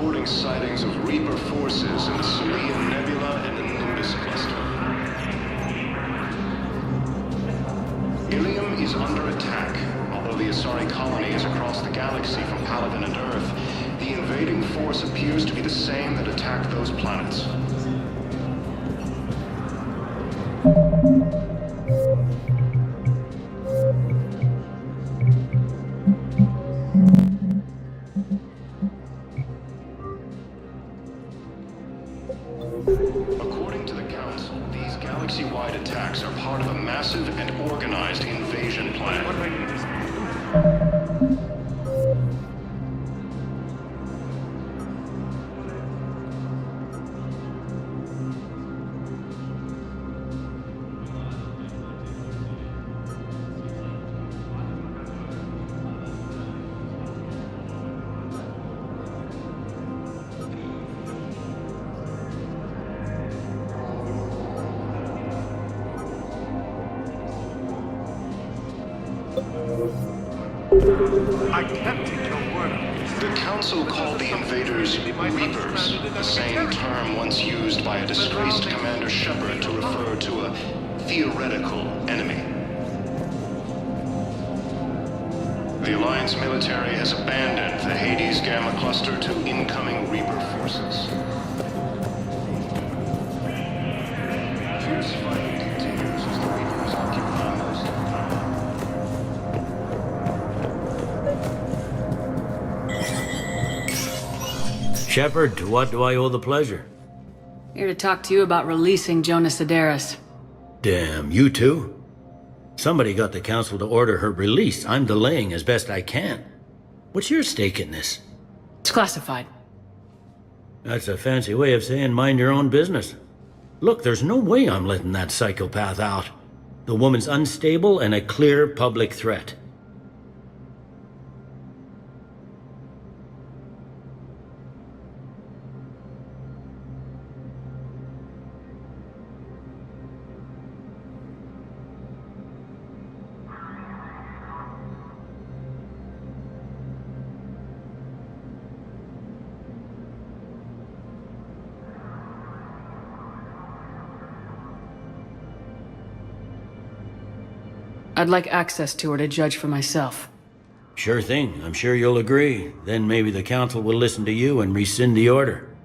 reporting sightings of Reaper forces in the Salian Nebula and the Nimbus cluster. Ilium is under attack. Although the Asari colony is across the galaxy from Paladin and Earth, the invading force appears to be the same that attacked those planets. According to the Council, these galaxy-wide attacks are part of a massive and organized invasion plan. I can't take your word. The Council called the invaders Reapers, the same term once used by a disgraced Commander Shepard to refer to a theoretical enemy. The Alliance military has abandoned the Hades Gamma cluster to incoming Reaper forces. Fierce fighting continues as the Reapers occupy most of the Shepard, to what do I owe the pleasure? Here to talk to you about releasing Jonas Sederis. Damn, you too? Somebody got the Council to order her release. I'm delaying as best I can. What's your stake in this? It's classified. That's a fancy way of saying mind your own business. Look, there's no way I'm letting that psychopath out. The woman's unstable and a clear public threat. I'd like access to her to judge for myself. Sure thing. I'm sure you'll agree. Then maybe the Council will listen to you and rescind the order.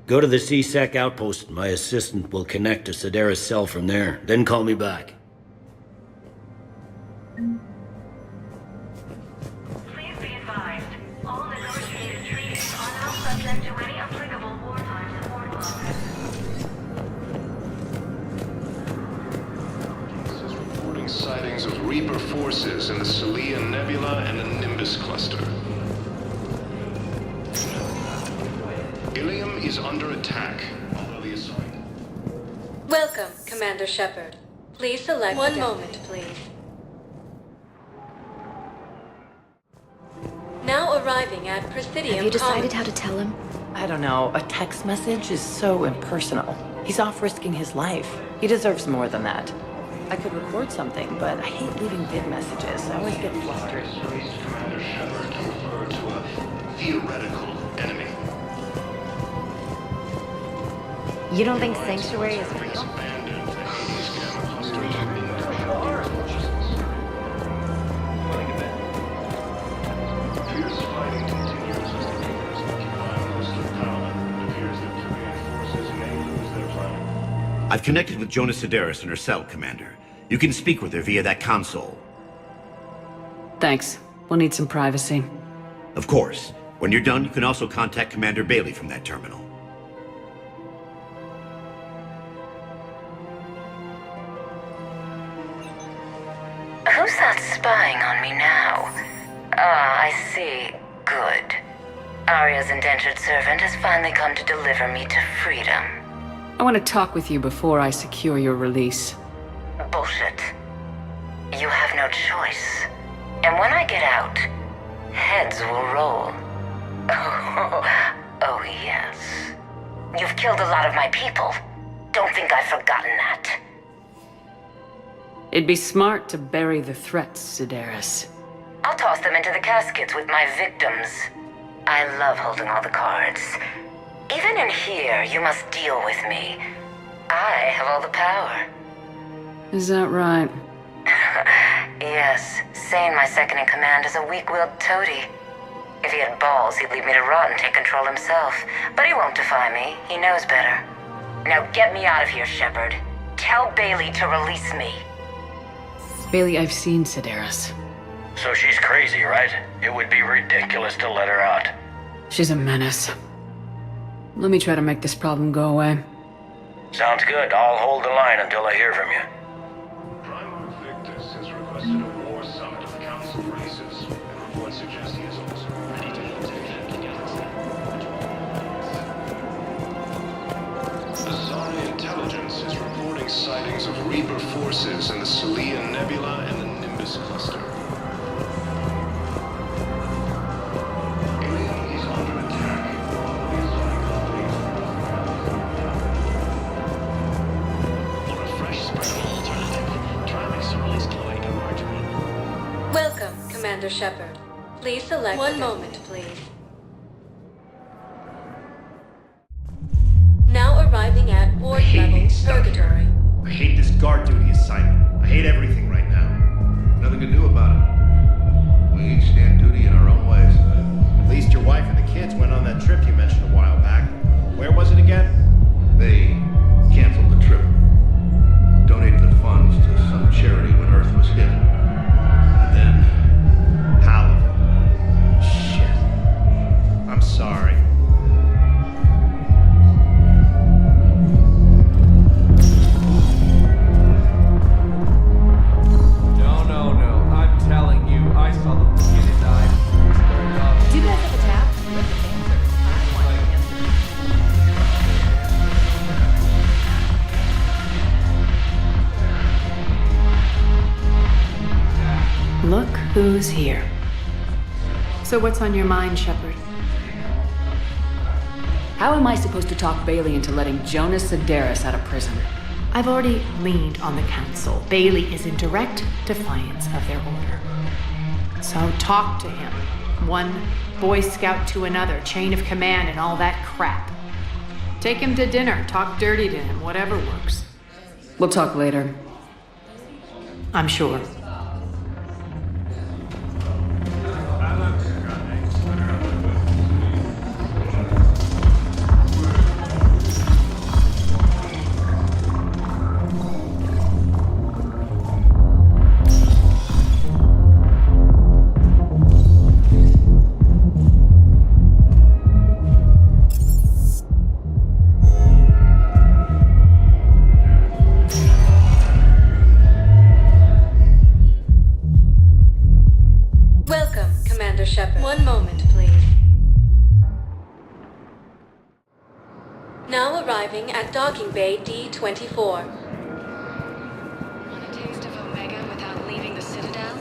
Go to the C-Sec outpost. My assistant will connect to Sederis' cell from there. Then call me back. Please be advised, all negotiated treaties are now subject to any applicable wartime support laws. reporting sightings of Reaper forces in the Salian Nebula and the Nimbus cluster. Ilium is under attack, although the Asari... Welcome, Commander Shepard. Please select... One moment, please. Now arriving at Presidium... Have you decided how to tell him? I don't know. A text message is so impersonal. He's off risking his life. He deserves more than that. I could record something, but I hate leaving vid messages. I always get flustered. Commander Shepard referred to a theoretical enemy. You don't think Sanctuary is real? Abandoned the Hades Gamma cluster to incoming forces. Fierce fighting continues as the Reapers occupy most of Paladin. It appears that Korean forces may lose their planet. I've connected with Jonas Sederis in her cell, Commander. You can speak with her via that console. Thanks. We'll need some privacy. Of course. When you're done, you can also contact Commander Bailey from that terminal. Who's that spying on me now? Ah, I see. Good. Arya's indentured servant has finally come to deliver me to freedom. I want to talk with you before I secure your release. Bullshit. You have no choice. And when I get out, heads will roll. Oh yes. You've killed a lot of my people. Don't think I've forgotten that. It'd be smart to bury the threats, Sederis. I'll toss them into the caskets with my victims. I love holding all the cards. Even in here, you must deal with me. I have all the power. Is that right? Yes, Sane, my second-in-command, is a weak-willed toady. If he had balls, he'd leave me to rot and take control himself. But he won't defy me. He knows better. Now get me out of here, Shepard. Tell Bailey to release me. Bailey, I've seen Sedaris. So she's crazy, right? It would be ridiculous to let her out. She's a menace. Let me try to make this problem go away. Sounds good. I'll hold the line until I hear from you. Primarch Victus has requested a war summit of council races, and reports suggest he is also ready to intervene against them. Azari Intelligence is reporting sightings of Reaper forces in the Celian Nebula and the Nimbus Cluster. Alien is under attack. For a fresh spreadable alternative, try Mixerl's glowing margarine. Welcome, Commander Shepard. Please select. One moment, please. Now arriving at ward level Purgatory. I hate this guard duty assignment. I hate everything right now. Nothing to do about it. We each stand duty in our own ways. At least your wife and the kids went on that trip you mentioned a while back. Where was it again? They canceled the trip. Donated the funds to some charity when Earth was hit. And then... Halival. Shit. I'm sorry. No. I'm telling you, I saw the kid die. Do you guys have a tap? Let the dancers. I want to Look who's here. So what's on your mind, Shepard? How am I supposed to talk Bailey into letting Jonas Sedaris out of prison? I've already leaned on the council. Bailey is in direct defiance of their order. So talk to him. One Boy Scout to another, chain of command and all that crap. Take him to dinner, talk dirty to him, whatever works. We'll talk later. I'm sure. Shepard. One moment, please. Now arriving at Docking Bay D-24. Want a taste of Omega without leaving the Citadel?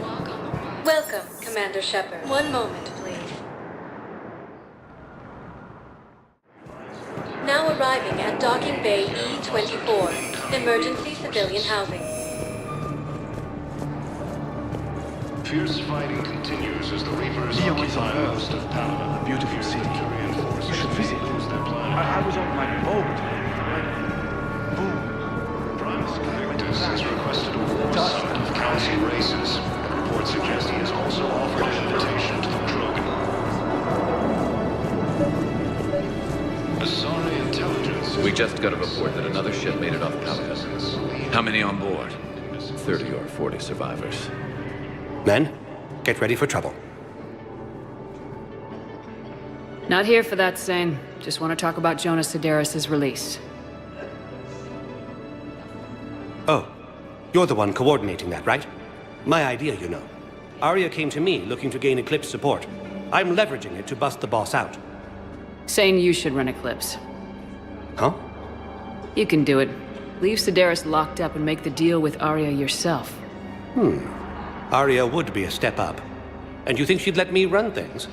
Walk on the wall. Welcome, Commander Shepard. One moment, please. Now arriving at Docking Bay E-24. Emergency civilian housing. Fierce fighting continues as the Reapers occupy most of Paladin. A beautiful city. You should visit. I was on my boat. Boom. Primus Victus has requested a war summit of council races. Reports suggest he has also offered an invitation to the Drogon. Azari Intelligence. We just got a report that another ship made it off Paladin. How many on board? 30 or 40 survivors. Men, get ready for trouble. Not here for that, Sane. Just want to talk about Jonas Sedaris' release. Oh, you're the one coordinating that, right? My idea, you know. Arya came to me looking to gain Eclipse support. I'm leveraging it to bust the boss out. Saying you should run Eclipse. Huh? You can do it. Leave Sedaris locked up and make the deal with Arya yourself. Arya would be a step up. And you think she'd let me run things?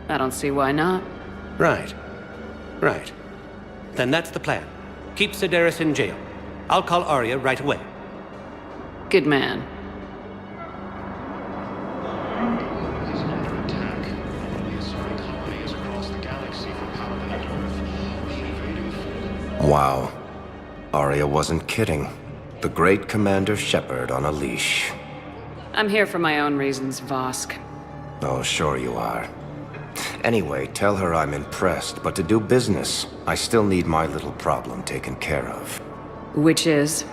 I don't see why not. Right. Right. Then that's the plan. Keep Sedaris in jail. I'll call Arya right away. Good man. Is under attack. Wow. Arya wasn't kidding. The great Commander Shepard on a leash. I'm here for my own reasons, Vosk. Oh, sure you are. Anyway, tell her I'm impressed, but to do business, I still need my little problem taken care of. Which is?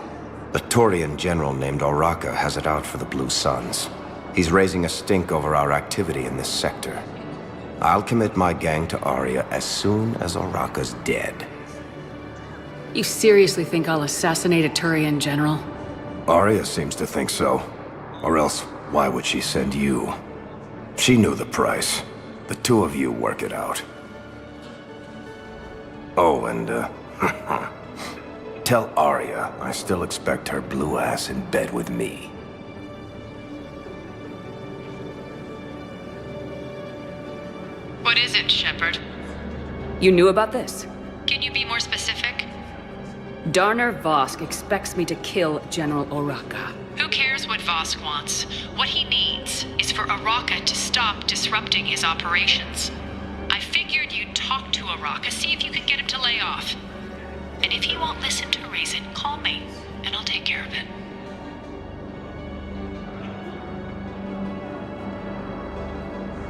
A Turian general named Oraka has it out for the Blue Suns. He's raising a stink over our activity in this sector. I'll commit my gang to Arya as soon as Oraka's dead. You seriously think I'll assassinate a Turian general? Arya seems to think so. Or else, why would she send you? She knew the price. The two of you work it out. Oh, and, tell Arya I still expect her blue ass in bed with me. What is it, Shepard? You knew about this? Can you be more specific? Darner Vosk expects me to kill General Oraka. Who cares what Vosk wants? What he needs is for Oraka to stop disrupting his operations. I figured you'd talk to Oraka, see if you could get him to lay off. And if he won't listen to reason, call me, and I'll take care of it.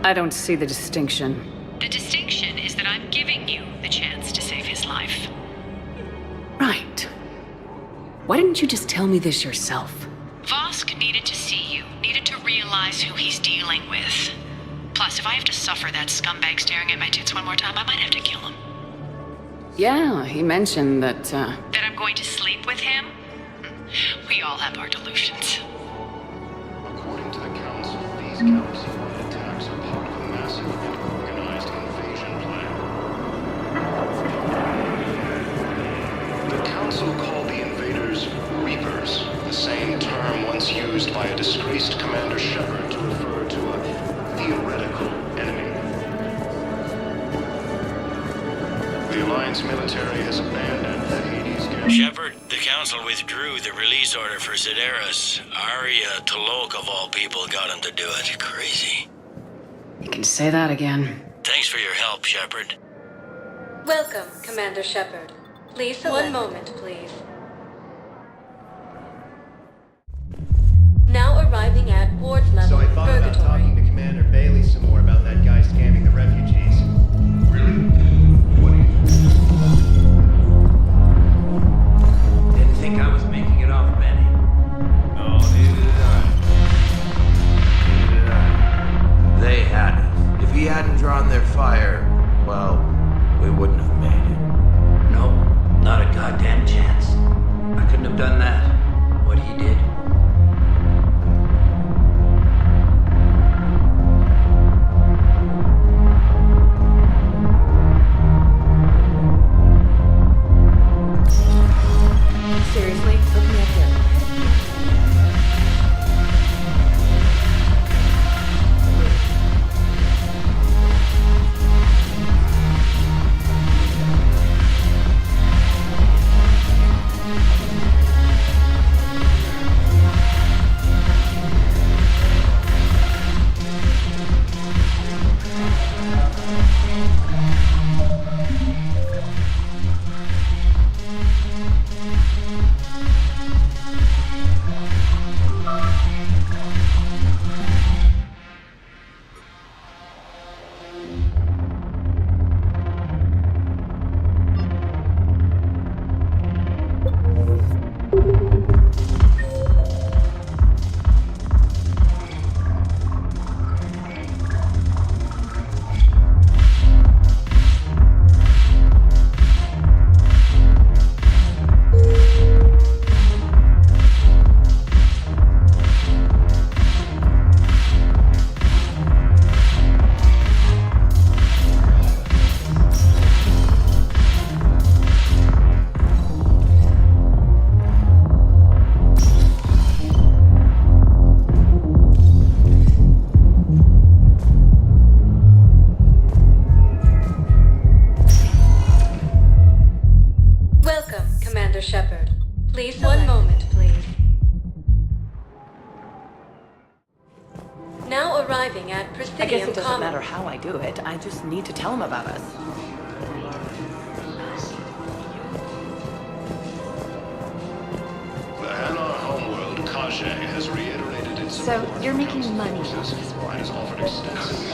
I don't see the distinction. The distinction is that I'm giving you the chance to save his life. Right. Why didn't you just tell me this yourself? Vosk needed to see you, needed to realize who he's dealing with. Plus, if I have to suffer that scumbag staring at my tits one more time, I might have to kill him. Yeah, he mentioned that, That I'm going to sleep with him? We all have our delusions. According to the Council, these galaxy-wide attacks are part of a massive and organized invasion plan. The Council called the invaders Reapers, the same term once used by a disgraced Commander Shepard to refer to a theoretical enemy. The Alliance military has abandoned the Hades Gap. Shepard, the Council withdrew the release order for Sedaris. Arya T'Loak, of all people, got him to do it. Crazy. You can say that again. Thanks for your help, Shepard. Welcome, Commander Shepard. Please select. One moment, please. Now arriving at Ward level, So I thought about Purgatory. talking to Commander Bailey some more about that guy scamming the refugees. Really? What do you Didn't think I was making it off, Benny. No, neither did I. They had us. If he hadn't drawn their fire, well, we wouldn't have made it. Nope, not a goddamn chance. I couldn't have done that. What he did. Seriously? Hook me up here. Shepard. Please select. One moment, please. Now arriving at Presidium I guess it doesn't Commons. matter how I do it. I just need to tell him about us. So, you're making money.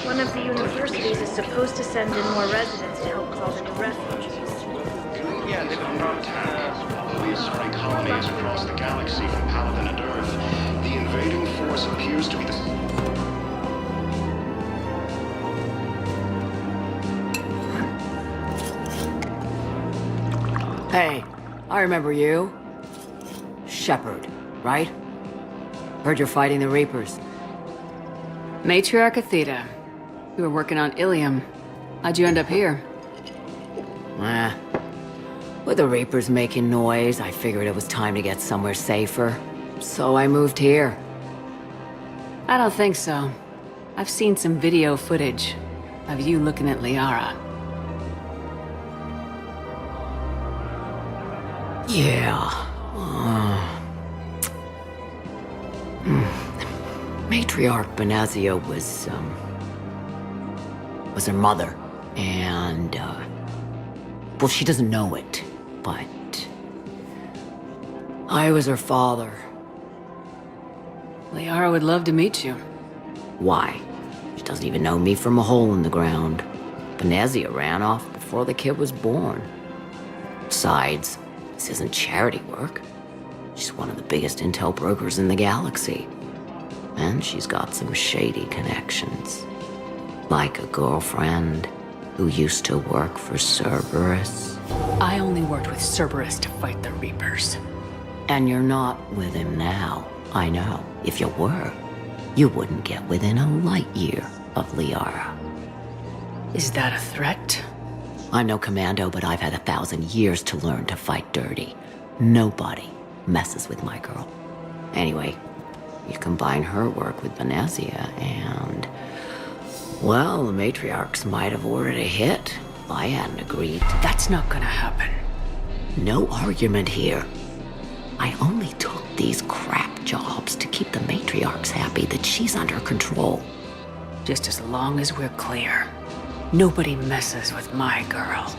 One of the universities is supposed to send in more residents to help with all the new refugees. Yeah, they've been brought although we assign colonies across the galaxy from Paladin and Earth, the invading force appears to be the... Hey, I remember you. Shepard, right? Heard you're fighting the Reapers. Matriarch Athena. You were working on Ilium. How'd you end up here? With the Reapers making noise, I figured it was time to get somewhere safer. So I moved here. I don't think so. I've seen some video footage of you looking at Liara. Yeah. Matriarch Benazia was her mother. And, well, she doesn't know it, but I was her father. Liara would love to meet you. Why? She doesn't even know me from a hole in the ground. Benazia ran off before the kid was born. Besides, this isn't charity work. She's one of the biggest intel brokers in the galaxy. And she's got some shady connections. Like a girlfriend who used to work for Cerberus. I only worked with Cerberus to fight the Reapers. And you're not with him now. I know. If you were, you wouldn't get within a light year of Liara. Is that a threat? I'm no commando, but I've had 1,000 years to learn to fight dirty. Nobody messes with my girl. Anyway, you combine her work with Benazia and... well, the matriarchs might have ordered a hit if I hadn't agreed. That's not gonna happen. No argument here. I only took these crap jobs to keep the matriarchs happy that she's under control. Just as long as we're clear. Nobody messes with my girl.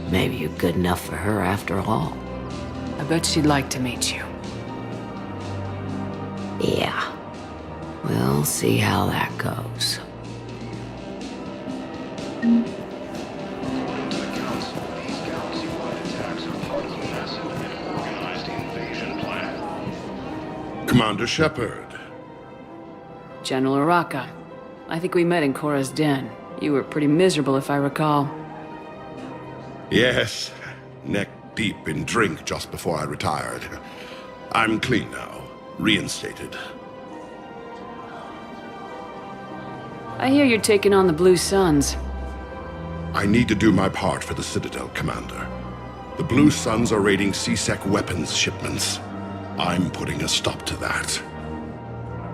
Maybe you're good enough for her after all. I bet she'd like to meet you. Yeah. We'll see how that goes. Commander Shepard. General Araka. I think we met in Korra's den. You were pretty miserable, if I recall. Yes, neck deep in drink just before I retired. I'm clean now, reinstated. I hear you're taking on the Blue Suns. I need to do my part for the Citadel, Commander. The Blue Suns are raiding C-Sec weapons shipments. I'm putting a stop to that.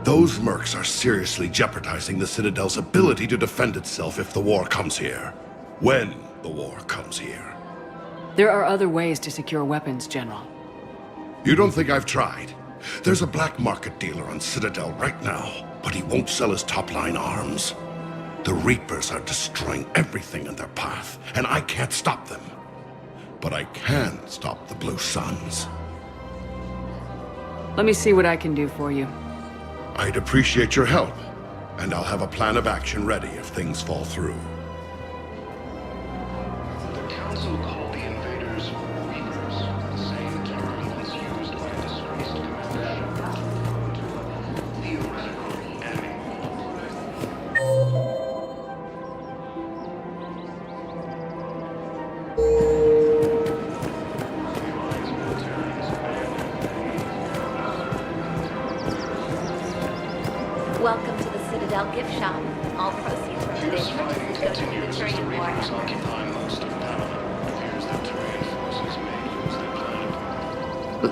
Those mercs are seriously jeopardizing the Citadel's ability to defend itself if the war comes here. When the war comes here. There are other ways to secure weapons, General. You don't think I've tried? There's a black market dealer on Citadel right now, but he won't sell his top-line arms. The Reapers are destroying everything in their path, and I can't stop them. But I can stop the Blue Suns. Let me see what I can do for you. I'd appreciate your help, and I'll have a plan of action ready if things fall through. The Council called the invaders Reapers, the same term once used by a disgraced commander to theoretical enemy. Welcome to the Citadel gift shop. All proceeds from today's purchases go to the Turian War effort.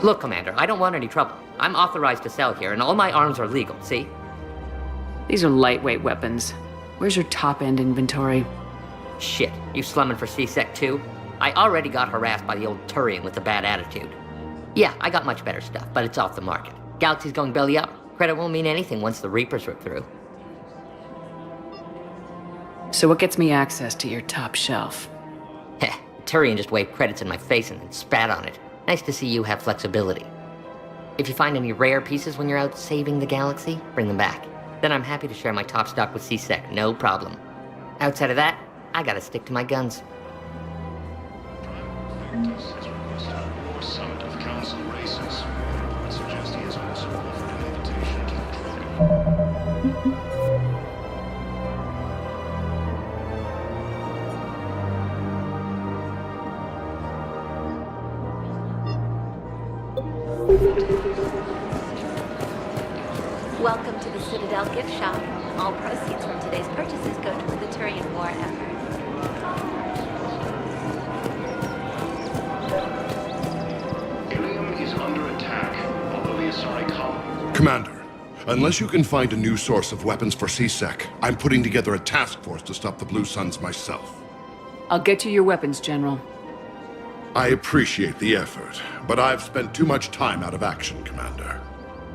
Look, Commander, I don't want any trouble. I'm authorized to sell here, and all my arms are legal, see? These are lightweight weapons. Where's your top-end inventory? Shit, you slumming for C-Sec too? I already got harassed by the old Turian with a bad attitude. Yeah, I got much better stuff, but it's off the market. Galaxy's going belly up. Credit won't mean anything once the Reapers rip through. So what gets me access to your top shelf? Heh, Turian just waved credits in my face and then spat on it. Nice to see you have flexibility. If you find any rare pieces when you're out saving the galaxy, bring them back. Then I'm happy to share my top stock with C-Sec, no problem. Outside of that, I gotta stick to my guns. More summit of Council races. I suggest he has also offered an invitation to the Dragon. Welcome to the Citadel gift shop. All proceeds from today's purchases go toward the Turian War effort. Ilium is under attack, although the Asari colony... Commander, unless you can find a new source of weapons for C-Sec, I'm putting together a task force to stop the Blue Suns myself. I'll get you your weapons, General. I appreciate the effort, but I've spent too much time out of action, Commander.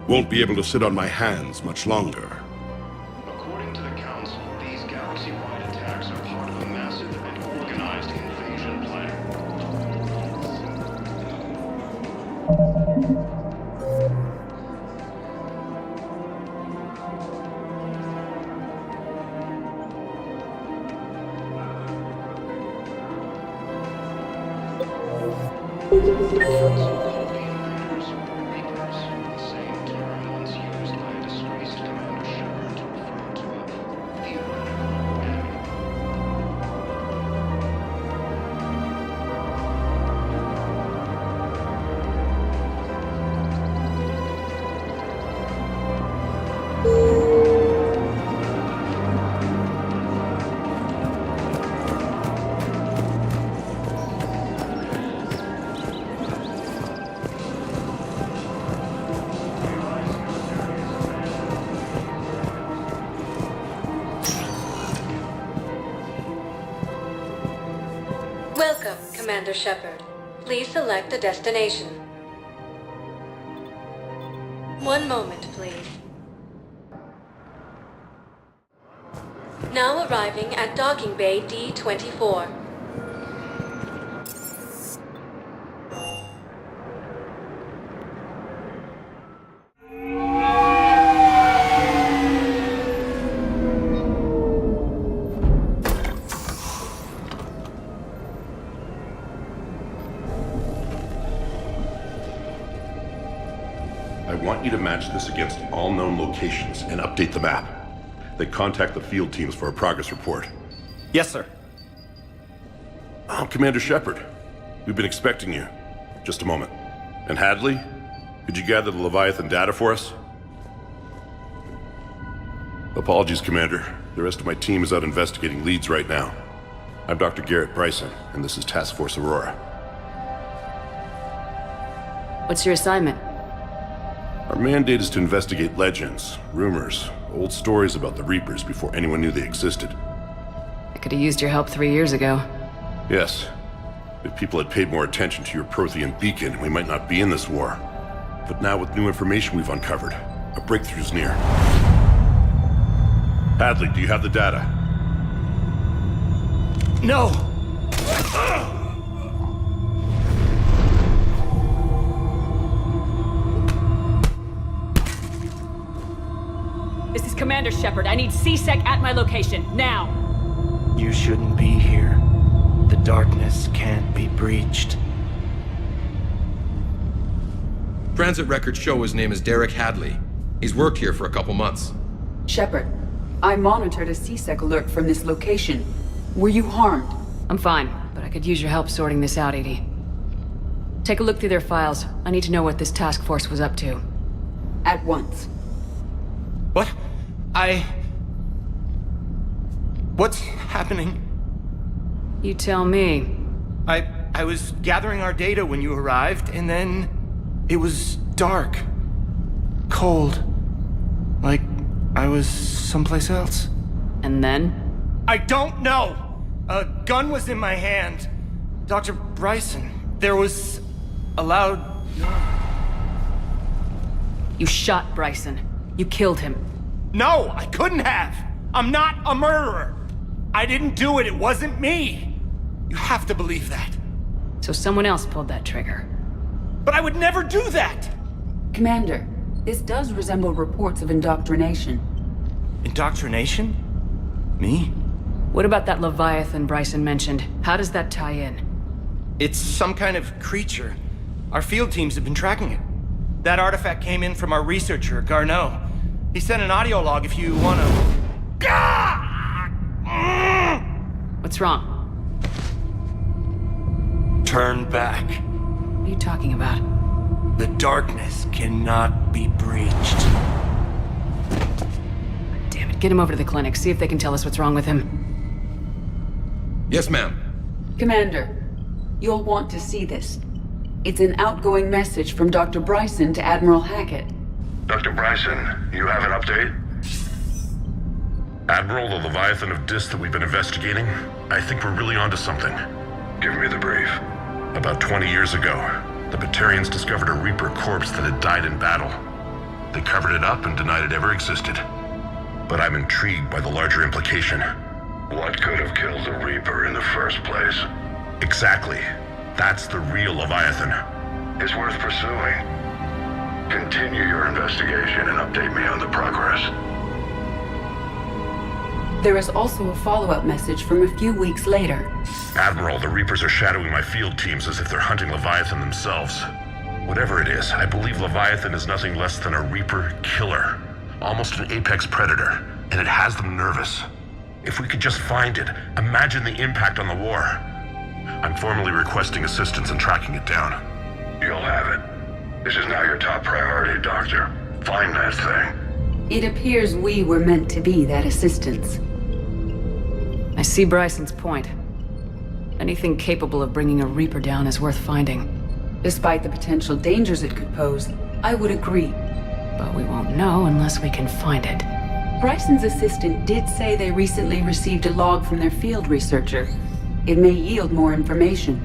Won't be able to sit on my hands much longer. According to the Council, these galaxy-wide attacks are part of a massive and organized invasion plan. Welcome, Commander Shepard. Please select a destination. One moment, please. Now arriving at Docking Bay D-24. I want you to match this against all known locations and update the map. Then contact the field teams for a progress report. Yes, sir. Oh, Commander Shepard. We've been expecting you. Just a moment. And Hadley? Could you gather the Leviathan data for us? Apologies, Commander. The rest of my team is out investigating leads right now. I'm Dr. Garrett Bryson, and this is Task Force Aurora. What's your assignment? Our mandate is to investigate legends, rumors, old stories about the Reapers before anyone knew they existed. I could have used your help 3 years ago. Yes. If people had paid more attention to your Prothean beacon, we might not be in this war. But now with new information we've uncovered, a breakthrough's near. Hadley, do you have the data? No! This is Commander Shepard. I need C-Sec at my location, now! You shouldn't be here. The darkness can't be breached. Transit records show his name is Derek Hadley. He's worked here for a couple months. Shepard, I monitored a C-Sec alert from this location. Were you harmed? I'm fine, but I could use your help sorting this out, EDI. Take a look through their files. I need to know what this task force was up to. At once. What? What's happening? You tell me. I was gathering our data when you arrived, and then it was dark. Cold. Like I was someplace else. And then? I don't know! A gun was in my hand. Dr. Bryson, there was a loud... You shot Bryson. You killed him. No, I couldn't have! I'm not a murderer! I didn't do it, it wasn't me! You have to believe that. So someone else pulled that trigger. But I would never do that! Commander, this does resemble reports of indoctrination. Indoctrination? Me? What about that Leviathan Bryson mentioned? How does that tie in? It's some kind of creature. Our field teams have been tracking it. That artifact came in from our researcher, Garneau. He sent an audio log if you wanna... What's wrong? Turn back. What are you talking about? The darkness cannot be breached. Damn it, get him over to the clinic, see if they can tell us what's wrong with him. Yes, ma'am. Commander, you'll want to see this. It's an outgoing message from Dr. Bryson to Admiral Hackett. Dr. Bryson, you have an update? Admiral, the Leviathan of Dis that we've been investigating, I think we're really onto something. Give me the brief. About 20 years ago, the Batarians discovered a Reaper corpse that had died in battle. They covered it up and denied it ever existed. But I'm intrigued by the larger implication. What could have killed the Reaper in the first place? Exactly. That's the real Leviathan. It's worth pursuing. Continue your investigation and update me on the progress. There is also a follow-up message from a few weeks later. Admiral, the Reapers are shadowing my field teams as if they're hunting Leviathan themselves. Whatever it is, I believe Leviathan is nothing less than a Reaper killer. Almost an apex predator, and it has them nervous. If we could just find it, imagine the impact on the war. I'm formally requesting assistance in tracking it down. You'll have it. This is now your top priority, Doctor. Find that thing. It appears we were meant to be that assistance. I see Bryson's point. Anything capable of bringing a Reaper down is worth finding. Despite the potential dangers it could pose, I would agree. But we won't know unless we can find it. Bryson's assistant did say they recently received a log from their field researcher. It may yield more information.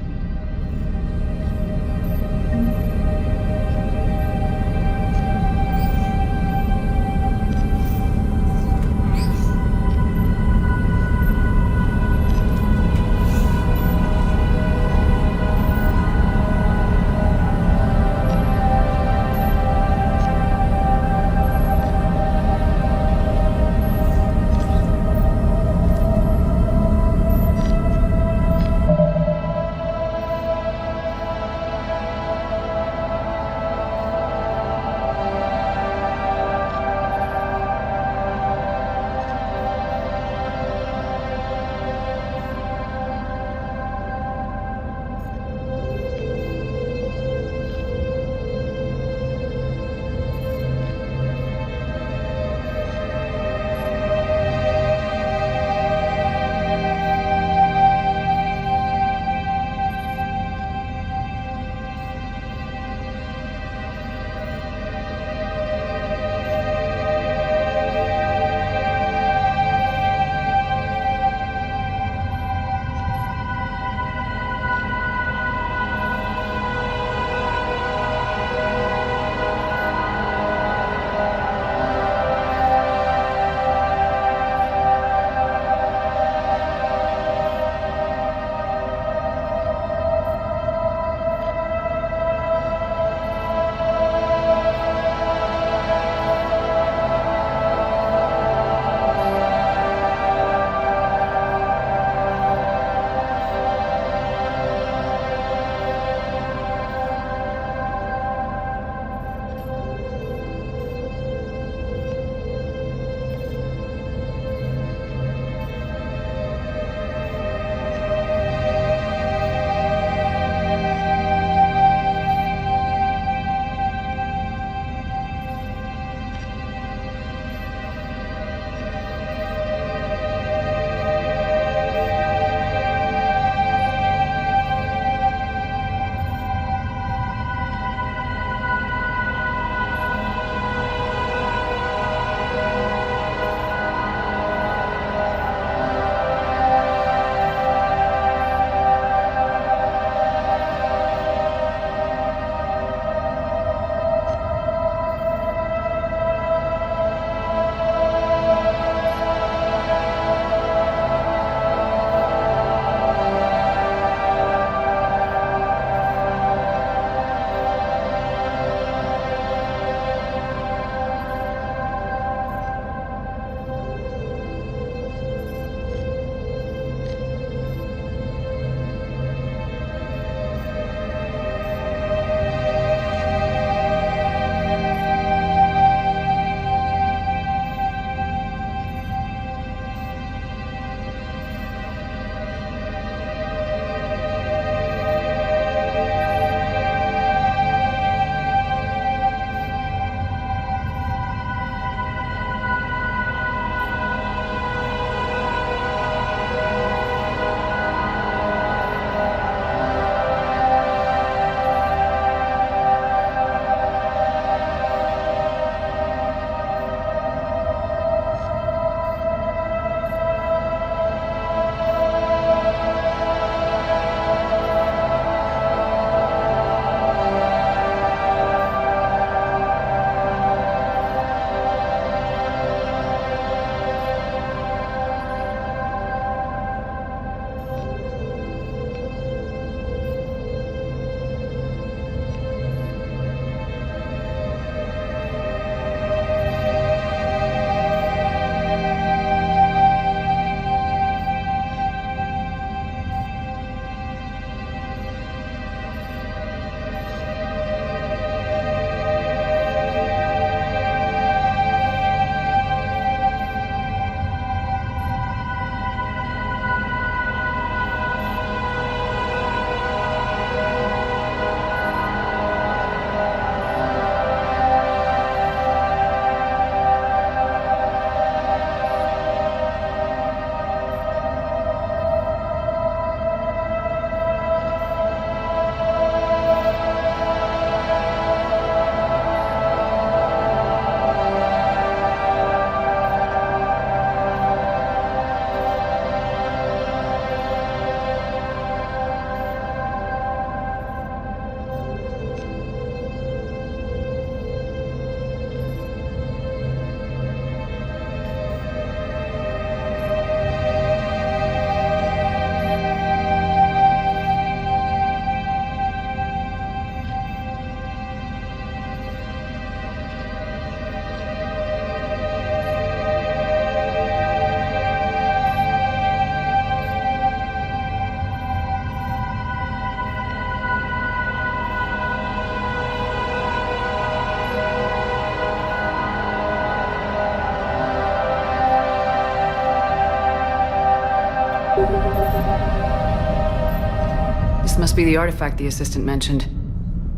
This must be the artifact the assistant mentioned.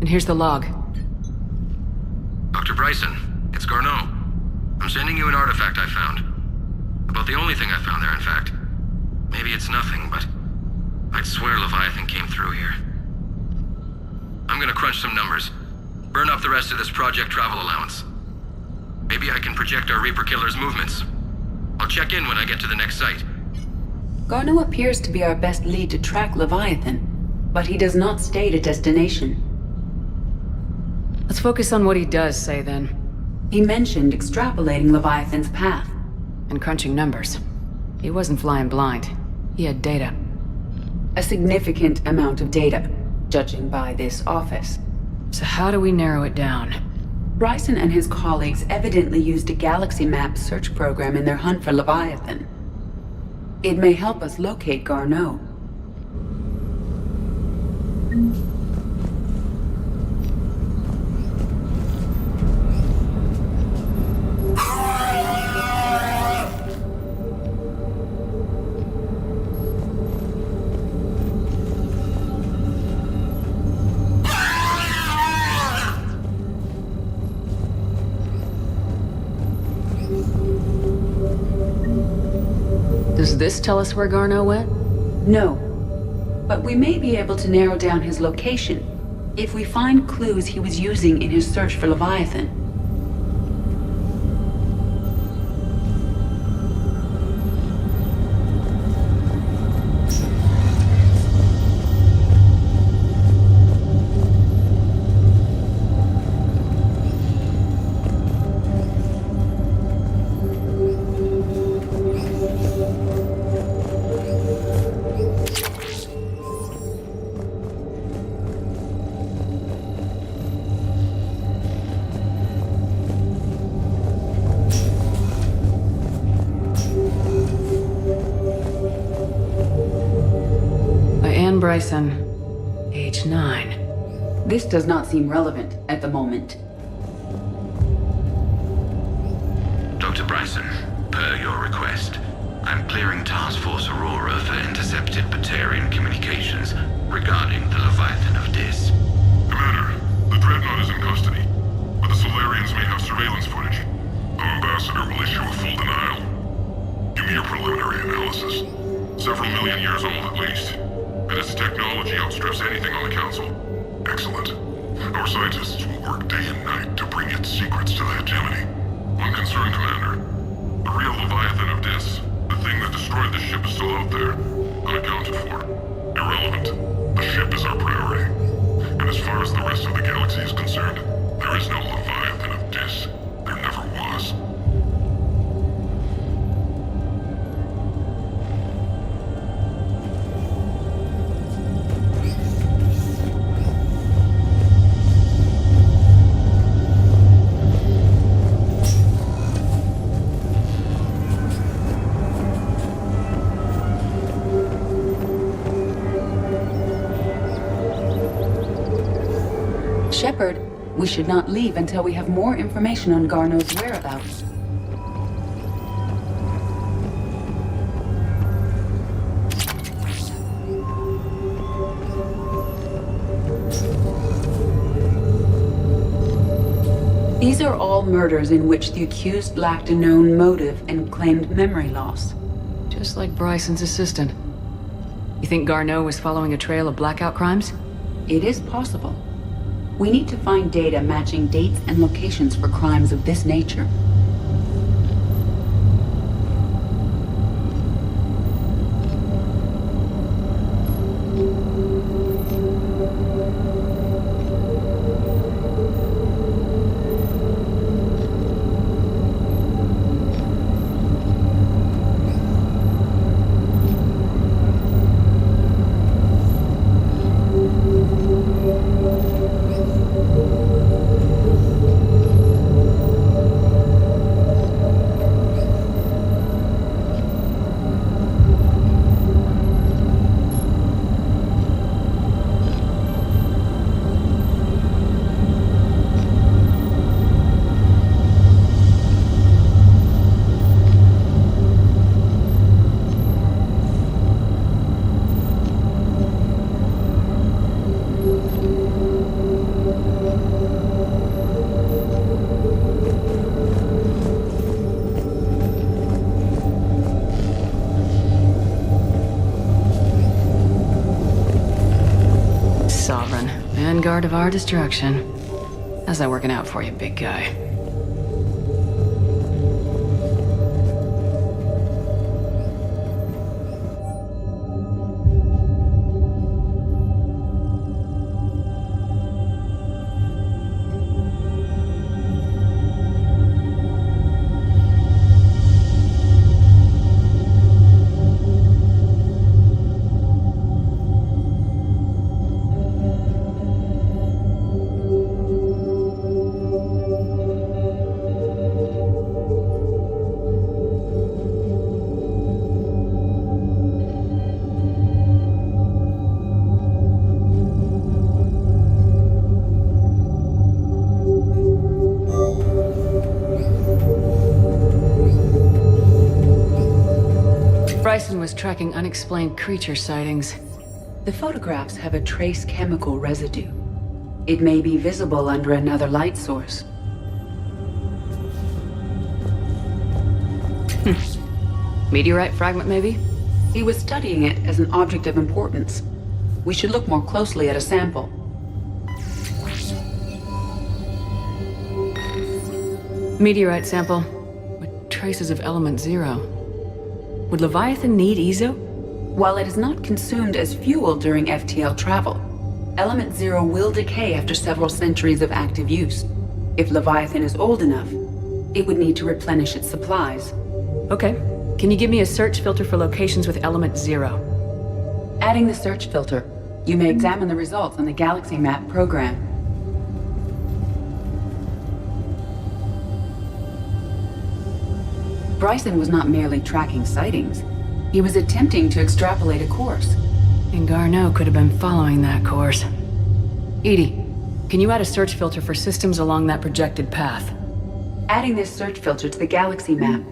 And here's the log. Dr. Bryson, it's Garneau. I'm sending you an artifact I found. About the only thing I found there, in fact. Maybe it's nothing, but I'd swear Leviathan came through here. I'm gonna crunch some numbers. Burn up the rest of this project travel allowance. Maybe I can project our Reaper Killer's movements. I'll check in when I get to the next site. Garneau appears to be our best lead to track Leviathan, but he does not state a destination. Let's focus on what he does say, then. He mentioned extrapolating Leviathan's path. And crunching numbers. He wasn't flying blind. He had data. A significant amount of data, judging by this office. So how do we narrow it down? Bryson and his colleagues evidently used a galaxy map search program in their hunt for Leviathan. It may help us locate Garneau. Does this tell us where Garneau went? No. But we may be able to narrow down his location if we find clues he was using in his search for Leviathan. Bryson, age 9. This does not seem relevant at the moment. Dr. Bryson, per your request, I'm clearing Task Force Aurora for intercepted Batarian communications regarding the Leviathan of Dis. Commander, the Dreadnought is in custody, but the Solarians may have surveillance footage. Our ambassador will issue a full denial. Give me your preliminary analysis. Several million years old at least. And its technology outstrips anything on the Council. Excellent. Our scientists will work day and night to bring its secrets to the hegemony. One concern, Commander. The real Leviathan of Dis, the thing that destroyed the ship, is still out there, unaccounted for. Irrelevant. The ship is our priority. And as far as the rest of the galaxy is concerned, there is no Leviathan of Dis. There never was. Shepard, we should not leave until we have more information on Garneau's whereabouts. These are all murders in which the accused lacked a known motive and claimed memory loss. Just like Bryson's assistant. You think Garneau was following a trail of blackout crimes? It is possible. We need to find data matching dates and locations for crimes of this nature. vanguard of our destruction. How's that working out for you, big guy? Bryson was tracking unexplained creature sightings. The photographs have a trace chemical residue. It may be visible under another light source. Meteorite fragment, maybe? He was studying it as an object of importance. We should look more closely at a sample. Meteorite sample with traces of element 0. Would Leviathan need Ezo? While it is not consumed as fuel during FTL travel, Element 0 will decay after several centuries of active use. If Leviathan is old enough, it would need to replenish its supplies. Okay. Can you give me a search filter for locations with element 0? Adding the search filter, you may examine the results on the Galaxy Map program. Bryson was not merely tracking sightings. He was attempting to extrapolate a course. And Garneau could have been following that course. Edie, can you add a search filter for systems along that projected path? Adding this search filter to the Galaxy Map.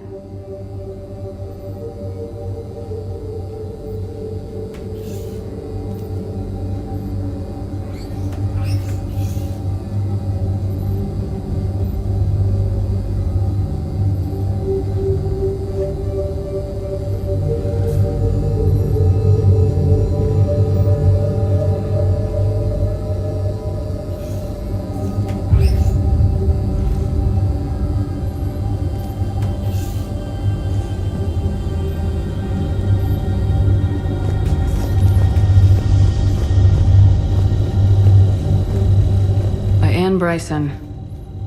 Bryson,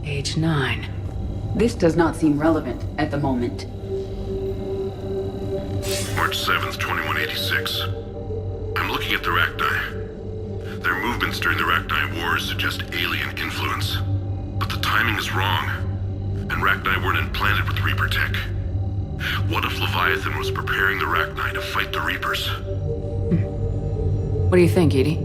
age 9. This does not seem relevant at the moment. March 7th, 2186. I'm looking at the Rachni. Their movements during the Rachni Wars suggest alien influence. But the timing is wrong. And Rachni weren't implanted with Reaper tech. What if Leviathan was preparing the Rachni to fight the Reapers? What do you think, Edie?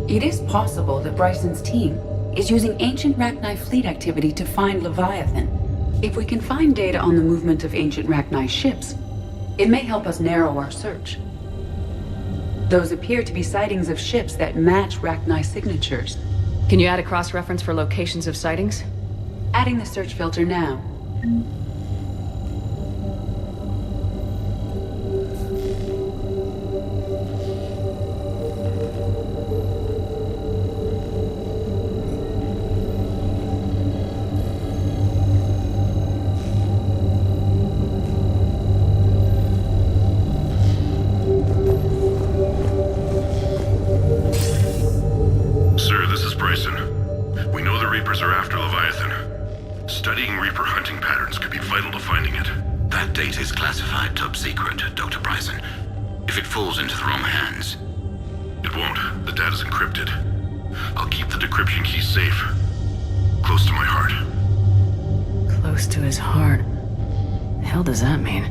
It is possible that Bryson's team is using ancient Rachni fleet activity to find Leviathan. If we can find data on the movement of ancient Rachni ships, it may help us narrow our search. Those appear to be sightings of ships that match Rachni signatures. Can you add a cross-reference for locations of sightings? Adding the search filter now. Studying Reaper hunting patterns could be vital to finding it. That data is classified top secret, Dr. Bryson. If it falls into the wrong hands... It won't. The data's encrypted. I'll keep the decryption key safe. Close to my heart. Close to his heart? The hell does that mean?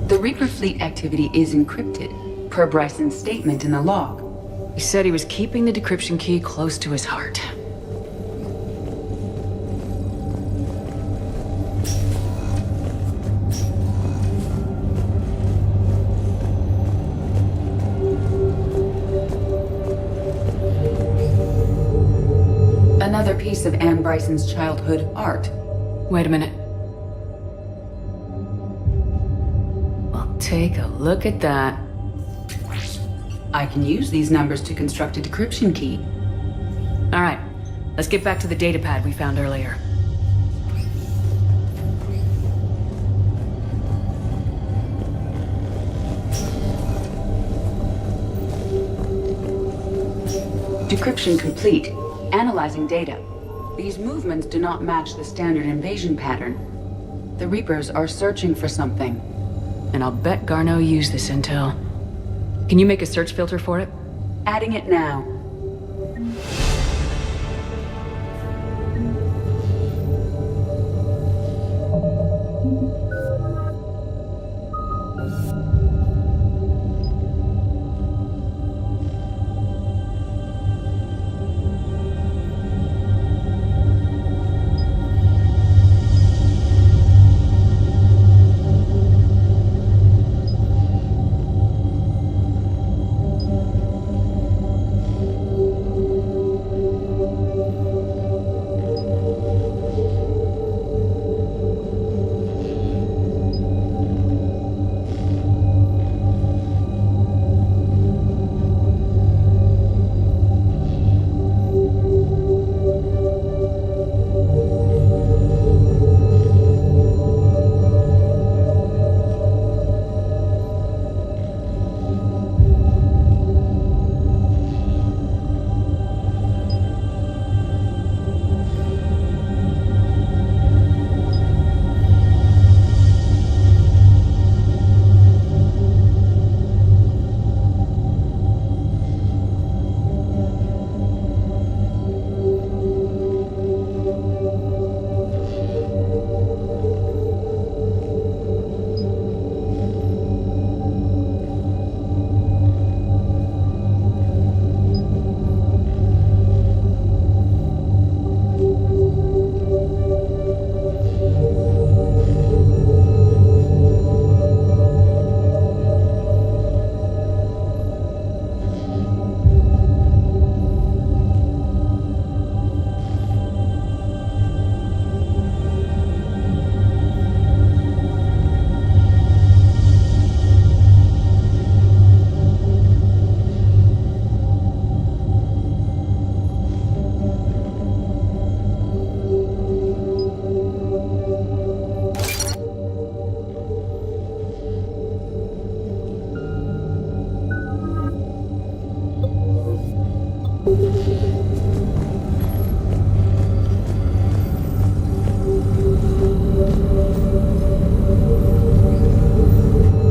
The Reaper fleet activity is encrypted, per Bryson's statement in the log. He said he was keeping the decryption key close to his heart. Another piece of Anne Bryson's childhood art. Wait a minute. Well, take a look at that. I can use these numbers to construct a decryption key. Alright, let's get back to the datapad we found earlier. Decryption complete. Analyzing data. These movements do not match the standard invasion pattern. The Reapers are searching for something. And I'll bet Garneau used this intel. Can you make a search filter for it? Adding it now.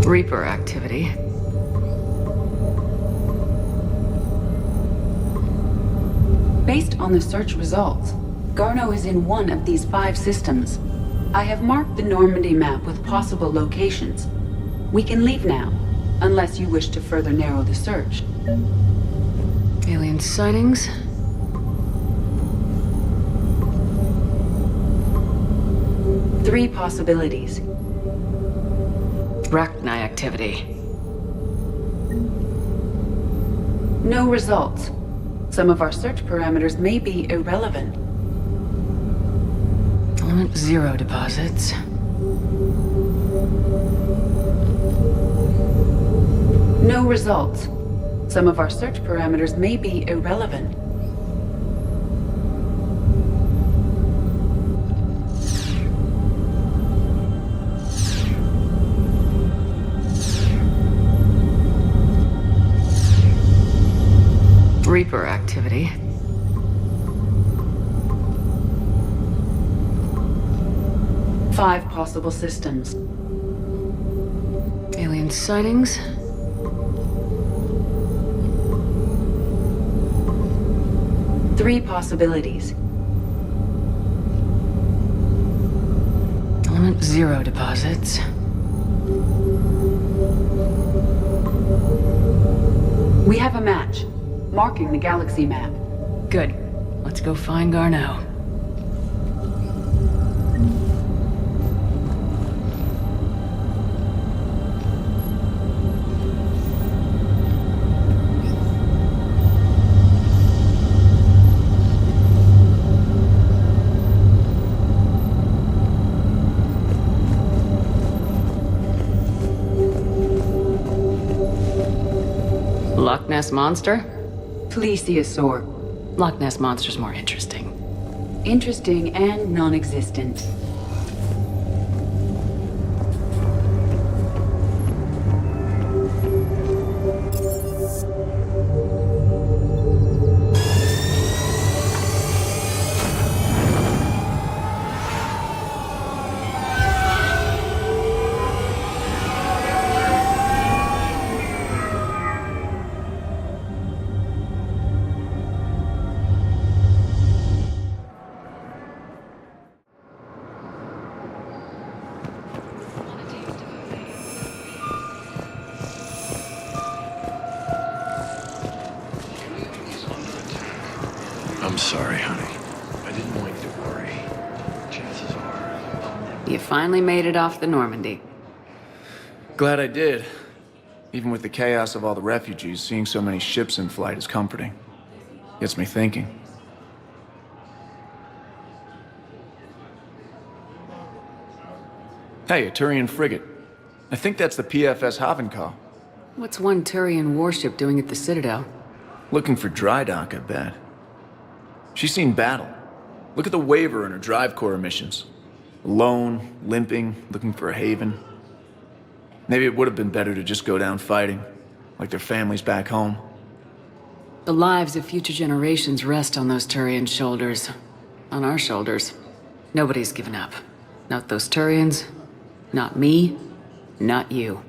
Reaper activity. Based on the search results, Garneau is in one of these 5 systems. I have marked the Normandy map with possible locations. We can leave now, unless you wish to further narrow the search. Alien sightings. Three possibilities. Rachni activity. No results. Some of our search parameters may be irrelevant. Element 0 deposits. No results. Some of our search parameters may be irrelevant. Reaper activity. Five possible systems. Alien sightings. Three possibilities. Element 0 deposits. We have a match, marking the galaxy map. Good. Let's go find Garneau. Loch Ness Monster? Plesiosaur. Loch Ness Monster's more interesting. Interesting and non-existent. I'm sorry, honey. I didn't want you to worry. Chances are... You finally made it off the Normandy. Glad I did. Even with the chaos of all the refugees, seeing so many ships in flight is comforting. Gets me thinking. Hey, a Turian frigate. I think that's the PFS Havenkow. What's one Turian warship doing at the Citadel? Looking for dry dock, I bet. She's seen battle. Look at the Waver in her drive core missions. Alone, limping, looking for a haven. Maybe it would have been better to just go down fighting, like their families back home. The lives of future generations rest on those Turian shoulders. On our shoulders. Nobody's given up. Not those Turians, not me, not you.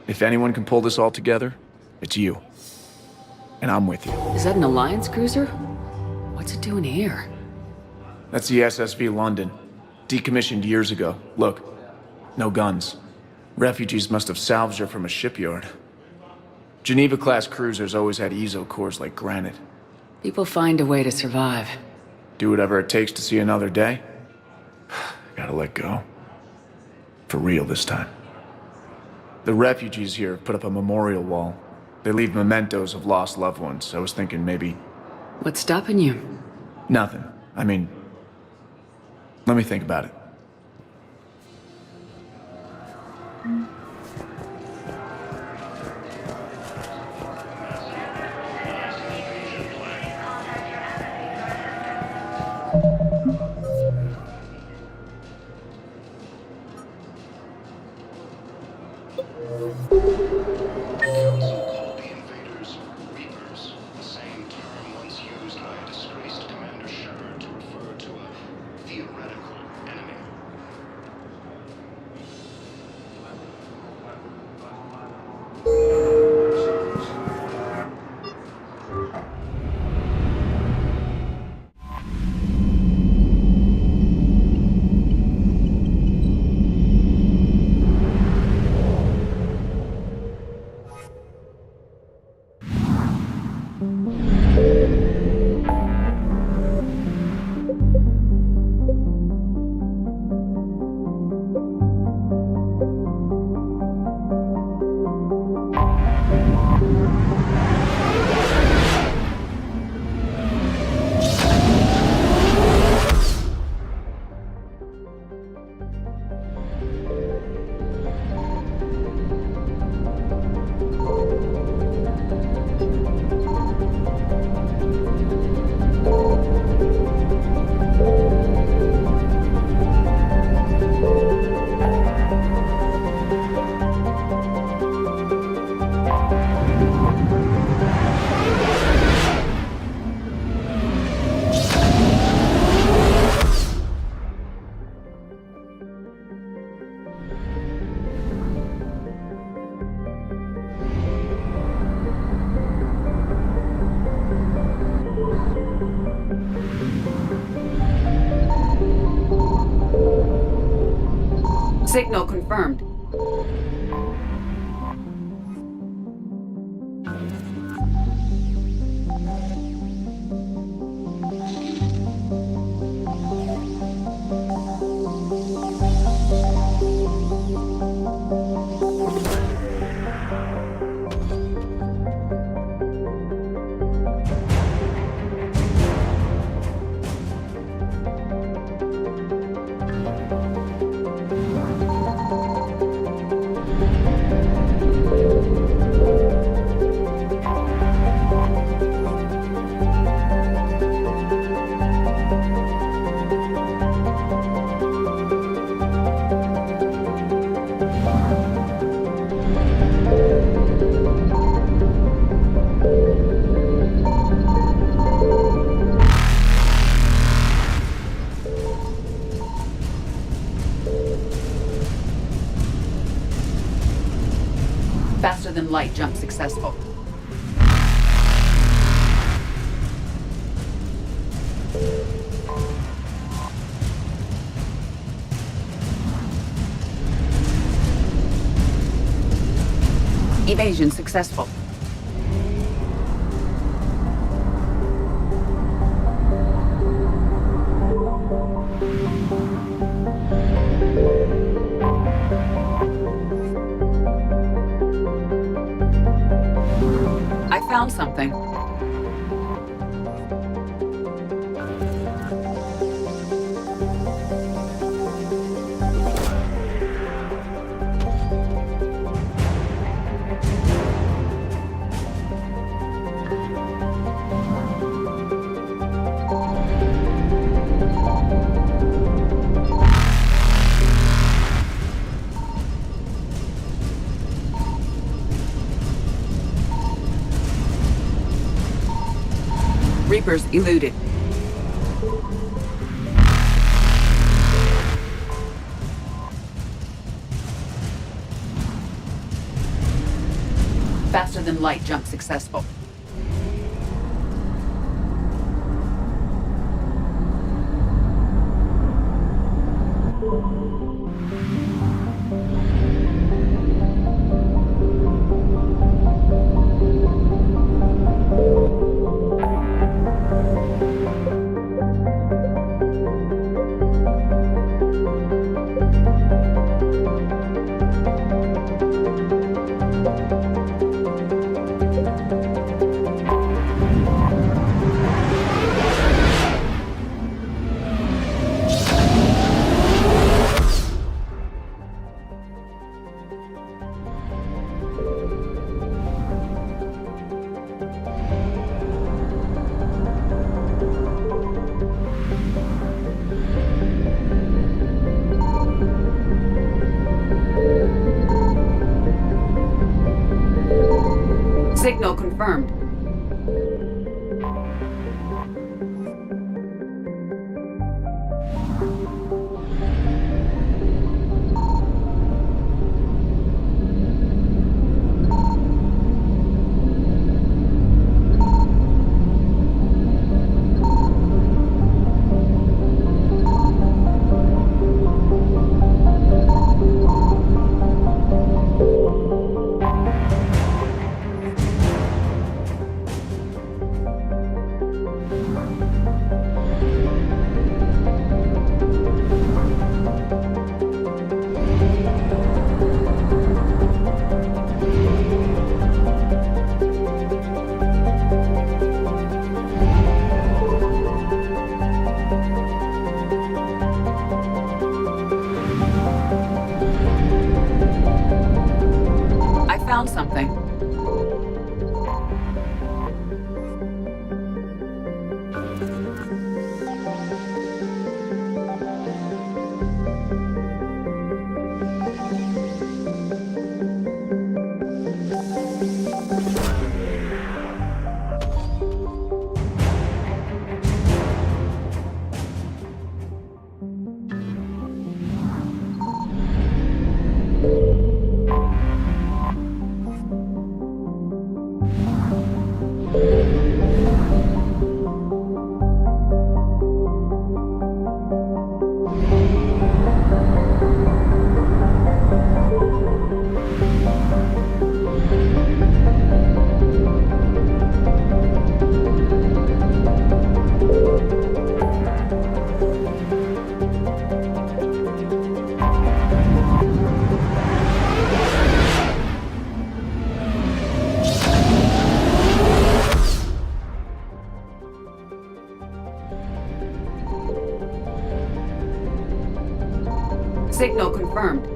If anyone can pull this all together, it's you. And I'm with you. Is that an Alliance cruiser? What's it doing here? That's the SSV London. Decommissioned years ago. Look, no guns. Refugees must have salvaged her from a shipyard. Geneva-class cruisers always had eezo cores like granite. People find a way to survive. Do whatever it takes to see another day. Gotta let go. For real this time. The refugees here put up a memorial wall. They leave mementos of lost loved ones. I was thinking maybe... What's stopping you? Nothing. I mean... Let me think about it. Signal confirmed. than light jump successful. Evasion successful. I found something. Reapers eluded. Faster than light jump successful. Signal confirmed. Found something. Signal confirmed.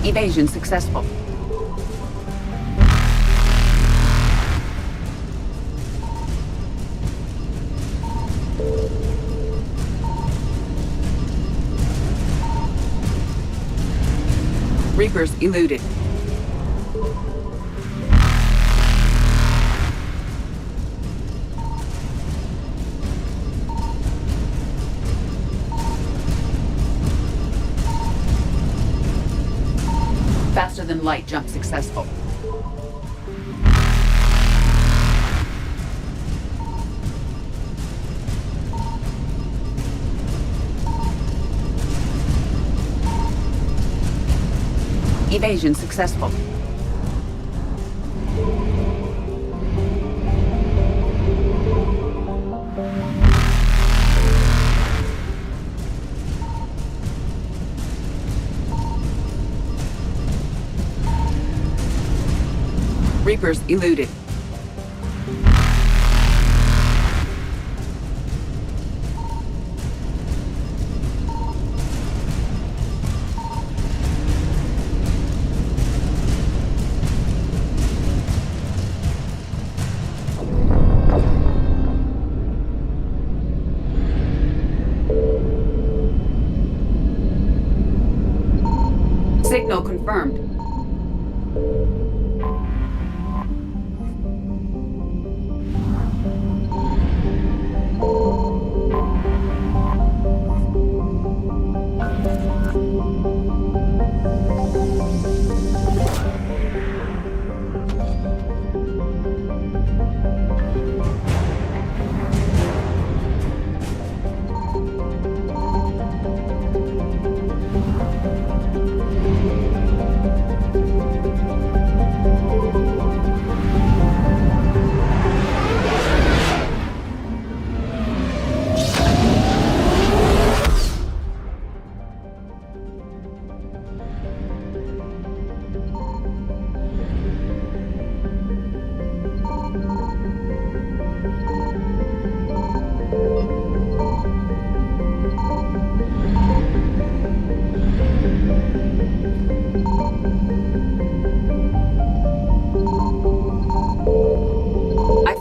Evasion successful. Reapers eluded. Faster than light jump successful. Evasion successful. Reapers eluded. Signal confirmed.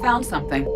Found something.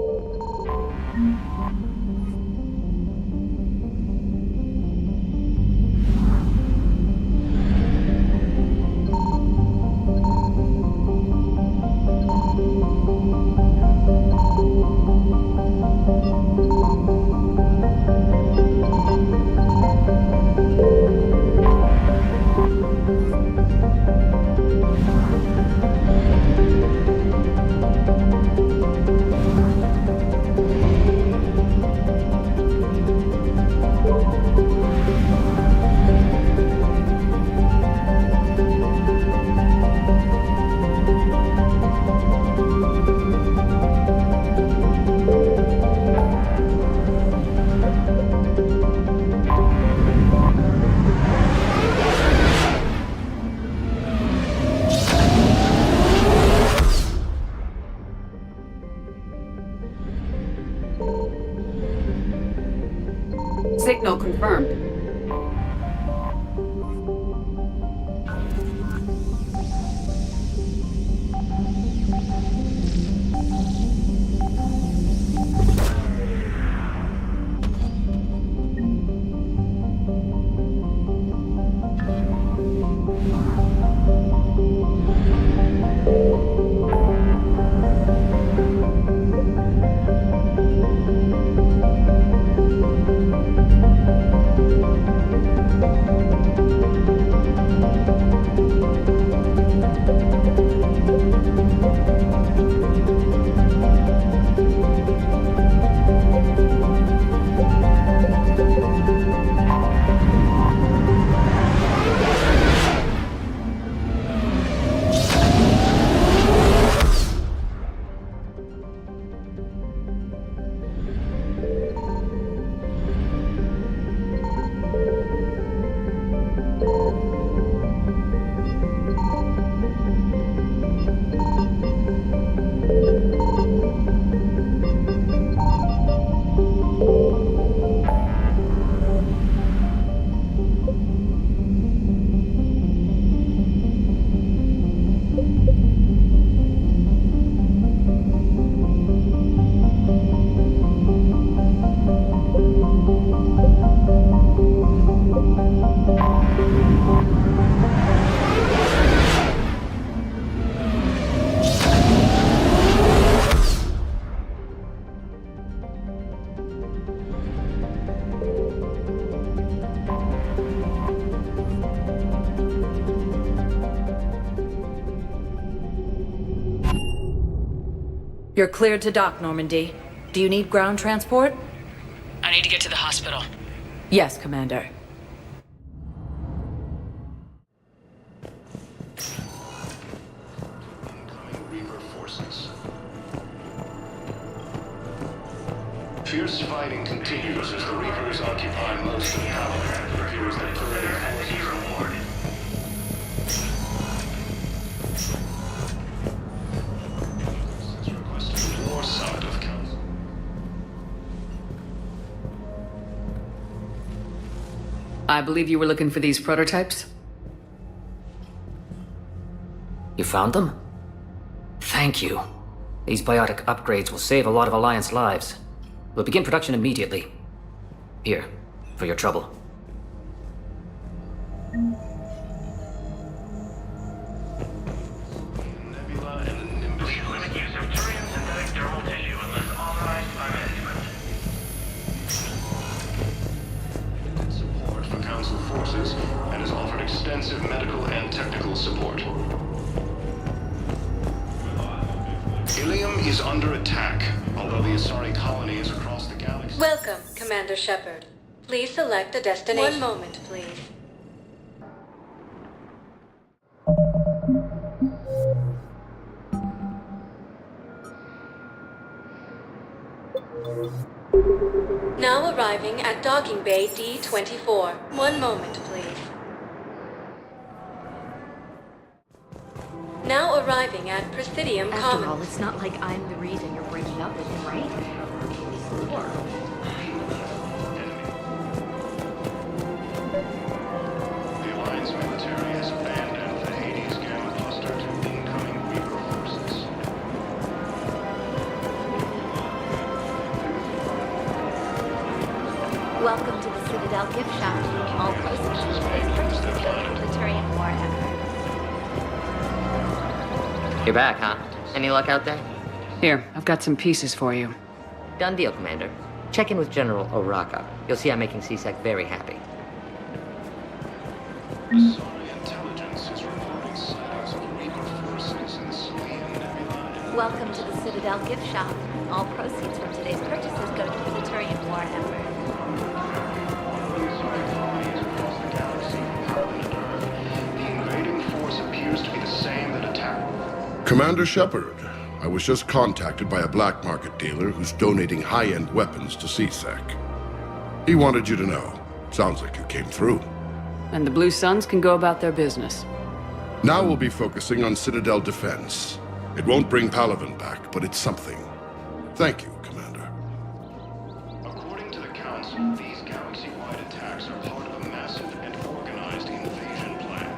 You're cleared to dock, Normandy. Do you need ground transport? I need to get to the hospital. Yes, Commander. Reaper forces. Fierce fighting continues as the Reapers occupy most of Palaven. It appears that Turian forces are warded. Has requested a war summit of Council. I believe you were looking for these prototypes? You found them? Thank you. These biotic upgrades will save a lot of Alliance lives. We'll begin production immediately. Here, for your trouble. Nebula and the Nimbus. Limit use of Turian synthetic dermal tissue unless authorized by management. Support for Council forces and has offered extensive medical and technical support. Ilium is under attack, although the Asari colony is across the galaxy. Welcome, Commander Shepard. Please select a destination. One moment, please. Now arriving at Docking Bay D-24. One moment, please. Now arriving at Presidium After Commons. all, it's not like I'm the reason you're breaking up with him, right? Sure. The Alliance military has abandoned the Hades Gamma cluster to incoming Reaper forces. Welcome to the Citadel gift shop. All proceeds from today's purchases go to the Turian war effort. You're back, huh? Any luck out there? Here, I've got some pieces for you. Done deal, Commander. Check in with General Oraka. You'll see I'm making C-Sec very happy. Asari intelligence is reporting sightings of Reaper forces in Selene Nebula. Welcome to the Citadel gift shop. All proceeds from today's purchases go to the Turian war effort. The invading force appears to be the same that attacked. Commander Shepard, I was just contacted by a black market dealer who's donating high-end weapons to C-Sec. He wanted you to know. Sounds like you came through. And the Blue Suns can go about their business. Now we'll be focusing on Citadel defense. It won't bring Palaven back, but it's something. Thank you, Commander. According to the Council, these galaxy-wide attacks are part of a massive and organized invasion plan.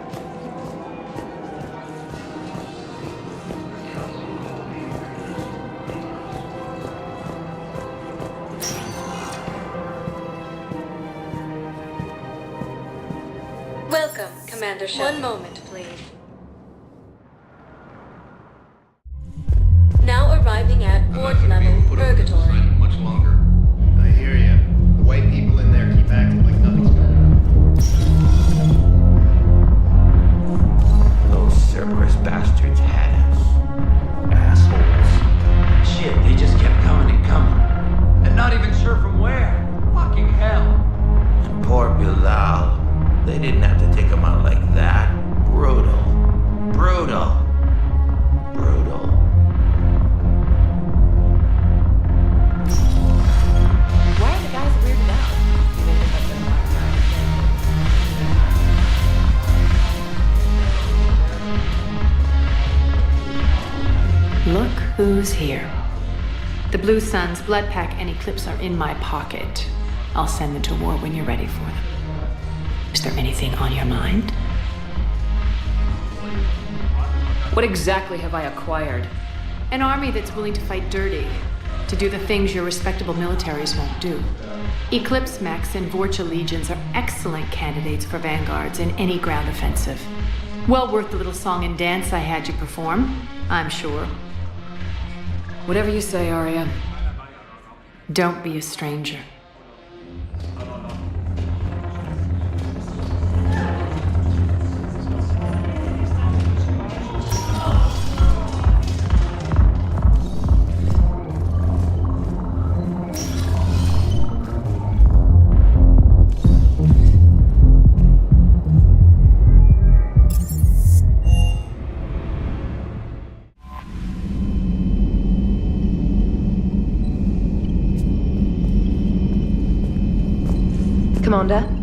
Welcome, Commander Shepard. One moment, please. Now arriving at ward level Purgatory. Much longer. I hear you. The way people in there keep acting like nothing's going on. Those Cerberus bastards had us. Assholes. Shit, they just kept coming and coming. And not even sure from where. Fucking hell. And poor Bilal. They didn't have to take him out like that. Brutal. Brutal. Brutal. Why are the guys weirded out? Do they think that's Look who's here. The Blue Suns, Blood Pack, and Eclipse are in my pocket. I'll send them to war when you're ready for them. Is there anything on your mind? What exactly have I acquired? An army that's willing to fight dirty, to do the things your respectable militaries won't do. Eclipse mechs and Vorcha legions are excellent candidates for vanguards in any ground offensive. Well worth the little song and dance I had you perform, I'm sure. Whatever you say, Arya. Don't be a stranger. Commander.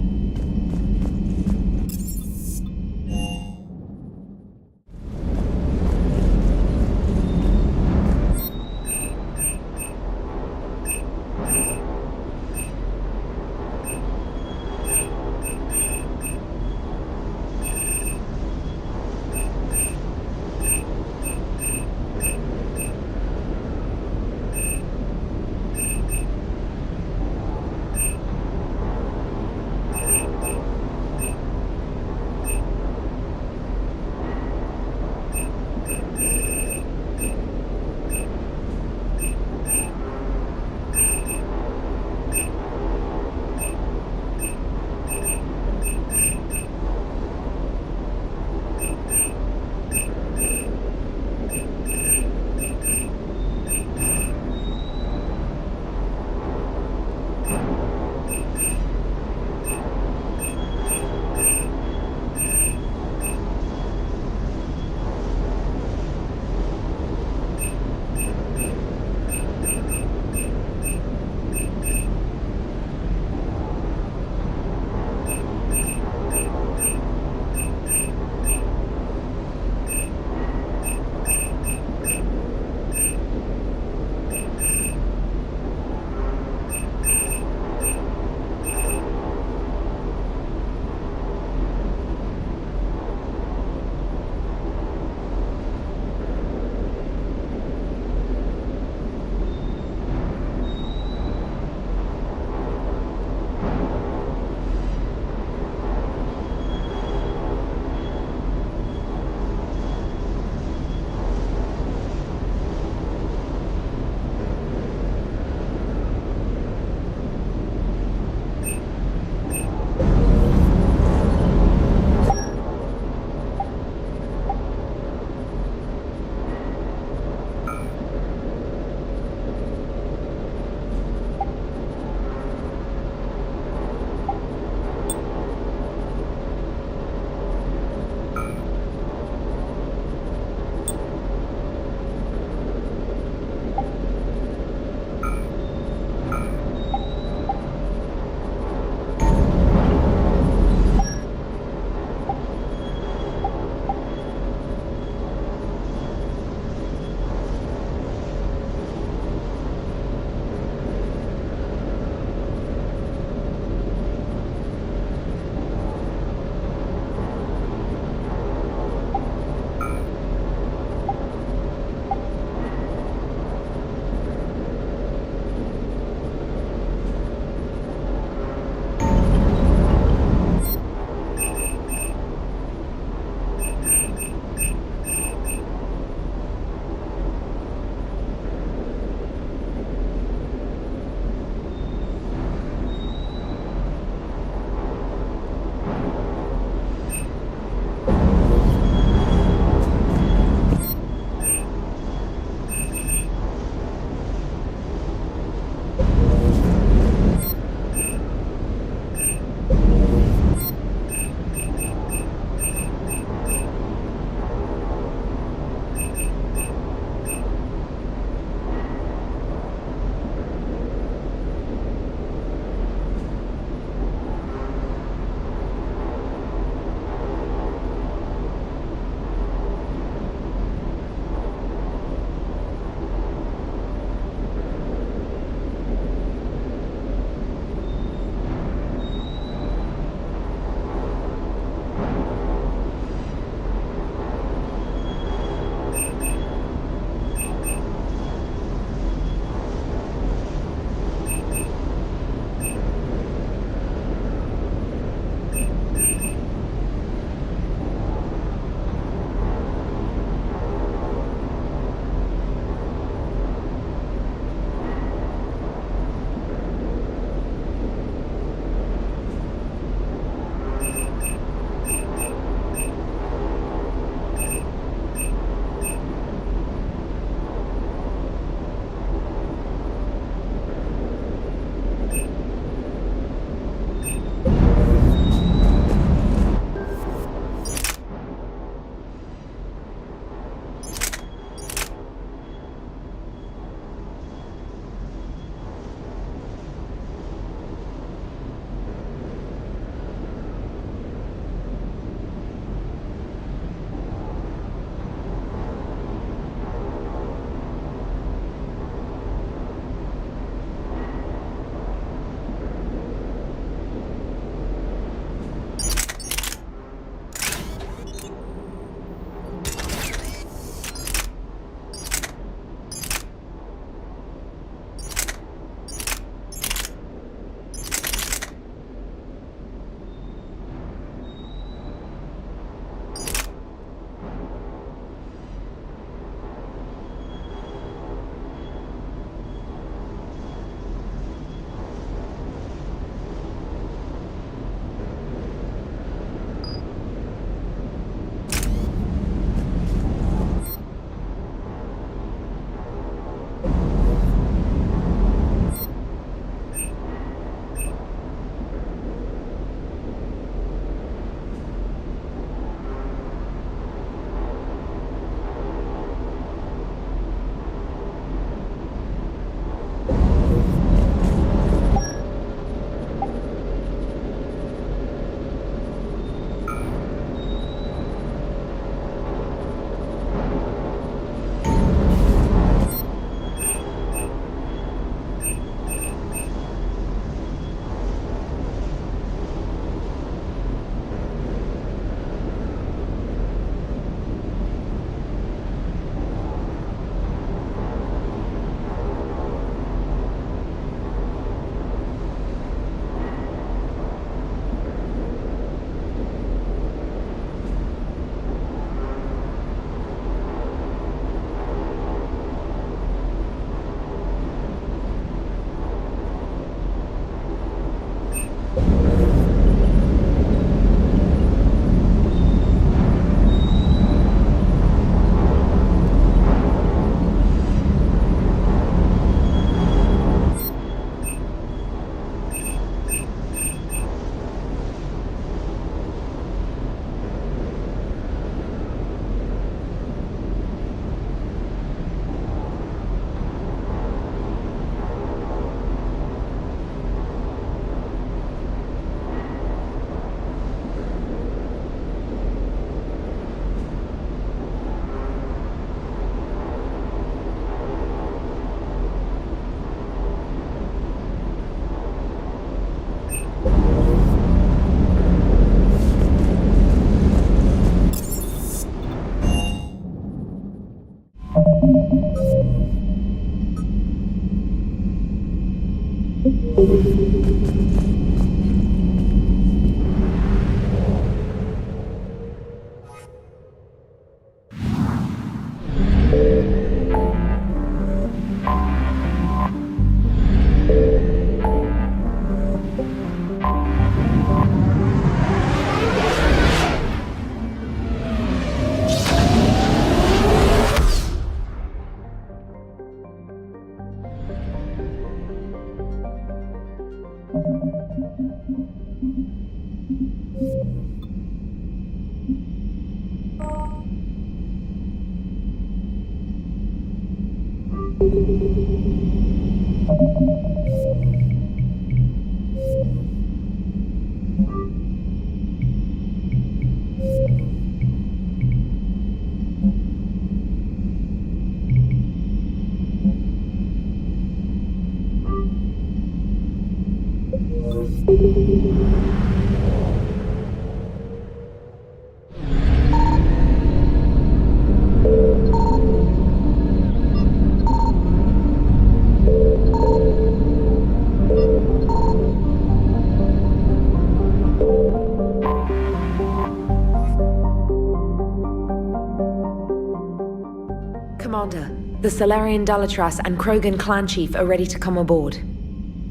Commander, the Salarian Dalatras and Krogan clan chief are ready to come aboard.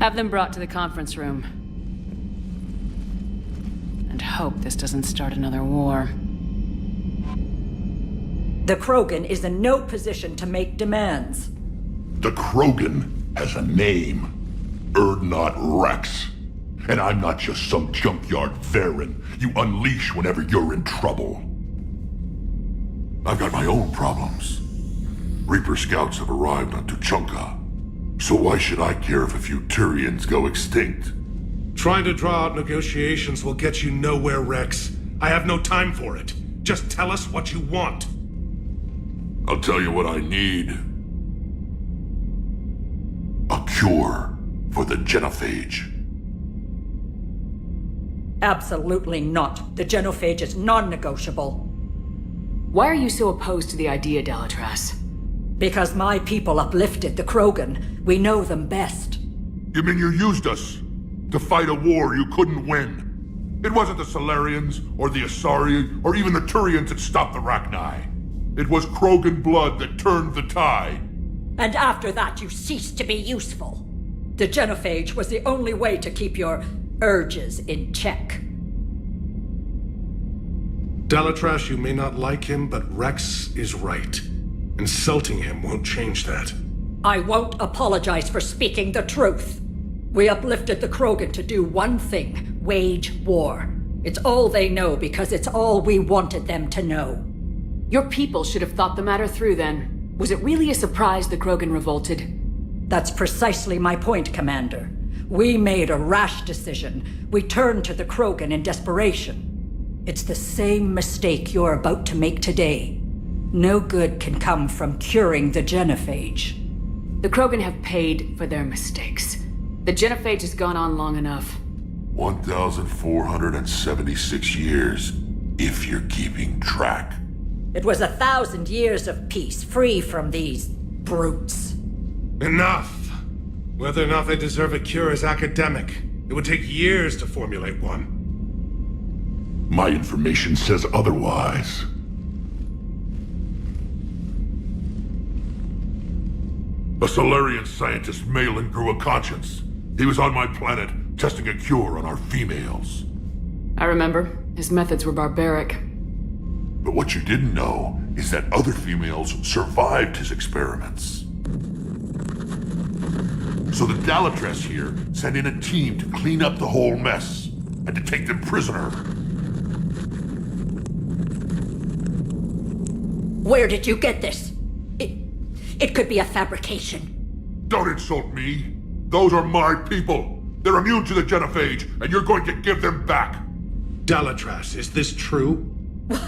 Have them brought to the conference room. And hope this doesn't start another war. The Krogan is in no position to make demands. The Krogan has a name. Urdnot Rex. And I'm not just some junkyard Varen you unleash whenever you're in trouble. I've got my own problems. Reaper scouts have arrived on Tuchanka. So why should I care if a few Turians go extinct? Trying to draw out negotiations will get you nowhere, Rex. I have no time for it. Just tell us what you want. I'll tell you what I need. A cure for the genophage. Absolutely not. The genophage is non-negotiable. Why are you so opposed to the idea, Dalatras? Because my people uplifted the Krogan. We know them best. You mean you used us to fight a war you couldn't win? It wasn't the Salarians, or the Asari, or even the Turians that stopped the Rachni. It was Krogan blood that turned the tide. And after that, you ceased to be useful. The genophage was the only way to keep your urges in check. Dalatras, you may not like him, but Rex is right. Insulting him won't change that. I won't apologize for speaking the truth. We uplifted the Krogan to do one thing: wage war. It's all they know because it's all we wanted them to know. Your people should have thought the matter through then. Was it really a surprise the Krogan revolted? That's precisely my point, Commander. We made a rash decision. We turned to the Krogan in desperation. It's the same mistake you're about to make today. No good can come from curing the genophage. The Krogan have paid for their mistakes. The genophage has gone on long enough. 1,476 years, if you're keeping track. It was 1,000 years of peace, free from these brutes. Enough! Whether or not they deserve a cure is academic. It would take years to formulate one. My information says otherwise. A Salarian scientist, Malin, grew a conscience. He was on my planet, testing a cure on our females. I remember. His methods were barbaric. But what you didn't know is that other females survived his experiments. So the Dalatras here sent in a team to clean up the whole mess, and to take them prisoner. Where did you get this? It could be a fabrication. Don't insult me. Those are my people. They're immune to the genophage, and you're going to give them back. Dalatras, is this true?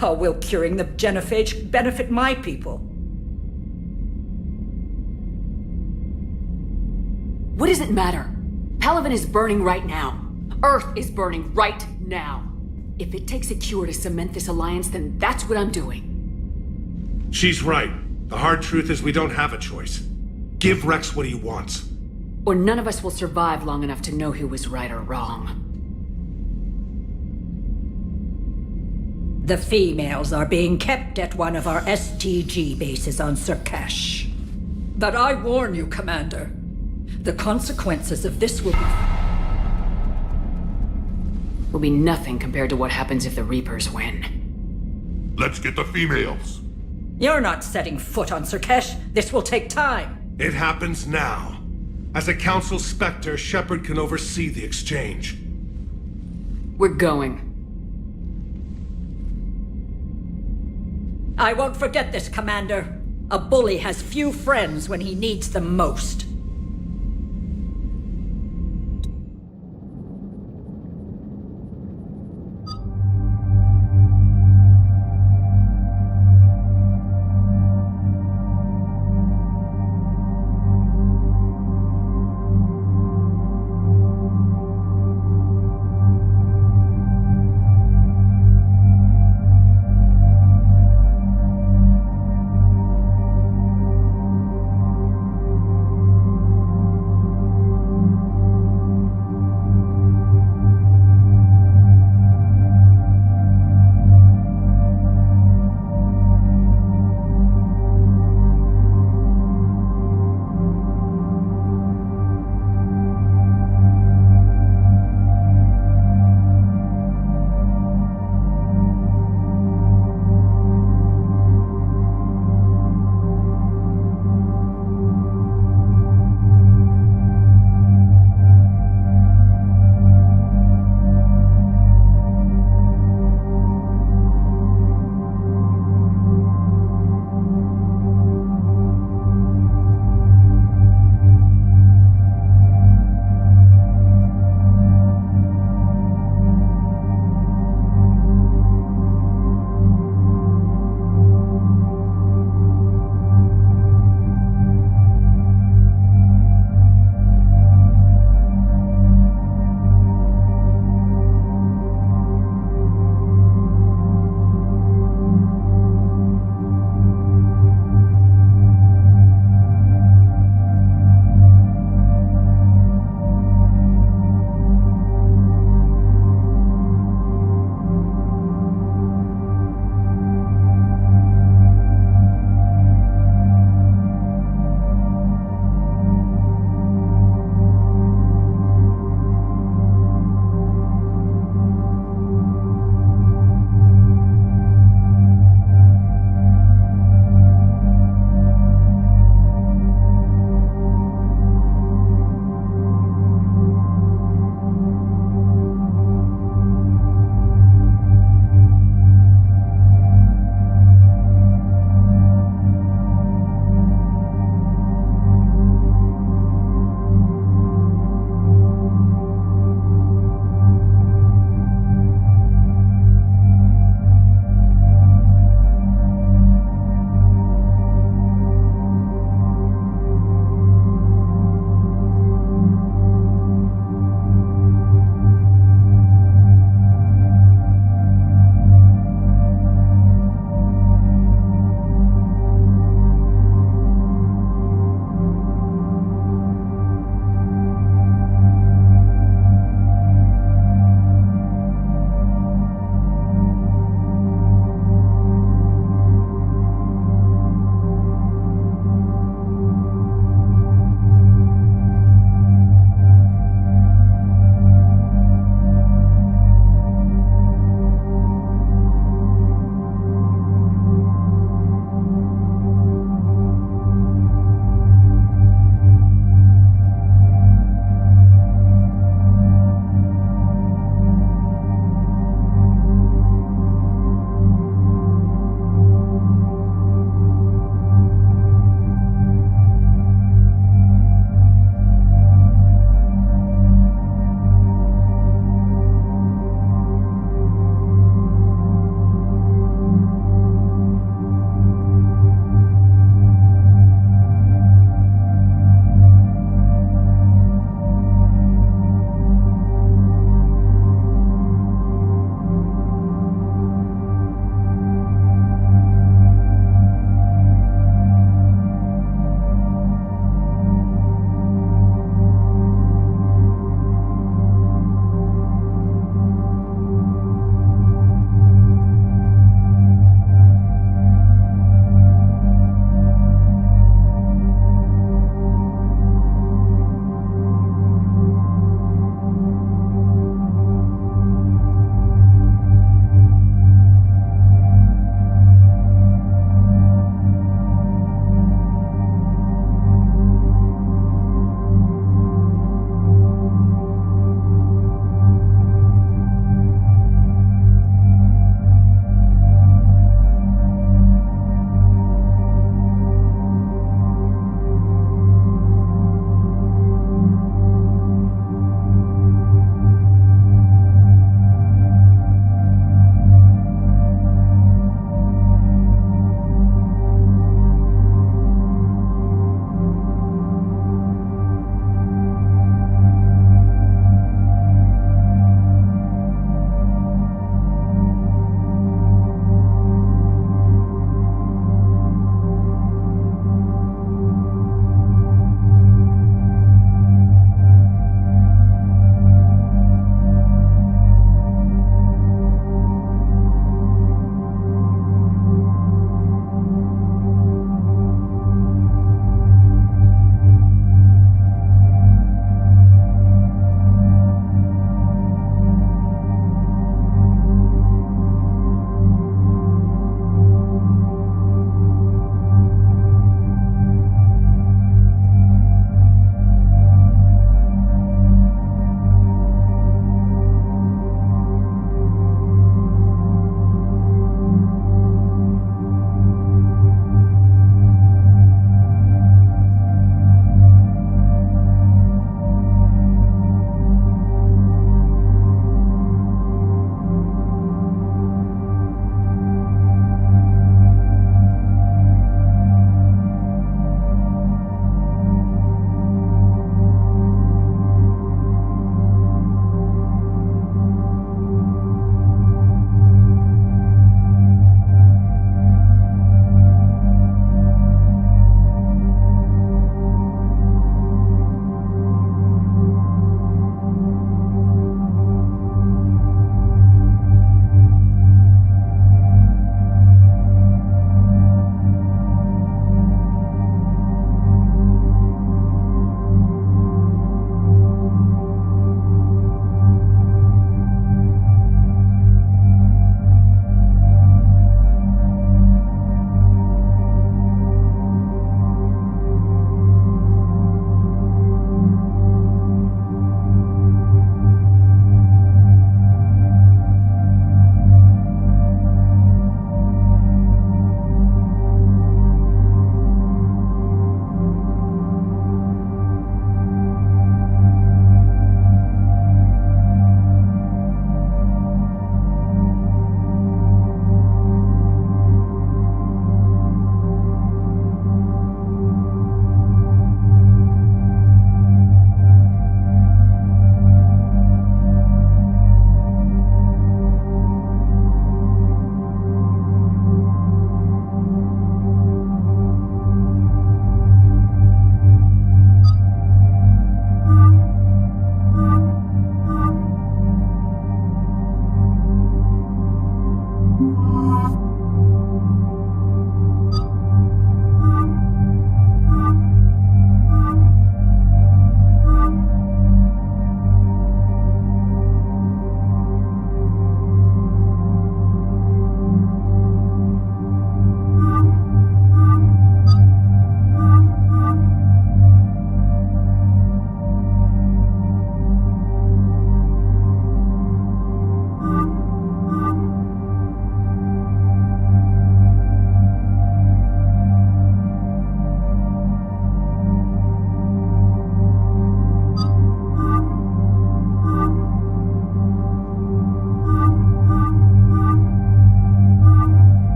How will curing the genophage benefit my people? What does it matter? Palaven is burning right now. Earth is burning right now. If it takes a cure to cement this alliance, then that's what I'm doing. She's right. The hard truth is we don't have a choice. Give Rex what he wants. Or none of us will survive long enough to know who was right or wrong. The females are being kept at one of our STG bases on Surkesh. But I warn you, Commander. The consequences of this will be nothing compared to what happens if the Reapers win. Let's get the females. You're not setting foot on Surkesh. This will take time. It happens now. As a Council Spectre, Shepard can oversee the exchange. We're going. I won't forget this, Commander. A bully has few friends when he needs them most.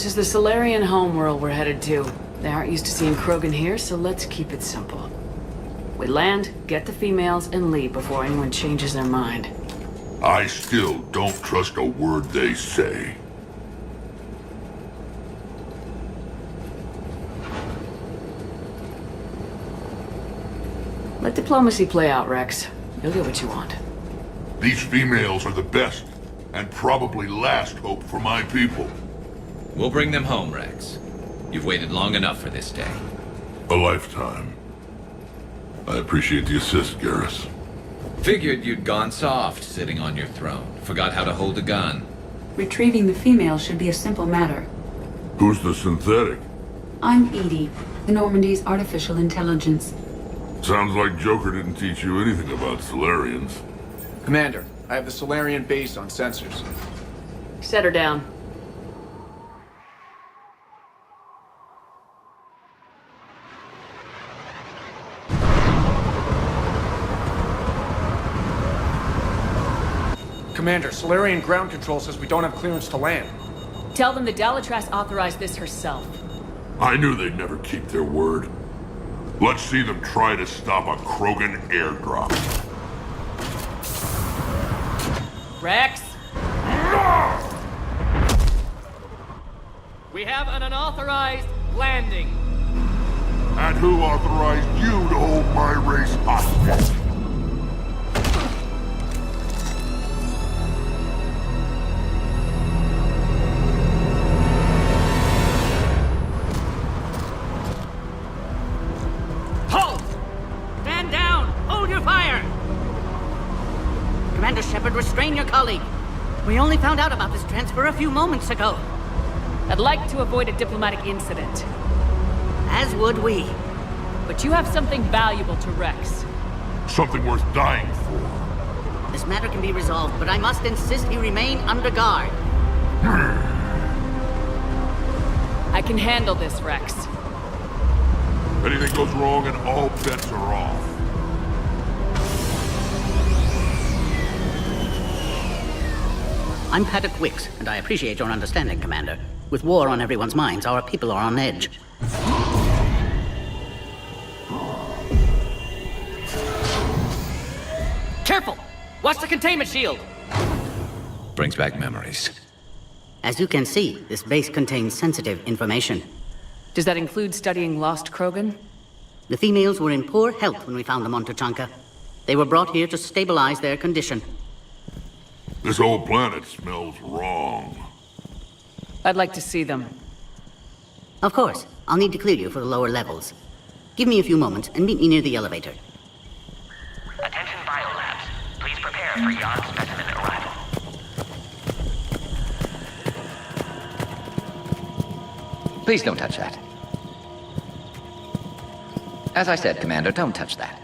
This is the Solarian homeworld we're headed to. They aren't used to seeing Krogan here, so let's keep it simple. We land, get the females, and leave before anyone changes their mind. I still don't trust a word they say. Let diplomacy play out, Rex. You'll get what you want. These females are the best, and probably last hope for my people. We'll bring them home, Rex. You've waited long enough for this day. A lifetime. I appreciate the assist, Garrus. Figured you'd gone soft sitting on your throne. Forgot how to hold a gun. Retrieving the females should be a simple matter. Who's the synthetic? I'm Edie, the Normandy's artificial intelligence. Sounds like Joker didn't teach you anything about Solarians. Commander, I have the Solarian base on sensors. Set her down. Commander, Solarian ground control says we don't have clearance to land. Tell them the Dalatrass authorized this herself. I knew they'd never keep their word. Let's see them try to stop a Krogan airdrop. Rex? We have an unauthorized landing. And who authorized you to hold my race hostage? Commander Shepard, restrain your colleague. We only found out about this transfer a few moments ago. I'd like to avoid a diplomatic incident. As would we. But you have something valuable to Rex. Something worth dying for. This matter can be resolved, but I must insist he remain under guard. I can handle this, Rex. Anything goes wrong and all bets are off. I'm Paddock Wicks, and I appreciate your understanding, Commander. With war on everyone's minds, our people are on edge. Careful! Watch the containment shield! Brings back memories. As you can see, this base contains sensitive information. Does that include studying lost Krogan? The females were in poor health when we found them on Tuchanka. They were brought here to stabilize their condition. This whole planet smells wrong. I'd like to see them. Of course. I'll need to clear you for the lower levels. Give me a few moments and meet me near the elevator. Attention biolabs. Please prepare for Yard specimen arrival. Please don't touch that. As I said, Commander, don't touch that.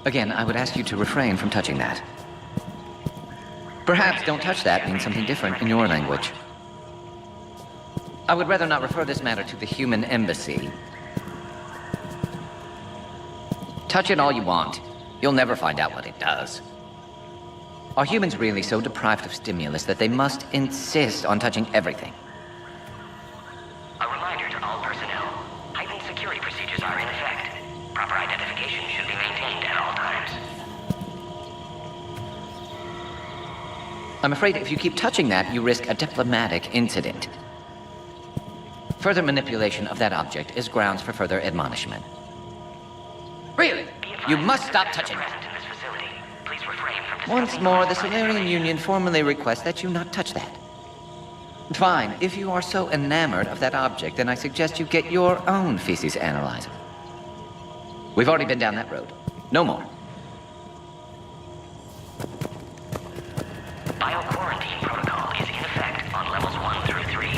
Again, I would ask you to refrain from touching that. Perhaps "don't touch that" means something different in your language. I would rather not refer this matter to the human embassy. Touch it all you want. You'll never find out what it does. Are humans really so deprived of stimulus that they must insist on touching everything? A reminder to all personnel. Heightened security procedures are in effect. Proper identification should be maintained at all times. I'm afraid if you keep touching that, you risk a diplomatic incident. Further manipulation of that object is grounds for further admonishment. Really? You must stop touching it. Once more, the Solarian Union formally requests that you not touch that. Fine. If you are so enamored of that object, then I suggest you get your own feces analyzer. We've already been down that road. No more. Bio-quarantine protocol is in effect on levels 1 through 3.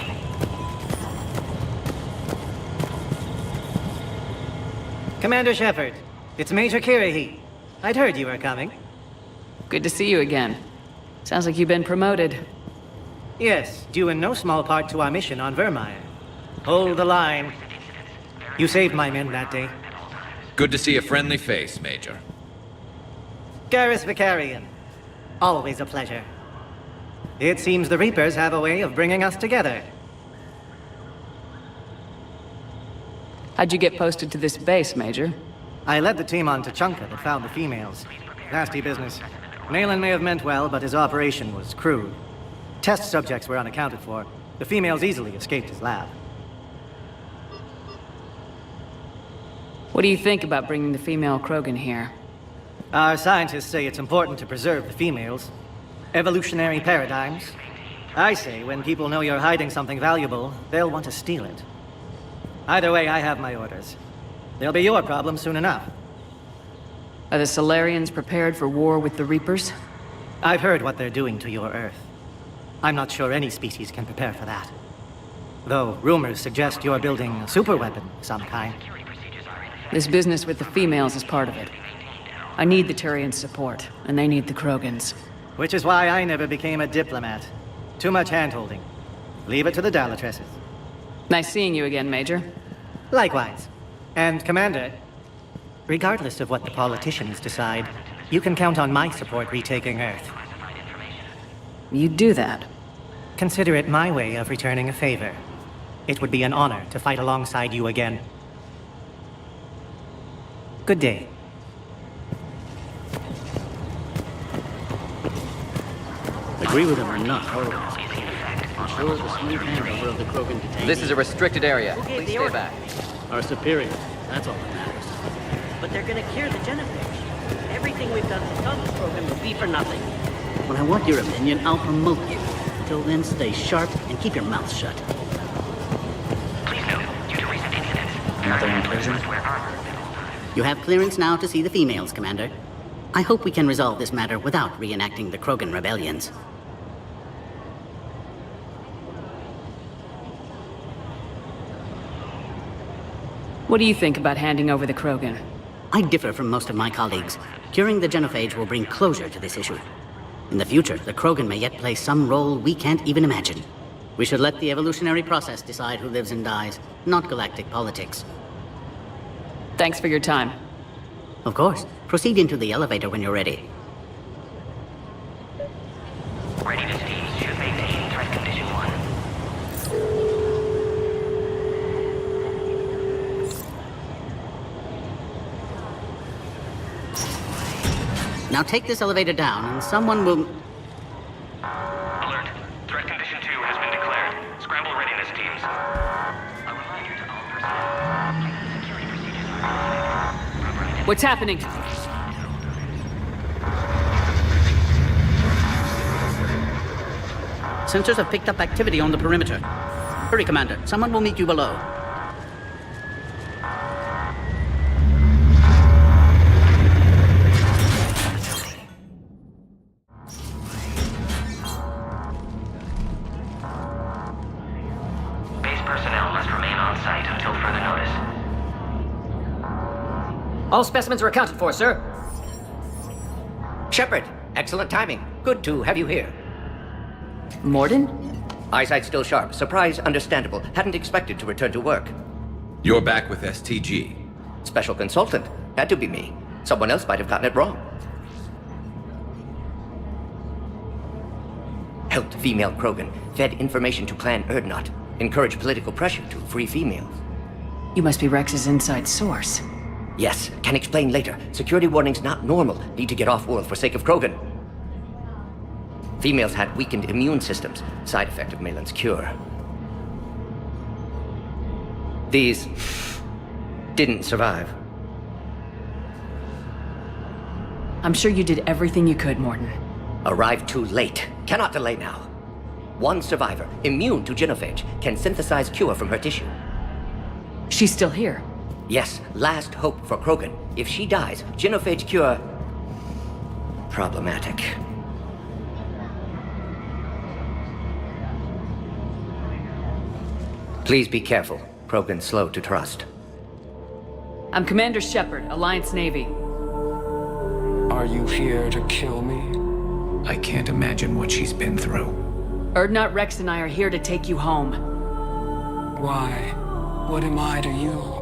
Commander Shepard, it's Major Kirahi. I'd heard you were coming. Good to see you again. Sounds like you've been promoted. Yes, due in no small part to our mission on Vermire. Hold the line. You saved my men that day. Good to see a friendly face, Major. Garrus Vicarian. Always a pleasure. It seems the Reapers have a way of bringing us together. How'd you get posted to this base, Major? I led the team on Tuchanka that found the females. Nasty business. Malin may have meant well, but his operation was crude. Test subjects were unaccounted for. The females easily escaped his lab. What do you think about bringing the female Krogan here? Our scientists say it's important to preserve the females. Evolutionary paradigms. I say when people know you're hiding something valuable, they'll want to steal it. Either way, I have my orders. They'll be your problem soon enough. Are the Salarians prepared for war with the Reapers? I've heard what they're doing to your Earth. I'm not sure any species can prepare for that. Though rumors suggest you're building a superweapon of some kind. This business with the females is part of it. I need the Turians' support, and they need the Krogans. Which is why I never became a diplomat. Too much hand-holding. Leave it to the Dalatresses. Nice seeing you again, Major. Likewise. And Commander, regardless of what the politicians decide, you can count on my support retaking Earth. You'd do that? Consider it my way of returning a favor. It would be an honor to fight alongside you again. Good day. Agree with him or not, ensure the smooth handover of the Krogan detainees. This is a restricted area. Please stay back. Our superiors, that's all that matters. But they're gonna cure the genophage. Everything we've done to stop this program will be for nothing. When I want your opinion, I'll promote you. Until then, stay sharp and keep your mouth shut. Please note, due to recent incidents, Another intrusion? You have clearance now to see the females, Commander. I hope we can resolve this matter without reenacting the Krogan rebellions. What do you think about handing over the Krogan? I differ from most of my colleagues. Curing the genophage will bring closure to this issue. In the future, the Krogan may yet play some role we can't even imagine. We should let the evolutionary process decide who lives and dies, not galactic politics. Thanks for your time. Of course. Proceed into the elevator when you're ready. Readiness teams should maintain threat condition 1. Now take this elevator down and someone will... Alert. Threat condition 2 has been declared. Scramble readiness teams. A reminder to all personnel. Security procedures are... What's happening? Sensors have picked up activity on the perimeter. Hurry, Commander. Someone will meet you below. Base personnel must remain on site until further notice. All specimens are accounted for, sir. Shepard, excellent timing. Good to have you here. Mordin? Eyesight still sharp. Surprise understandable. Hadn't expected to return to work. You're back with STG. Special consultant. Had to be me. Someone else might have gotten it wrong. Helped female Krogan. Fed information to Clan Urdnot. Encouraged political pressure to free females. You must be Rex's inside source. Yes, can explain later. Security warnings not normal. Need to get off-world for sake of Krogan. Females had weakened immune systems. Side effect of Malin's cure. These didn't survive. I'm sure you did everything you could, Mordin. Arrived too late. Cannot delay now. One survivor, immune to genophage, can synthesize cure from her tissue. She's still here? Yes, last hope for Krogan. If she dies, genophage cure... problematic. Please be careful. Krogan's slow to trust. I'm Commander Shepard, Alliance Navy. Are you here to kill me? I can't imagine what she's been through. Urdnot, Rex, and I are here to take you home. Why? What am I to you?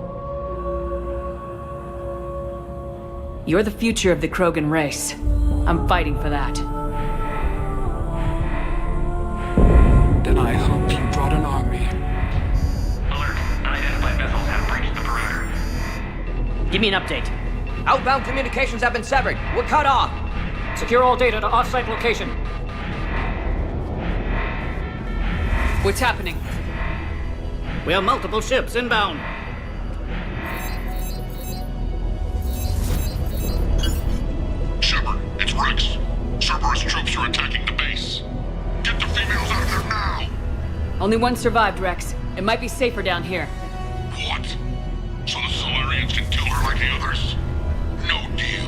You're the future of the Krogan race. I'm fighting for that. Give me an update. Outbound communications have been severed. We're cut off. Secure all data to off-site location. What's happening? We have multiple ships inbound. Shepard, it's Rex. Cerberus troops are attacking the base. Get the females out of there now! Only one survived, Rex. It might be safer down here. What? So the Solarians can kill her like the others? No deal.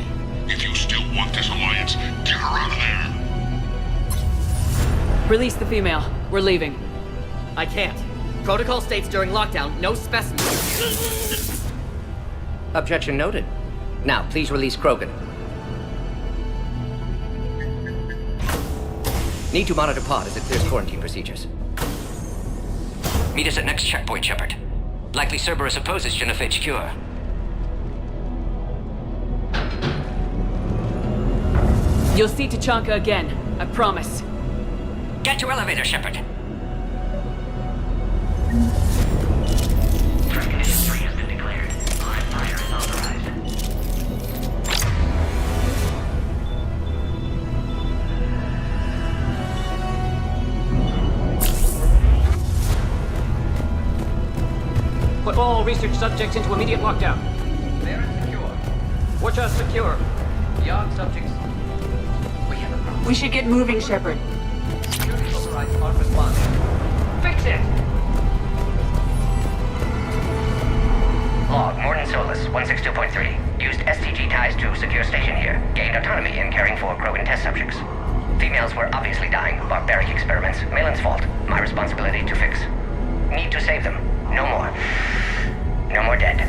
If you still want this alliance, get her out of there. Release the female. We're leaving. I can't. Protocol states during lockdown, no specimens. Objection noted. Now, please release Krogan. Need to monitor pod as it clears quarantine procedures. Meet us at next checkpoint, Shepard. Likely Cerberus opposes genophage cure. You'll see Tachanka again. I promise. Get to elevator, Shepard. Threat condition 3 has been declared. Live fire is authorized. Put all research subjects into immediate lockdown. Clearance secure. Watch us secure. Beyond subjects. We have a problem. We should get moving, Shepard. Security overrides aren't responding. Fix it! Log, Morton Solus, 162.3. Used STG ties to secure station here. Gained autonomy in caring for Krogan test subjects. Females were obviously dying. Barbaric experiments. Malin's fault. My responsibility to fix. Need to save them. No more. No more dead.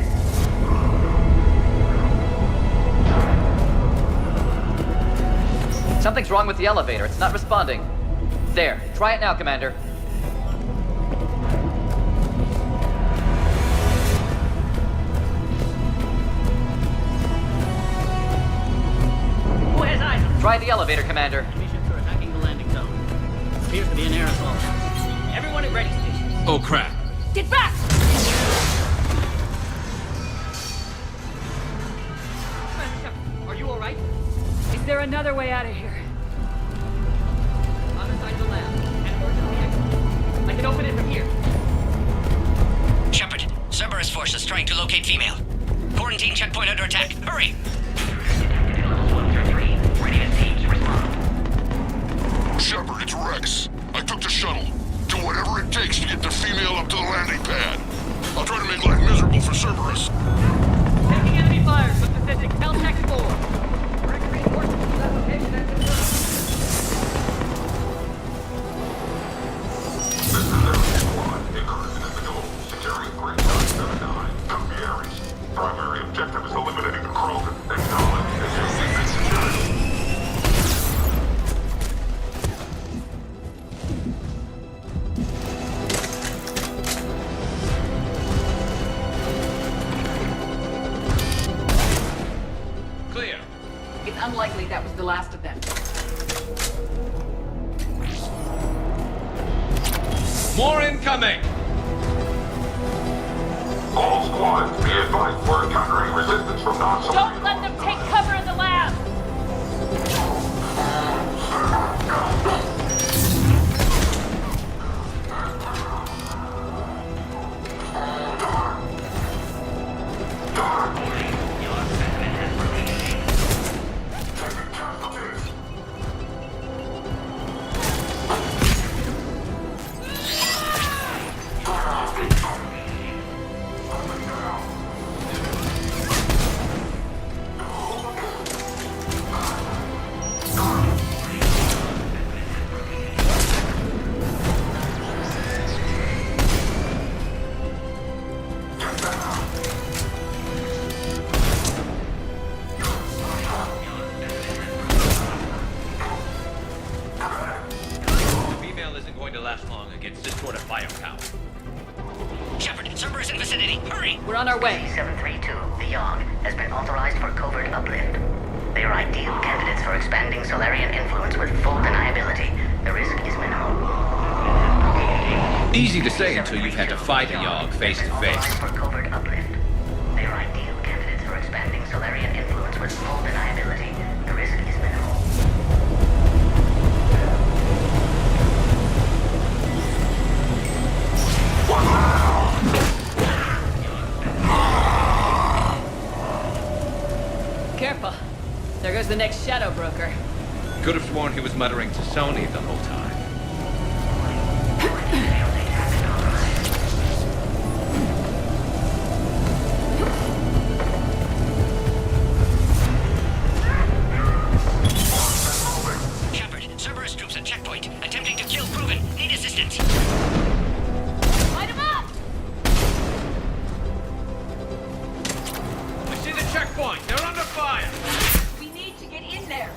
Something's wrong with the elevator. It's not responding. There. Try it now, Commander. Who has eyes? Try the elevator, Commander. Enemy ships are attacking the landing zone. Appears to be an air assault. Everyone at ready station. Oh, crap. Get back! Are you alright? Is there another way out of here? Other side of the lab. An emergency exit. I can open it from here. Shepard, Cerberus forces trying to locate female. Quarantine checkpoint under attack. Hurry! Levels 1 through 3. Readiness teams respond. Shepard, it's Rex. I took the shuttle. Do whatever it takes to get the female up to the landing pad. I'll try to make life miserable for Cerberus. Taking enemy fire from Pacific. Teltech 4. Reinforcements to that location and confirmed. This is Air Squad. Incursion in the goal. Securing 3979. Cambieris. Primary objective is eliminating the Krogan. Acknowledge as your secret security. Clear. It's unlikely that was the last of them. More incoming! All squads, be advised we're encountering resistance from non-Solarians. Don't let them take cover in the lab! We're on our way. C-732, the Yogg, has been authorized for covert uplift. They are ideal candidates for expanding Solarian influence with full deniability. The risk is minimal. Easy to say until you've had to fight a Yogg face to face. For covert uplift. They are ideal candidates for expanding Solarian influence with full deniability. The risk is minimal. Careful. There goes the next shadow broker. Could have sworn he was muttering to Sony the whole time. Shepard, Cerberus troops at checkpoint, attempting to kill Krogan. Need assistance. Light him up! I see the checkpoint. They're under fire. We need to get in there.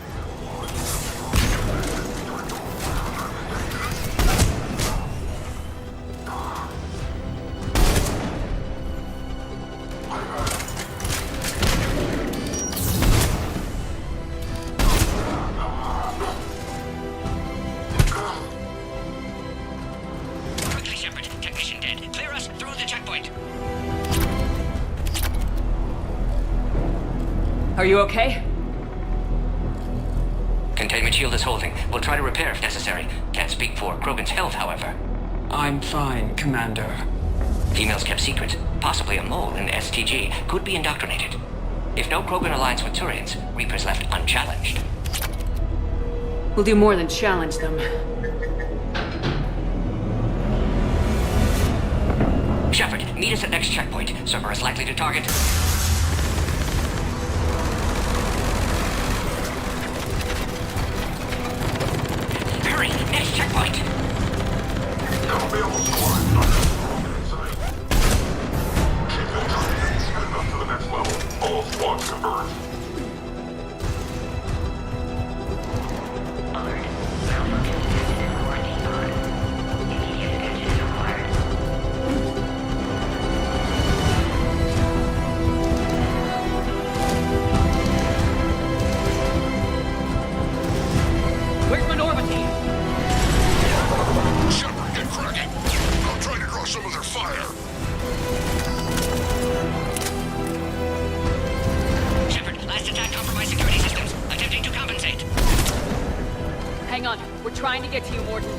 Quickly, Shepard. Technician dead. Clear us through the checkpoint. Are you okay? Containment shield is holding. We'll try to repair if necessary. Can't speak for Krogan's health, however. I'm fine, Commander. Females kept secret. Possibly a mole in STG. Could be indoctrinated. If no Krogan aligns with Turians, Reaper's left unchallenged. We'll do more than challenge them. Shepard, meet us at next checkpoint. Cerberus likely to target. Hurry! Next checkpoint! That'll be almost quiet. Not inside. Keep them trying. Get enough to the next level. All squads converge. Alert. Alpha detected in quarantine pod. Immediate attention is required. Where's Minorva team? Shepard, get cracking! I'll try to draw some of their fire. Shepard, last attack compromised security systems. Attempting to compensate. Hang on. We're trying to get to you, Morden.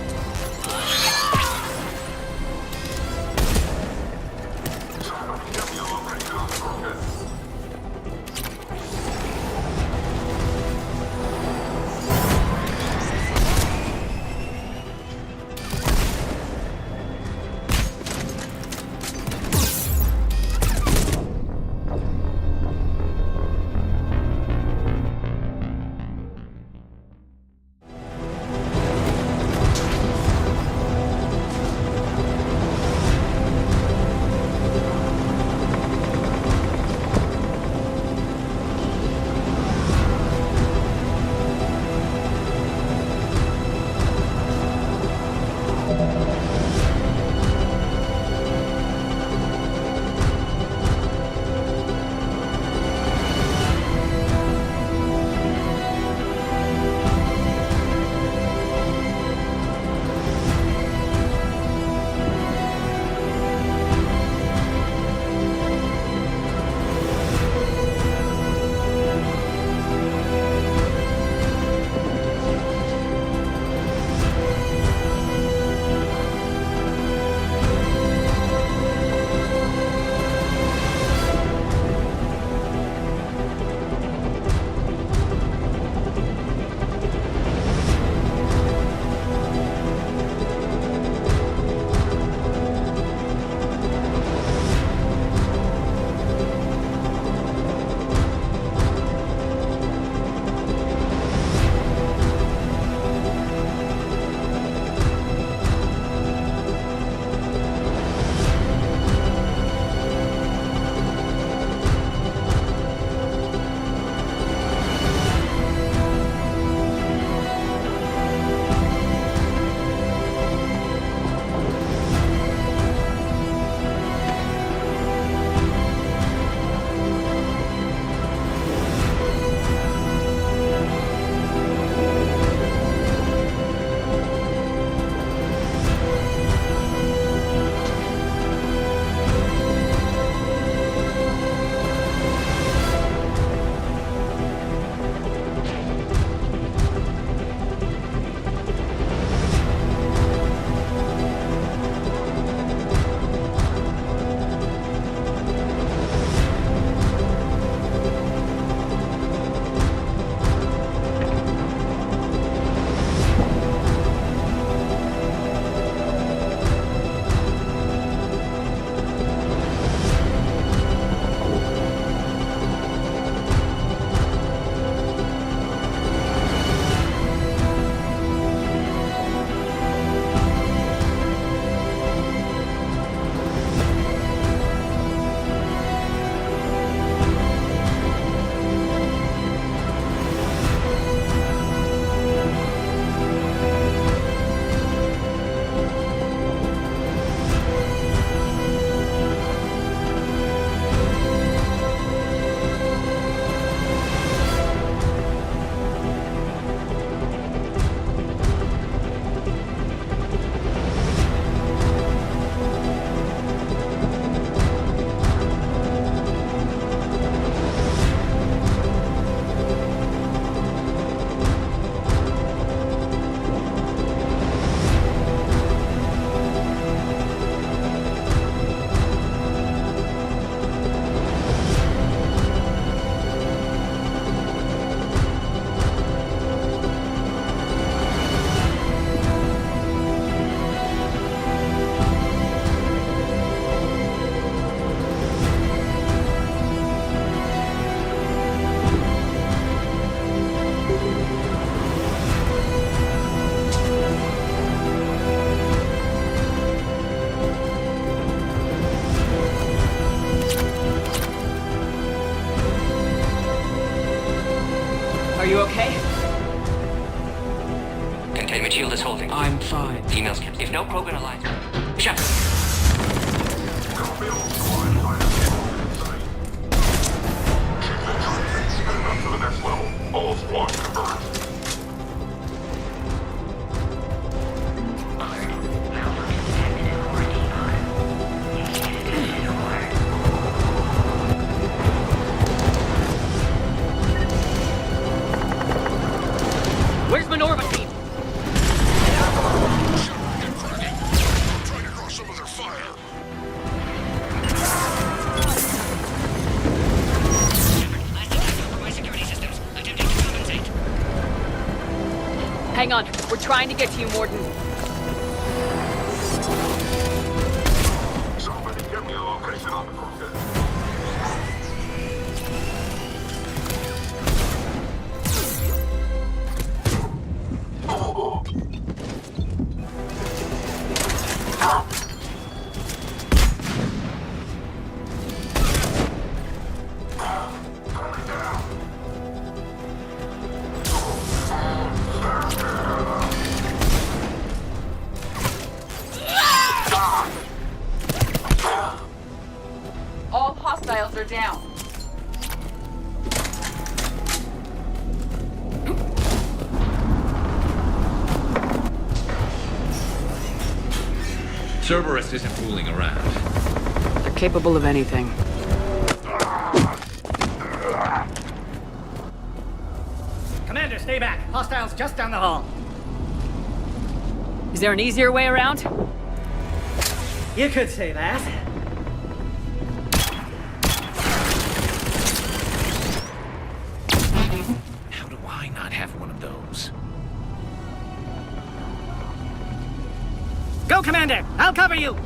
Females can. If no Krogan Alliance. Shepard. Up to the next level. All squads converge. Where's Minerva team? Trying to draw some of their fire. Hang on, we're trying to get to you, Morden. Somebody give me a location on the Krogan. All hostiles are down. Cerberus isn't fooling around. They're capable of anything. Commander, stay back. Hostiles just down the hall. Is there an easier way around? You could say that. How do I not have one of those? Go, Commander! I'll cover you!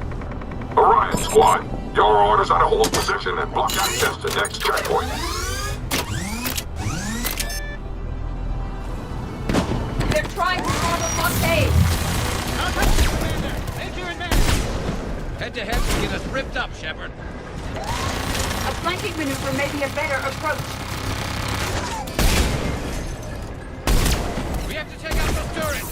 Orion Squad, your orders are to hold position and block access to next checkpoint. They're trying to form a blockade. Head-to-head will get us ripped up, Shepard. A flanking maneuver may be a better approach. We have to take out those turrets!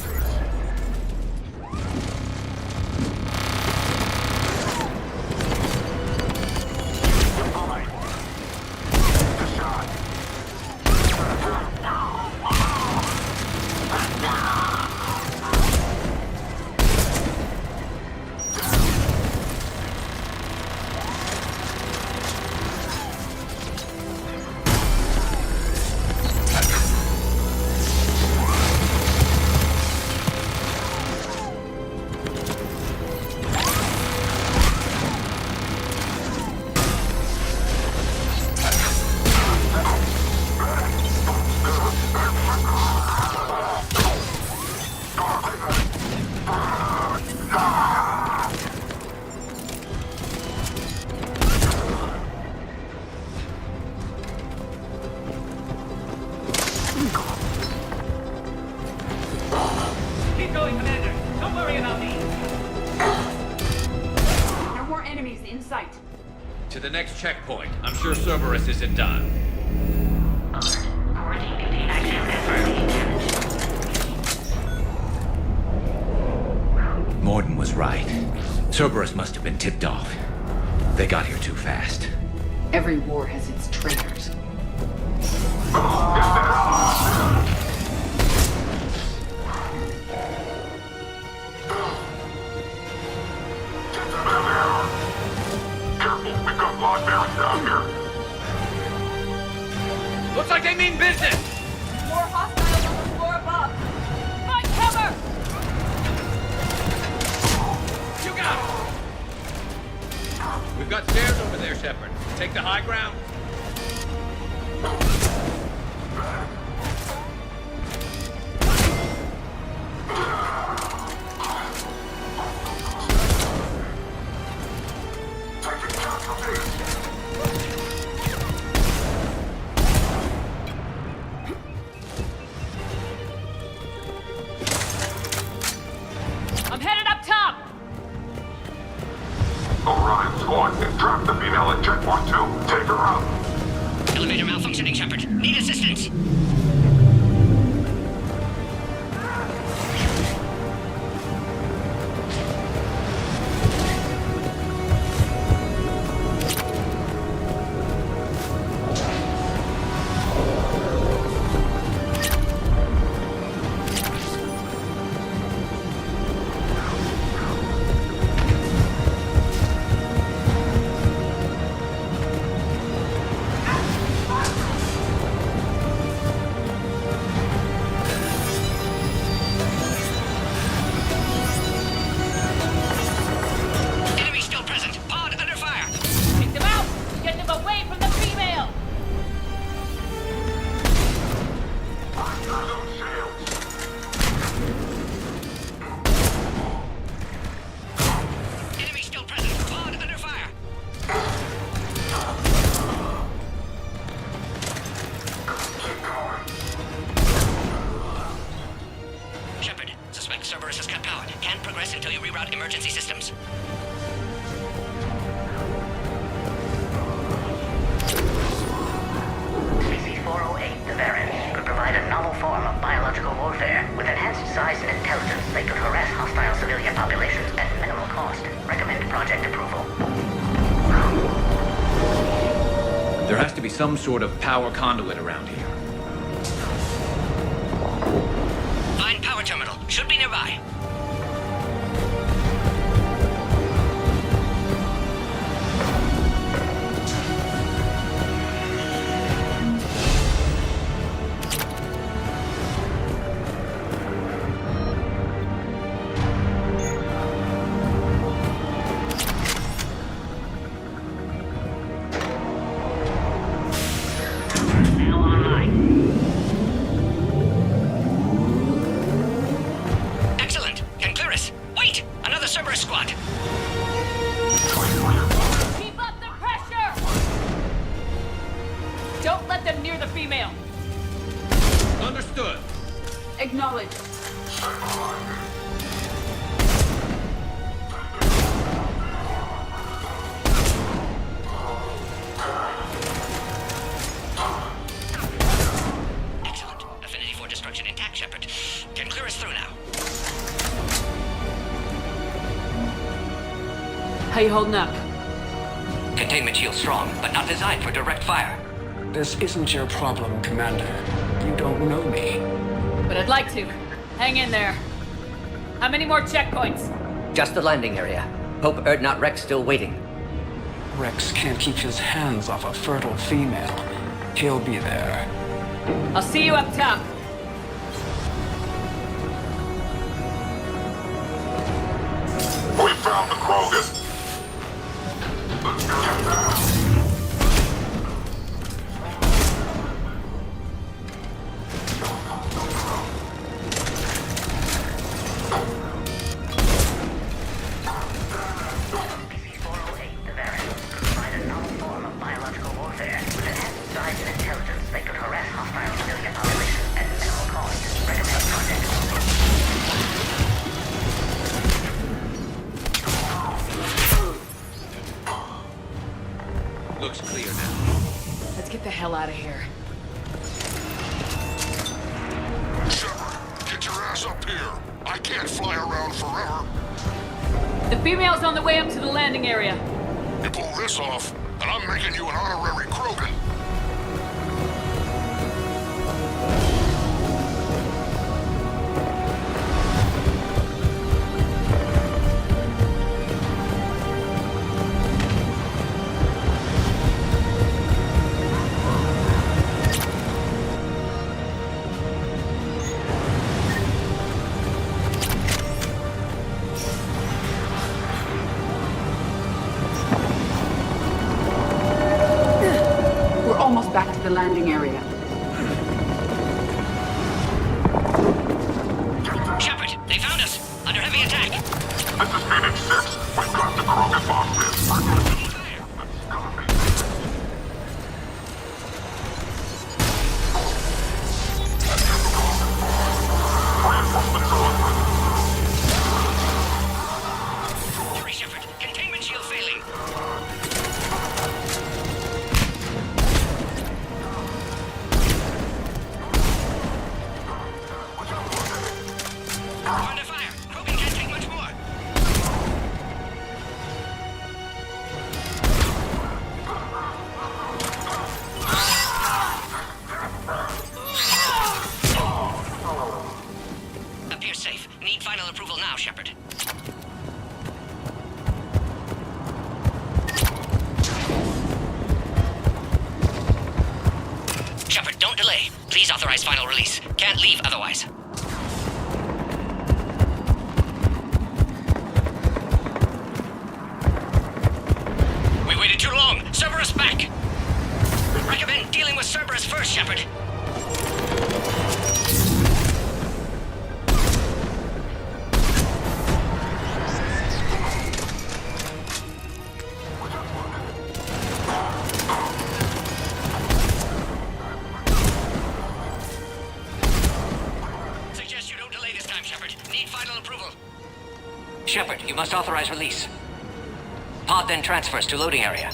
Keep going, Commander. Don't worry about me. No more enemies in sight. To the next checkpoint. I'm sure Cerberus isn't done. Morden was right. Cerberus must have been tipped off. They got here too fast. Every war has its traitors. Careful, we've got blood bearing down here. Looks like they mean business! More hostiles on the floor above. Find cover! You got it! We've got stairs over there, Shepard. Take the high ground. I'm headed up top! Orion Squad, trap the female at checkpoint 2. Take her out. Elevator malfunctioning, Shepard. Need assistance. There has to be some sort of power conduit around here. Find power terminal. Should be nearby. Excellent. Can clear us. Wait! Another Cerberus squad. Keep up the pressure! Don't let them near the female. Understood. Acknowledged. Excellent. Affinity for destruction intact, Shepard. Can clear us through now. How you holding up? Containment shield strong, but not designed for direct fire. This isn't your problem, Commander. You don't know me. But I'd like to. Hang in there. How many more checkpoints? Just the landing area. Hope Erdnot Rex still waiting. Rex can't keep his hands off a fertile female. He'll be there. I'll see you up top. We found the Krogan. Let's get down. Looks clear now. Let's get the hell out of here. Shepard, get your ass up here. I can't fly around forever. The female's on the way up to the landing area. You pull this off, and I'm making you an honorary Krogan. We're almost back to the landing area. Shepard, they found us. Under heavy attack. This is Phoenix 6. We've got the Krogan bomb in. Hurry, Shepard. Containment shield failing. We're under fire. Krogan can't take much more. Appears safe. Need final approval now, Shepard. Shepard, don't delay. Please authorize final release. Can't leave otherwise. We waited too long. Cerberus back. Recommend dealing with Cerberus first, Shepard. Suggest you don't delay this time, Shepard. Need final approval. Shepard, you must authorize release. Pod then transfers to loading area.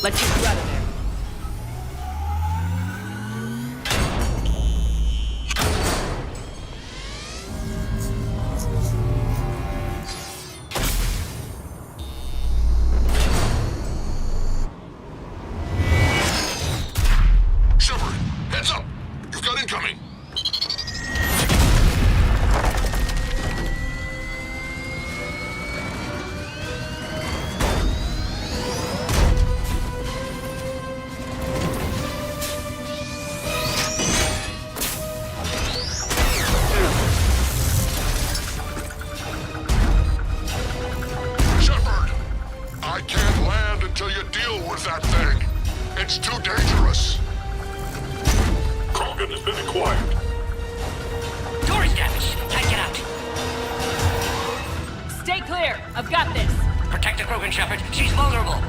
Let's get you out of there. with that thing. It's too dangerous. Krogan has been acquired. Door is damaged. Can't get out. Stay clear. I've got this. Protect the Krogan, Shepard. She's vulnerable.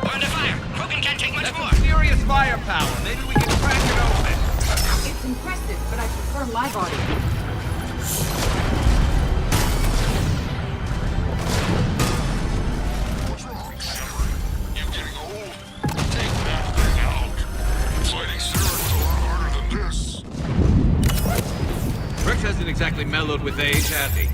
We're under fire. Krogan can't take much more. Furious firepower. Maybe we can crack it open. It's impressive, but I prefer my body. What's wrong, Shepard? You getting old? Take that thing out. Fighting Cere's a lot harder than this. Rex hasn't exactly mellowed with age, has he?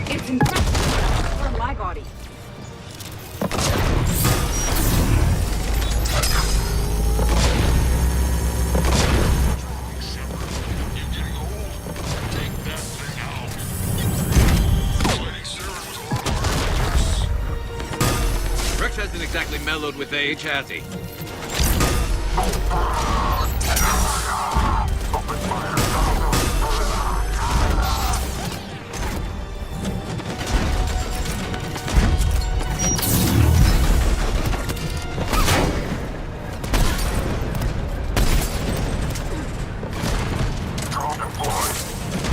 It's impressive for my body. You getting old? Take that thing out. Fighting Cere was a lot harder than this. Rex hasn't exactly mellowed with age, has he?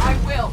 I will.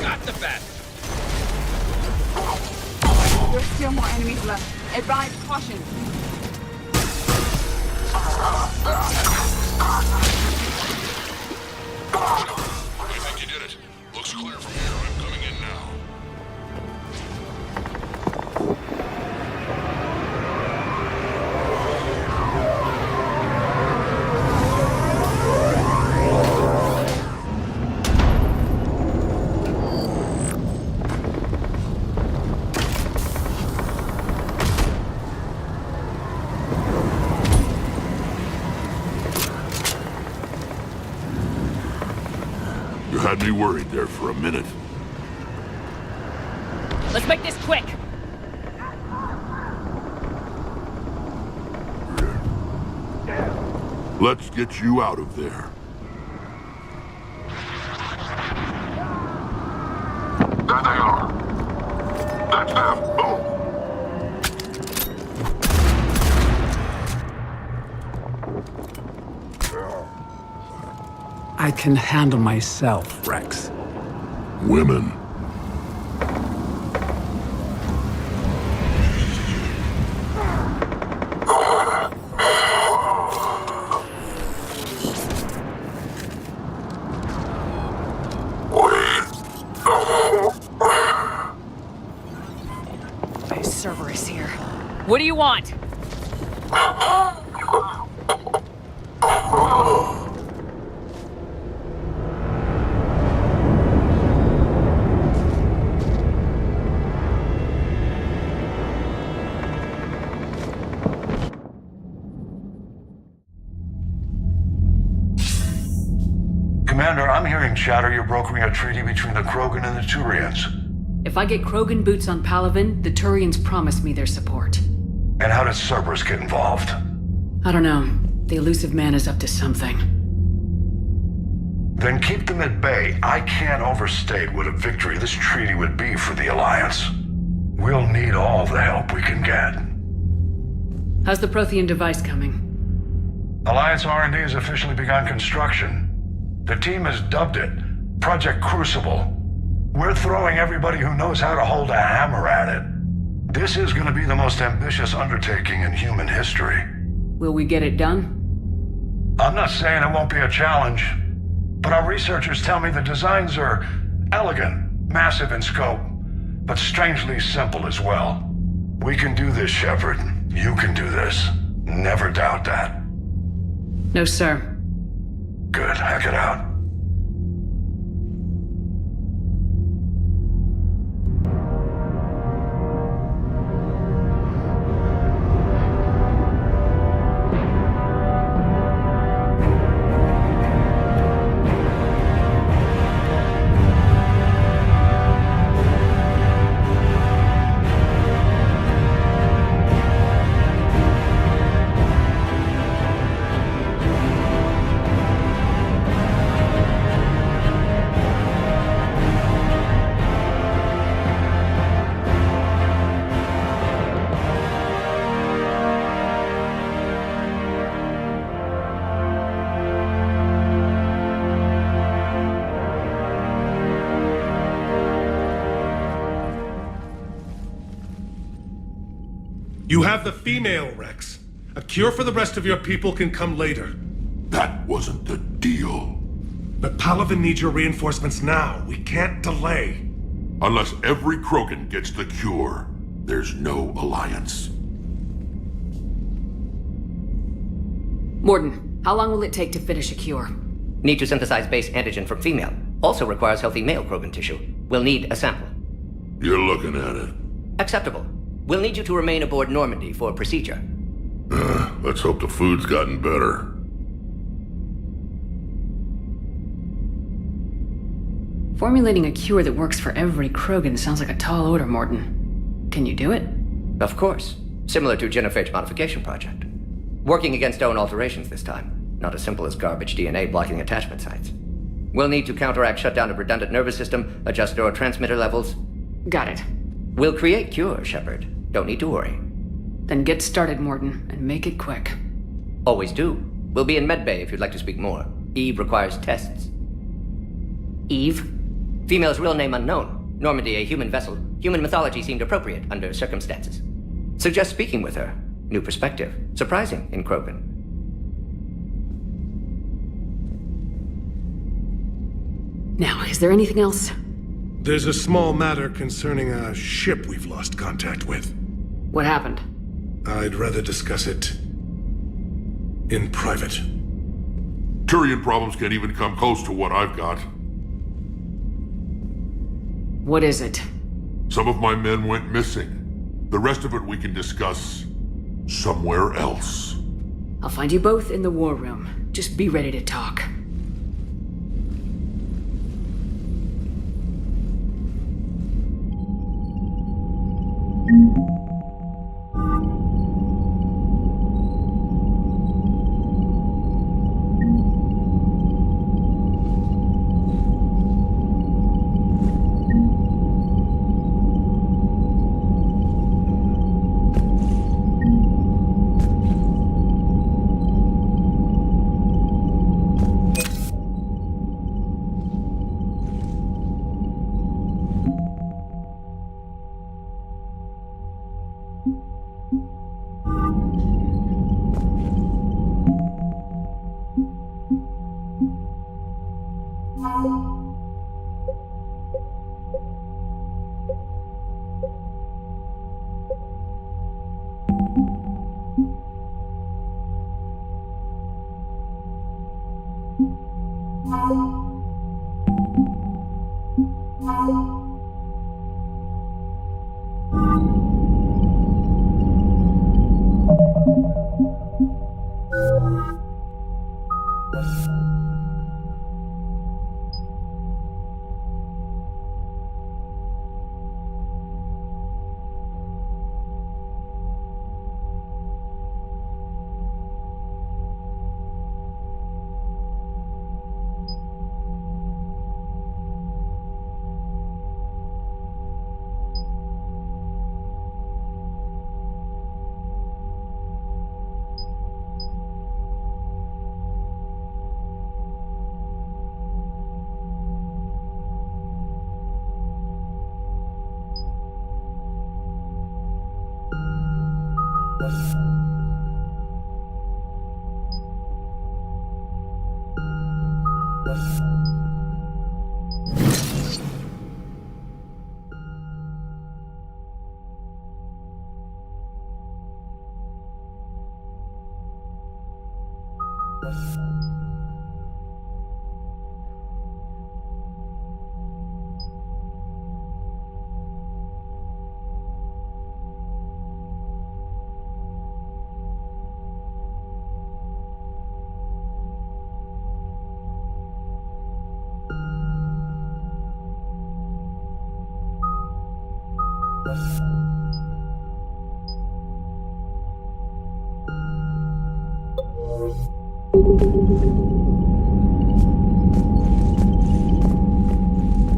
Got the bat. There's still more enemies left. Advise caution. I think you did it. Looks clear from here. I'm coming in now. You had me worried there for a minute. Let's make this quick. Let's get you out of there. There they are. That's them. Boom. I can handle myself, Rex. Women. My Cerberus here. What do you want? Commander, I'm hearing chatter you're brokering a treaty between the Krogan and the Turians. If I get Krogan boots on Palaven, the Turians promise me their support. And how does Cerberus get involved? I don't know. The elusive man is up to something. Then keep them at bay. I can't overstate what a victory this treaty would be for the Alliance. We'll need all the help we can get. How's the Prothean device coming? Alliance R&D has officially begun construction. The team has dubbed it Project Crucible. We're throwing everybody who knows how to hold a hammer at it. This is going to be the most ambitious undertaking in human history. Will we get it done? I'm not saying it won't be a challenge, but our researchers tell me the designs are elegant, massive in scope, but strangely simple as well. We can do this, Shepard. You can do this. Never doubt that. No, sir. Good. Hack it out. You have the female, Rex. A cure for the rest of your people can come later. That wasn't the deal. But Palaven needs your reinforcements now. We can't delay. Unless every Krogan gets the cure, there's no alliance. Mordin, how long will it take to finish a cure? Need to synthesize base antigen from female. Also requires healthy male Krogan tissue. We'll need a sample. You're looking at it. Acceptable. We'll need you to remain aboard Normandy for procedure. Let's hope the food's gotten better. Formulating a cure that works for every Krogan sounds like a tall order, Mordin. Can you do it? Of course. Similar to Genophage modification project. Working against own alterations this time. Not as simple as garbage DNA blocking attachment sites. We'll need to counteract shutdown of redundant nervous system, adjust neurotransmitter levels. Got it. We'll create cure, Shepard. Don't need to worry. Then get started, Mordin, and make it quick. Always do. We'll be in medbay if you'd like to speak more. Eve requires tests. Eve? Female's real name unknown. Normandy, a human vessel. Human mythology seemed appropriate under circumstances. Suggest speaking with her. New perspective. Surprising in Krogan. Now, is there anything else? There's a small matter concerning a ship we've lost contact with. What happened? I'd rather discuss it in private. Turian problems can't even come close to what I've got. What is it? Some of my men went missing. The rest of it we can discuss somewhere else. I'll find you both in the war room. Just be ready to talk.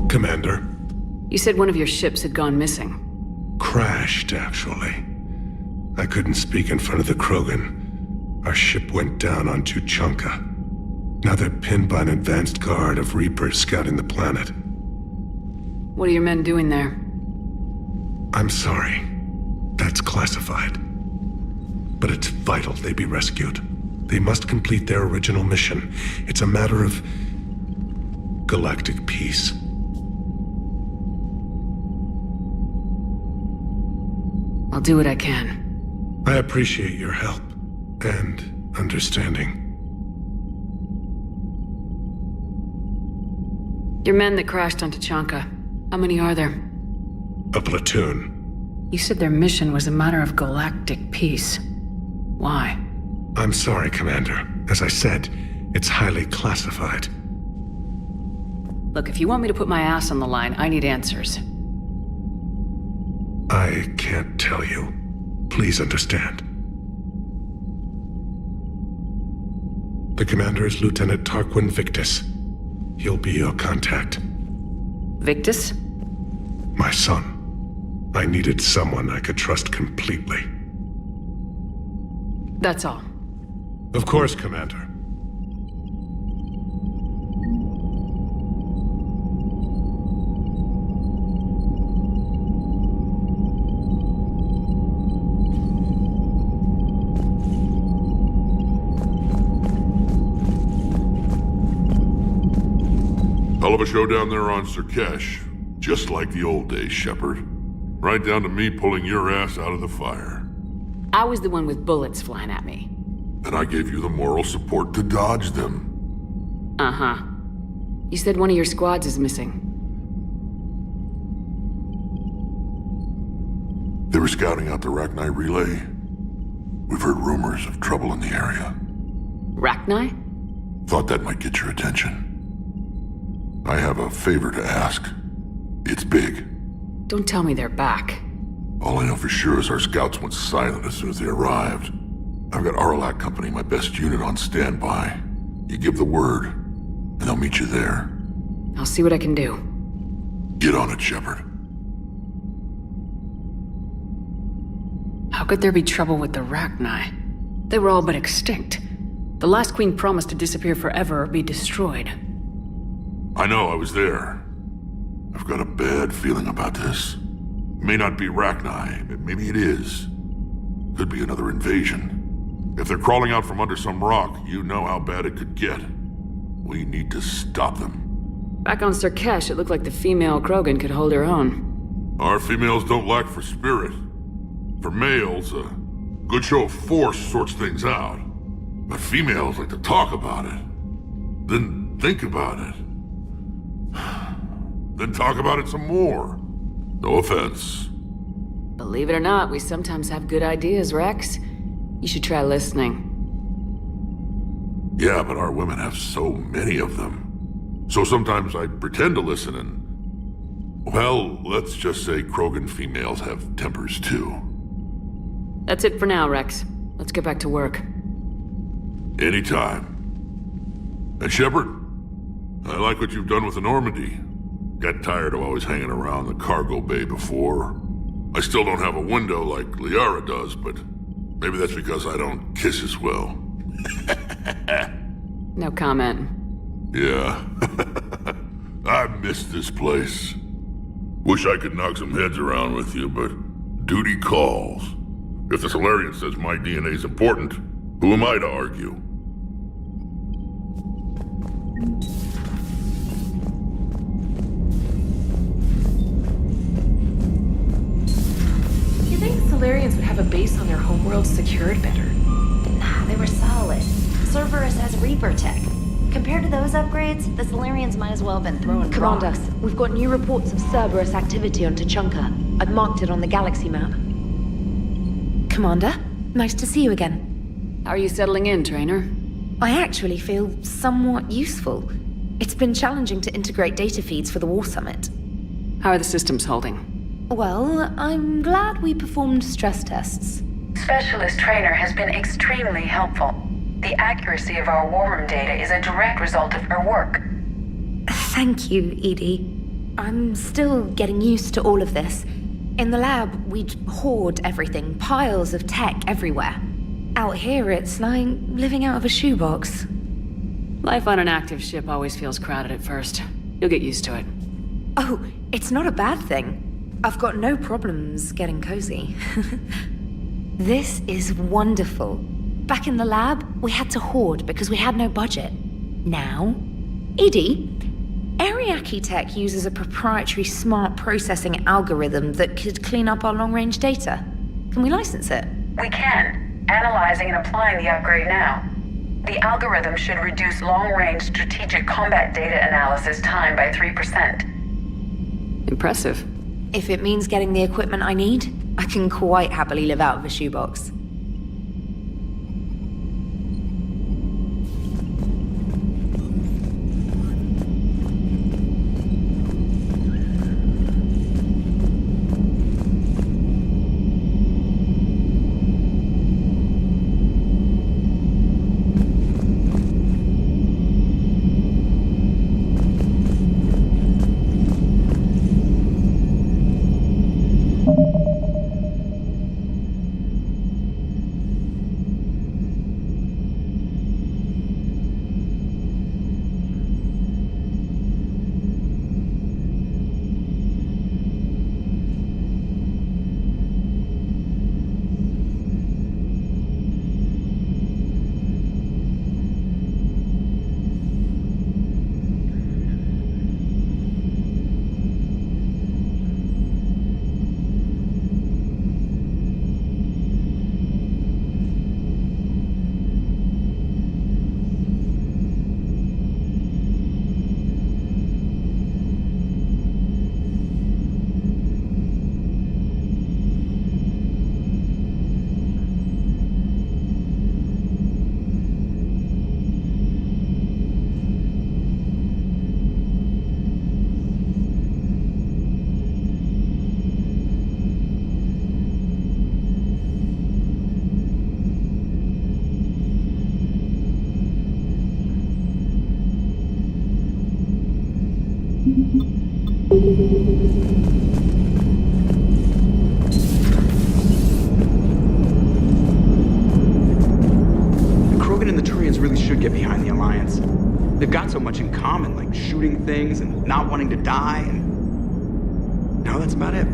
Commander. You said one of your ships had gone missing. Crashed, actually. I couldn't speak in front of the Krogan. Our ship went down on Tuchanka. Now they're pinned by an advanced guard of Reapers scouting the planet. What are your men doing there? I'm sorry. That's classified. But it's vital they be rescued. They must complete their original mission. It's a matter of galactic peace. I'll do what I can. I appreciate your help and understanding. Your men that crashed on Tuchanka, how many are there? A platoon. You said their mission was a matter of galactic peace. Why? I'm sorry, Commander. As I said, it's highly classified. Look, if you want me to put my ass on the line, I need answers. I can't tell you. Please understand. The commander is Lieutenant Tarquin Victus. He'll be your contact. Victus? My son. I needed someone I could trust completely. That's all. Of course, Commander. Hell of a show down there on Surkesh. Just like the old days, Shepard. Right down to me pulling your ass out of the fire. I was the one with bullets flying at me. And I gave you the moral support to dodge them. Uh-huh. You said one of your squads is missing. They were scouting out the Rachni relay. We've heard rumors of trouble in the area. Rachni? Thought that might get your attention. I have a favor to ask. It's big. Don't tell me they're back. All I know for sure is our scouts went silent as soon as they arrived. I've got Aralak Company, my best unit, on standby. You give the word, and they'll meet you there. I'll see what I can do. Get on it, Shepard. How could there be trouble with the Rachni? They were all but extinct. The last queen promised to disappear forever or be destroyed. I know, I was there. I've got a bad feeling about this. May not be Rachni, but maybe it is. Could be another invasion. If they're crawling out from under some rock, you know how bad it could get. We need to stop them. Back on Surkesh, it looked like the female Krogan could hold her own. Our females don't lack for spirit. For males, a good show of force sorts things out. But females like to talk about it. Then think about it. Then talk about it some more. No offense. Believe it or not, we sometimes have good ideas, Rex. You should try listening. Yeah, but our women have so many of them. So sometimes I pretend to listen and... Well, let's just say Krogan females have tempers too. That's it for now, Rex. Let's get back to work. Anytime. And Shepard, I like what you've done with the Normandy. Got tired of always hanging around the cargo bay before. I still don't have a window like Liara does, but maybe that's because I don't kiss as well. No comment. Yeah. I miss this place. Wish I could knock some heads around with you, but duty calls. If the Solarian says my DNA's important, who am I to argue? You think Solarians would have a base on their homeworld secured better? Nah, they were solid. Cerberus has Reaper tech. Compared to those upgrades, the Solarians might as well have been throwing Commander, rocks. we've got new reports of Cerberus activity on Tuchanka. I've marked it on the galaxy map. Commander, nice to see you again. How are you settling in, Trainer? I actually feel somewhat useful. It's been challenging to integrate data feeds for the War Summit. How are the systems holding? Well, I'm glad we performed stress tests. Specialist Trainer has been extremely helpful. The accuracy of our war room data is a direct result of her work. Thank you, Edie. I'm still getting used to all of this. In the lab, we'd hoard everything, piles of tech everywhere. Out here, it's like living out of a shoebox. Life on an active ship always feels crowded at first. You'll get used to it. Oh, it's not a bad thing. I've got no problems getting cozy. This is wonderful. Back in the lab, we had to hoard because we had no budget. Now, Edie, Ariake Tech uses a proprietary smart processing algorithm that could clean up our long-range data. Can we license it? We can. Analyzing and applying the upgrade now. The algorithm should reduce long-range strategic combat data analysis time by 3%. Impressive. If it means getting the equipment I need, I can quite happily live out of a shoebox. Krogan and the Turians really should get behind the Alliance. They've got so much in common, like shooting things and not wanting to die, and... no, that's about it.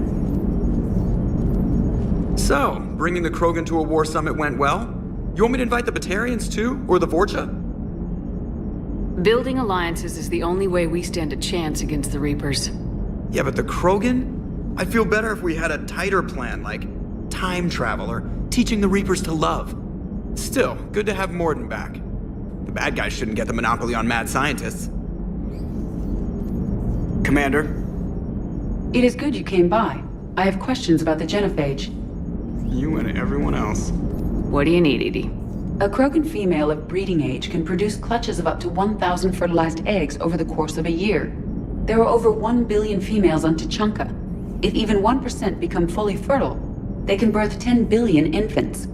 So, bringing the Krogan to a war summit went well? You want me to invite the Batarians too? Or the Vorcha? Building alliances is the only way we stand a chance against the Reapers. Yeah, but the Krogan? I'd feel better if we had a tighter plan, like time travel or teaching the Reapers to love. Still, good to have Mordin back. The bad guys shouldn't get the monopoly on mad scientists. Commander? It is good you came by. I have questions about the genophage. You and everyone else. What do you need, Edie? A Krogan female of breeding age can produce clutches of up to 1,000 fertilized eggs over the course of a year. There are over 1 billion females on Tuchanka. If even 1% become fully fertile, they can birth 10 billion infants.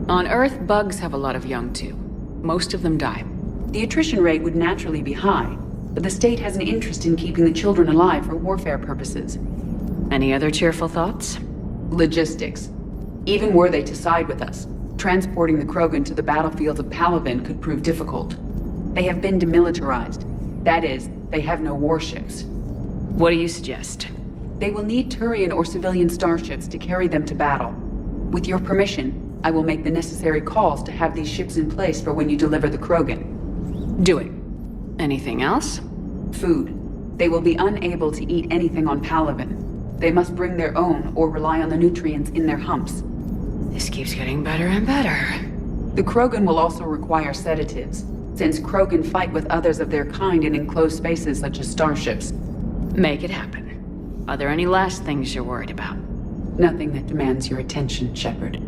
On Earth, bugs have a lot of young too. Most of them die. The attrition rate would naturally be high, but the state has an interest in keeping the children alive for warfare purposes. Any other cheerful thoughts? Logistics. Even were they to side with us, transporting the Krogan to the battlefields of Palaven could prove difficult. They have been demilitarized. That is, they have no warships. What do you suggest? They will need Turian or civilian starships to carry them to battle. With your permission, I will make the necessary calls to have these ships in place for when you deliver the Krogan. Do it. Anything else? Food. They will be unable to eat anything on Palaven. They must bring their own or rely on the nutrients in their humps. This keeps getting better and better. The Krogan will also require sedatives, since Krogan fight with others of their kind in enclosed spaces such as starships. Make it happen. Are there any last things you're worried about? Nothing that demands your attention, Shepard.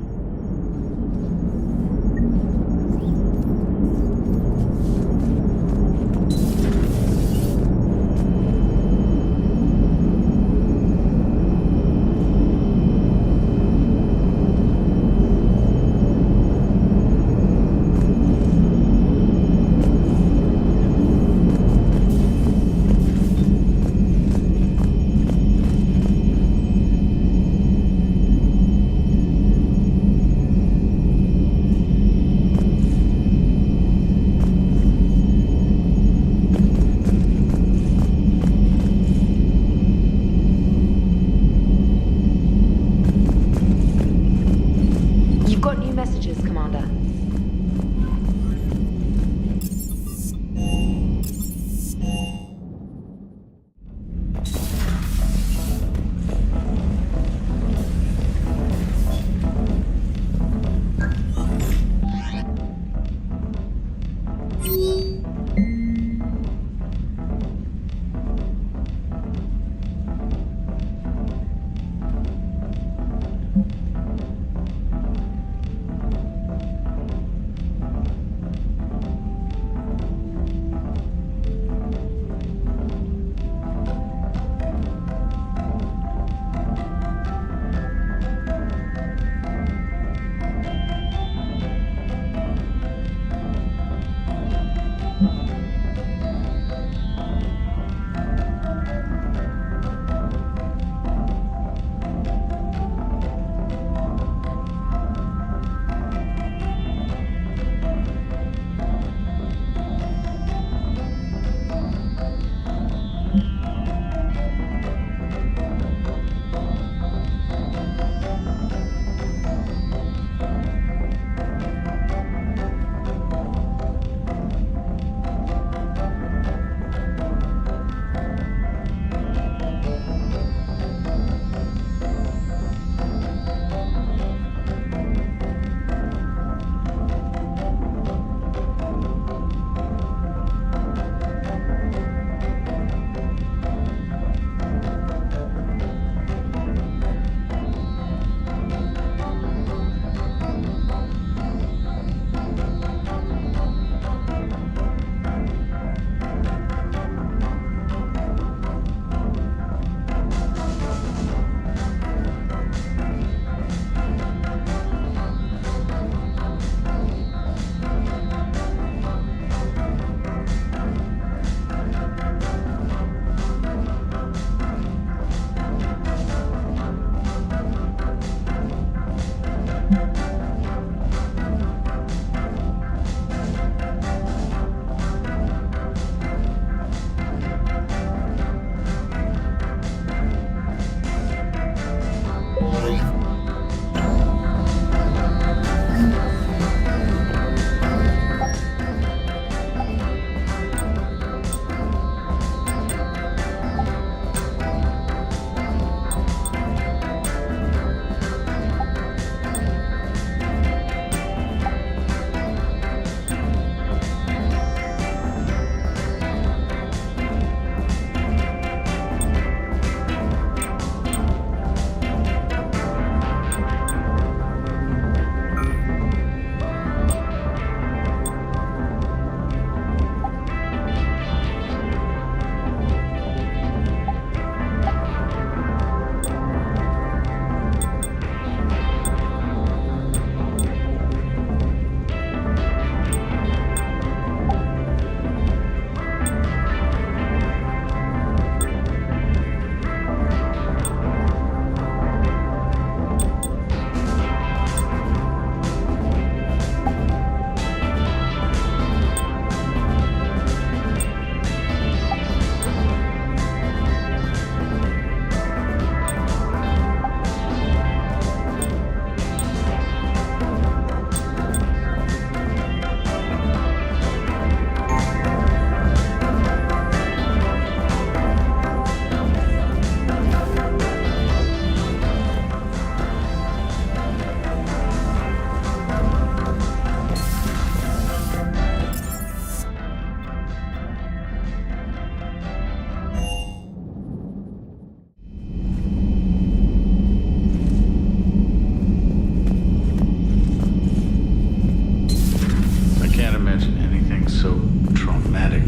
can't imagine anything so traumatic.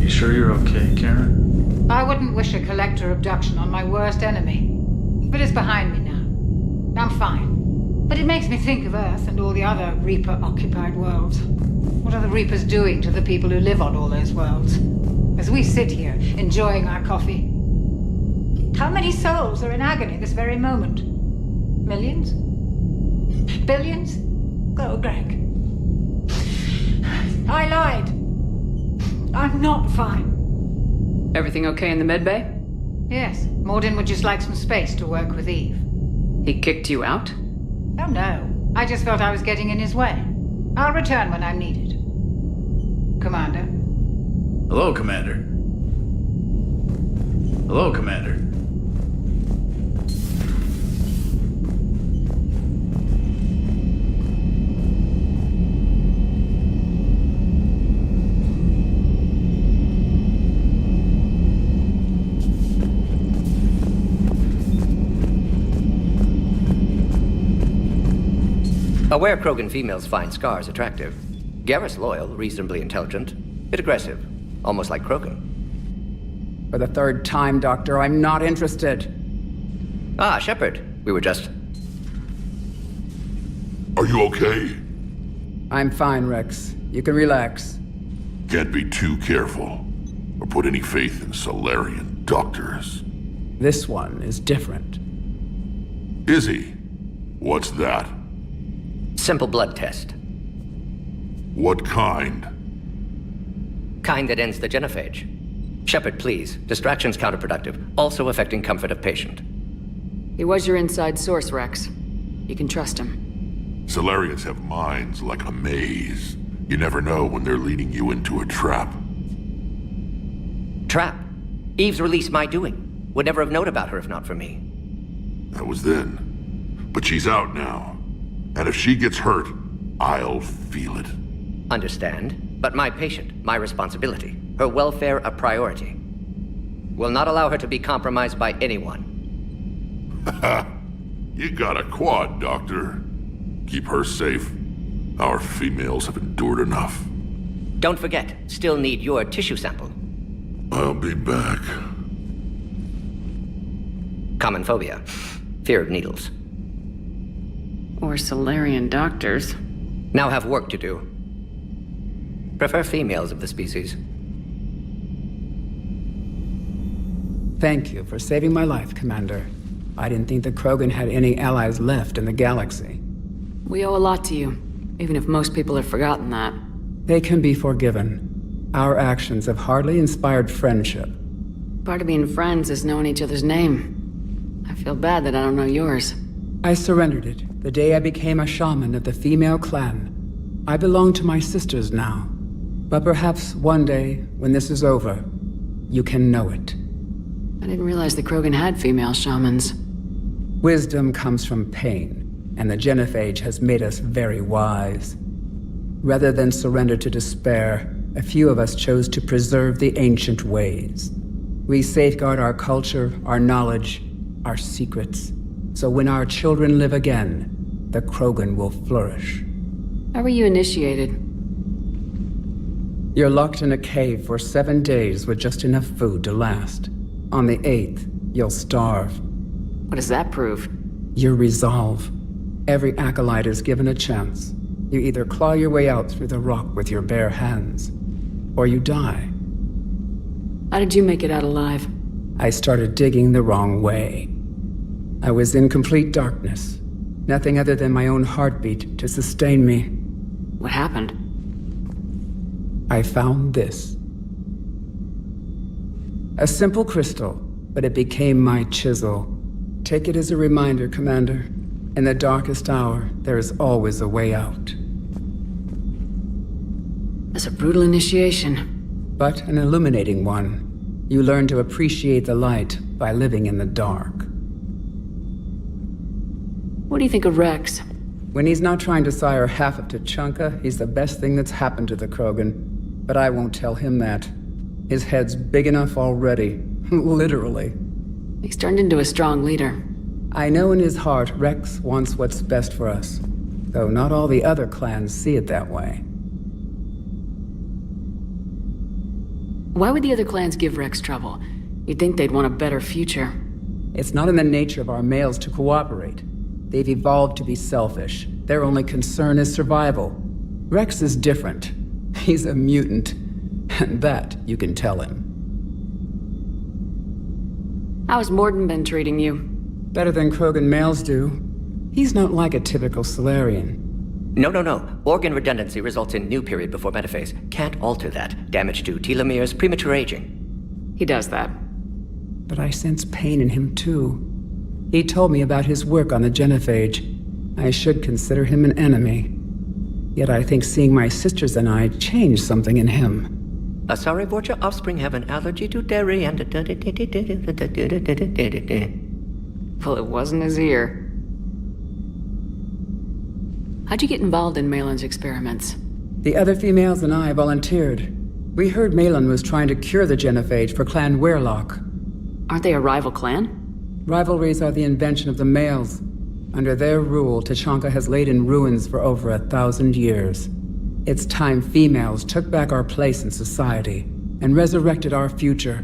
You sure you're okay, Karen? I wouldn't wish a collector abduction on my worst enemy. But it's behind me now. I'm fine. But it makes me think of Earth and all the other Reaper-occupied worlds. What are the Reapers doing to the people who live on all those worlds? As we sit here, enjoying our coffee. How many souls are in agony this very moment? Millions? Billions? Oh, Greg. I lied. I'm not fine. Everything okay in the medbay? Yes, Mordin would just like some space to work with Eve. He kicked you out? Oh no, I just felt I was getting in his way. I'll return when I'm needed. Commander. Hello, Commander. Hello, Commander. Aware Krogan females find scars attractive. Garrus loyal, reasonably intelligent, bit aggressive, almost like Krogan. For the third time, Doctor, I'm not interested. Ah, Shepard. We were just... Are you okay? I'm fine, Rex. You can relax. Can't be too careful, or put any faith in Solarian doctors. This one is different. Is he? What's that? Simple blood test. What kind? Kind that ends the genophage. Shepard, please. Distraction's counterproductive, also affecting comfort of patient. He was your inside source, Rex. You can trust him. Solarians have minds like a maze. You never know when they're leading you into a trap. Trap? Eve's release my doing. Would never have known about her if not for me. That was then. But she's out now. And if she gets hurt, I'll feel it. Understand, but my patient, my responsibility. Her welfare a priority. Will not allow her to be compromised by anyone. You got a quad, Doctor. Keep her safe. Our females have endured enough. Don't forget, still need your tissue sample. I'll be back. Common phobia. Fear of needles. Or Solarian doctors. Now have work to do. Prefer females of the species. Thank you for saving my life, Commander. I didn't think the Krogan had any allies left in the galaxy. We owe a lot to you, even if most people have forgotten that. They can be forgiven. Our actions have hardly inspired friendship. Part of being friends is knowing each other's name. I feel bad that I don't know yours. I surrendered it the day I became a shaman of the female clan. I belong to my sisters now. But perhaps one day, when this is over, you can know it. I didn't realize the Krogan had female shamans. Wisdom comes from pain, and the genophage has made us very wise. Rather than surrender to despair, a few of us chose to preserve the ancient ways. We safeguard our culture, our knowledge, our secrets. So when our children live again, the Krogan will flourish. How were you initiated? You're locked in a cave for 7 days with just enough food to last. On the 8th, you'll starve. What does that prove? Your resolve. Every acolyte is given a chance. You either claw your way out through the rock with your bare hands, or you die. How did you make it out alive? I started digging the wrong way. I was in complete darkness. Nothing other than my own heartbeat to sustain me. What happened? I found this. A simple crystal, but it became my chisel. Take it as a reminder, Commander. In the darkest hour, there is always a way out. That's a brutal initiation. But an illuminating one. You learn to appreciate the light by living in the dark. What do you think of Rex? When he's not trying to sire half of Tuchanka, he's the best thing that's happened to the Krogan. But I won't tell him that. His head's big enough already. Literally. He's turned into a strong leader. I know in his heart Rex wants what's best for us. Though not all the other clans see it that way. Why would the other clans give Rex trouble? You'd think they'd want a better future. It's not in the nature of our males to cooperate. They've evolved to be selfish. Their only concern is survival. Rex is different. He's a mutant. And that you can tell him. How's Morden been treating you? Better than Krogan males do. He's not like a typical Solarian. No. Organ redundancy results in new period before metaphase. Can't alter that. Damage to telomeres, premature aging. He does that. But I sense pain in him too. He told me about his work on the genophage. I should consider him an enemy. Yet I think seeing my sisters and I changed something in him. Asari Vorcha offspring have an allergy to dairy and... Well, it wasn't his ear. How'd you get involved in Malin's experiments? The other females and I volunteered. We heard Malin was trying to cure the genophage for Clan Weirlock. Aren't they a rival clan? Rivalries are the invention of the males. Under their rule, Tuchanka has laid in ruins for over 1,000 years. It's time females took back our place in society and resurrected our future.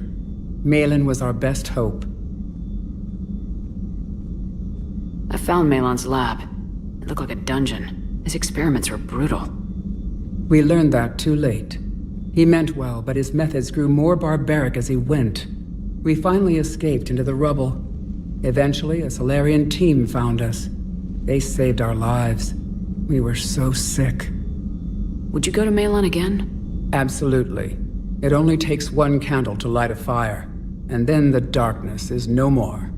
Malin was our best hope. I found Malin's lab. It looked like a dungeon. His experiments were brutal. We learned that too late. He meant well, but his methods grew more barbaric as he went. We finally escaped into the rubble. Eventually, a Solarian team found us. They saved our lives. We were so sick. Would you go to Malin again? Absolutely. It only takes one candle to light a fire, and then the darkness is no more.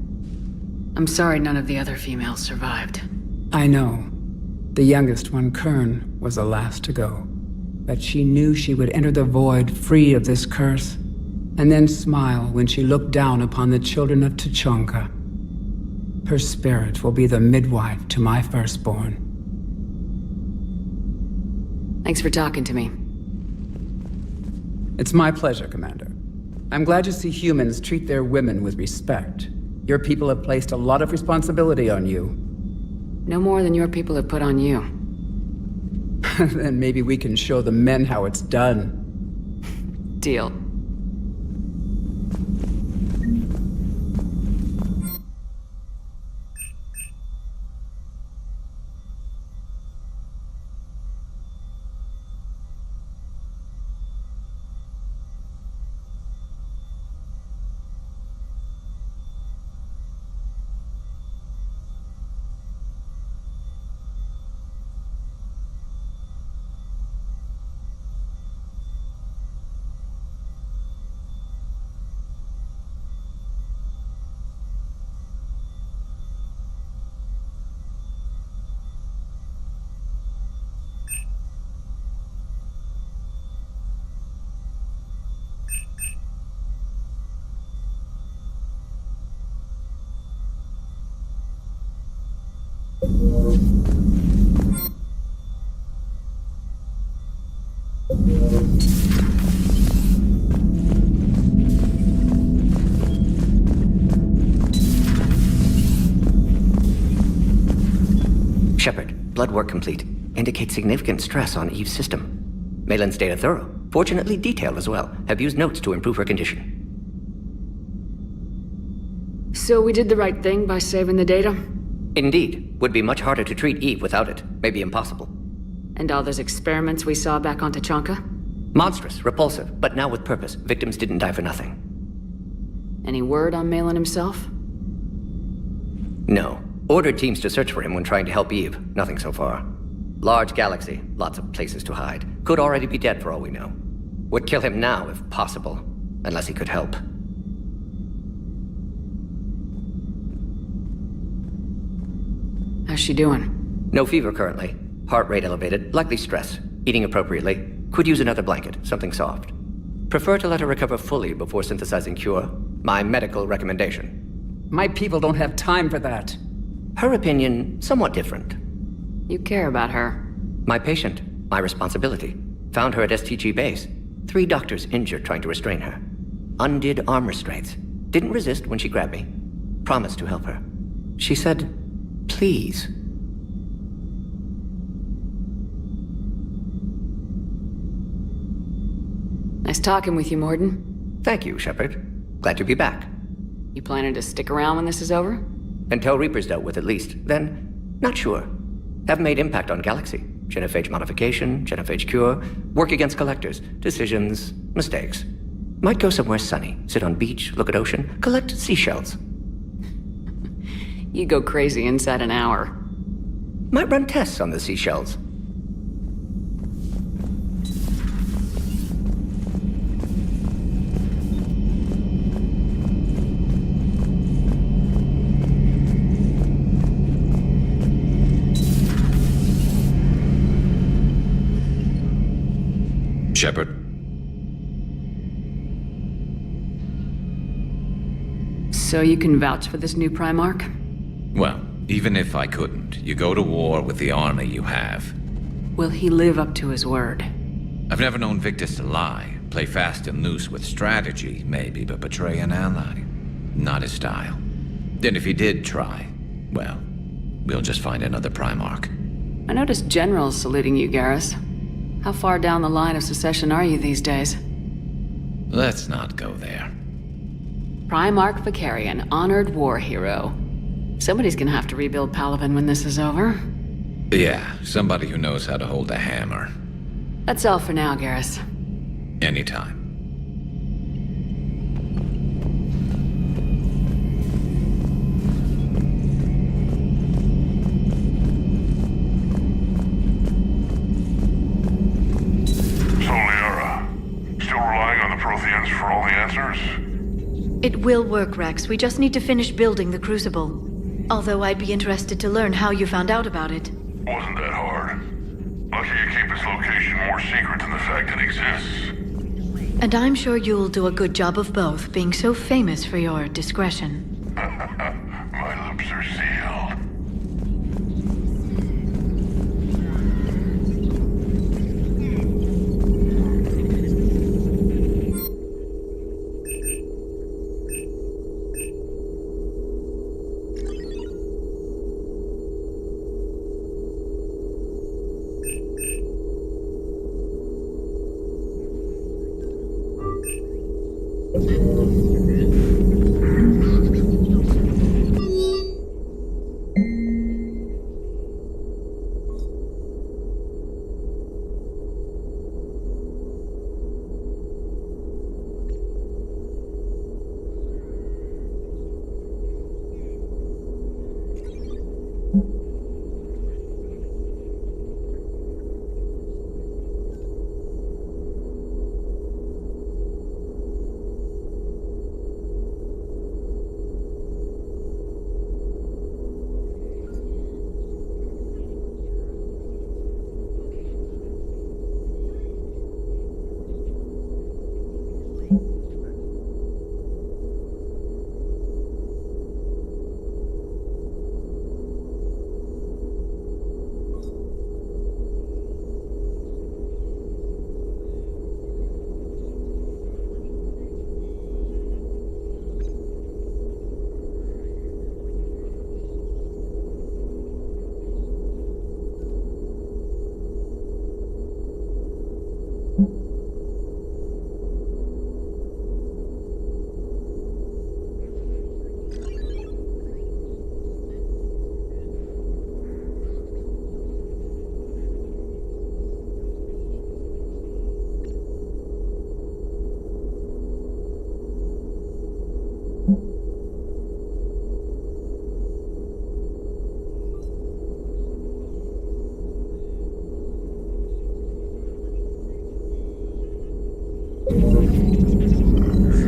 I'm sorry none of the other females survived. I know. The youngest one, Kern, was the last to go. But she knew she would enter the void free of this curse, and then smile when she looked down upon the children of Tuchanka. Her spirit will be the midwife to my firstborn. Thanks for talking to me. It's my pleasure, Commander. I'm glad to see humans treat their women with respect. Your people have placed a lot of responsibility on you. No more than your people have put on you. Then maybe we can show the men how it's done. Deal. Shepard, blood work complete. Indicates significant stress on Eve's system. Malin's data thorough. Fortunately detailed as well. Have used notes to improve her condition. So we did the right thing by saving the data? Indeed. Would be much harder to treat Eve without it. Maybe impossible. And all those experiments we saw back on Tuchanka? Monstrous, repulsive, but now with purpose. Victims didn't die for nothing. Any word on Malin himself? No. Ordered teams to search for him when trying to help Eve. Nothing so far. Large galaxy, lots of places to hide. Could already be dead for all we know. Would kill him now if possible, unless he could help. How's she doing? No fever currently. Heart rate elevated, likely stress. Eating appropriately. Could use another blanket, something soft. Prefer to let her recover fully before synthesizing cure. My medical recommendation. My people don't have time for that. Her opinion, somewhat different. You care about her. My patient, my responsibility. Found her at STG base. 3 doctors injured trying to restrain her. Undid arm restraints. Didn't resist when she grabbed me. Promised to help her. She said, please. Nice talking with you, Morden. Thank you, Shepard. Glad to be back. You planning to stick around when this is over? Until Reaper's dealt with, at least. Then, not sure. Have made impact on Galaxy. Genophage modification, genophage cure, work against collectors, decisions, mistakes. Might go somewhere sunny, sit on beach, look at ocean, collect seashells. You go crazy inside an hour. Might run tests on the seashells. Shepard. So you can vouch for this new Primarch? Well, even if I couldn't, you go to war with the army you have. Will he live up to his word? I've never known Victus to lie. Play fast and loose with strategy, maybe, but betray an ally. Not his style. And if he did try, well, we'll just find another Primarch. I noticed generals saluting you, Garrus. How far down the line of succession are you these days? Let's not go there. Primarch Vakarian, honored war hero. Somebody's gonna have to rebuild Palaven when this is over. Yeah, somebody who knows how to hold a hammer. That's all for now, Garrus. Anytime. So, Liara, still relying on the Protheans for all the answers? It will work, Rex. We just need to finish building the Crucible. Although I'd be interested to learn how you found out about it. Wasn't that hard. Lucky you keep its location more secret than the fact it exists. And I'm sure you'll do a good job of both, being so famous for your discretion. My lips are sealed.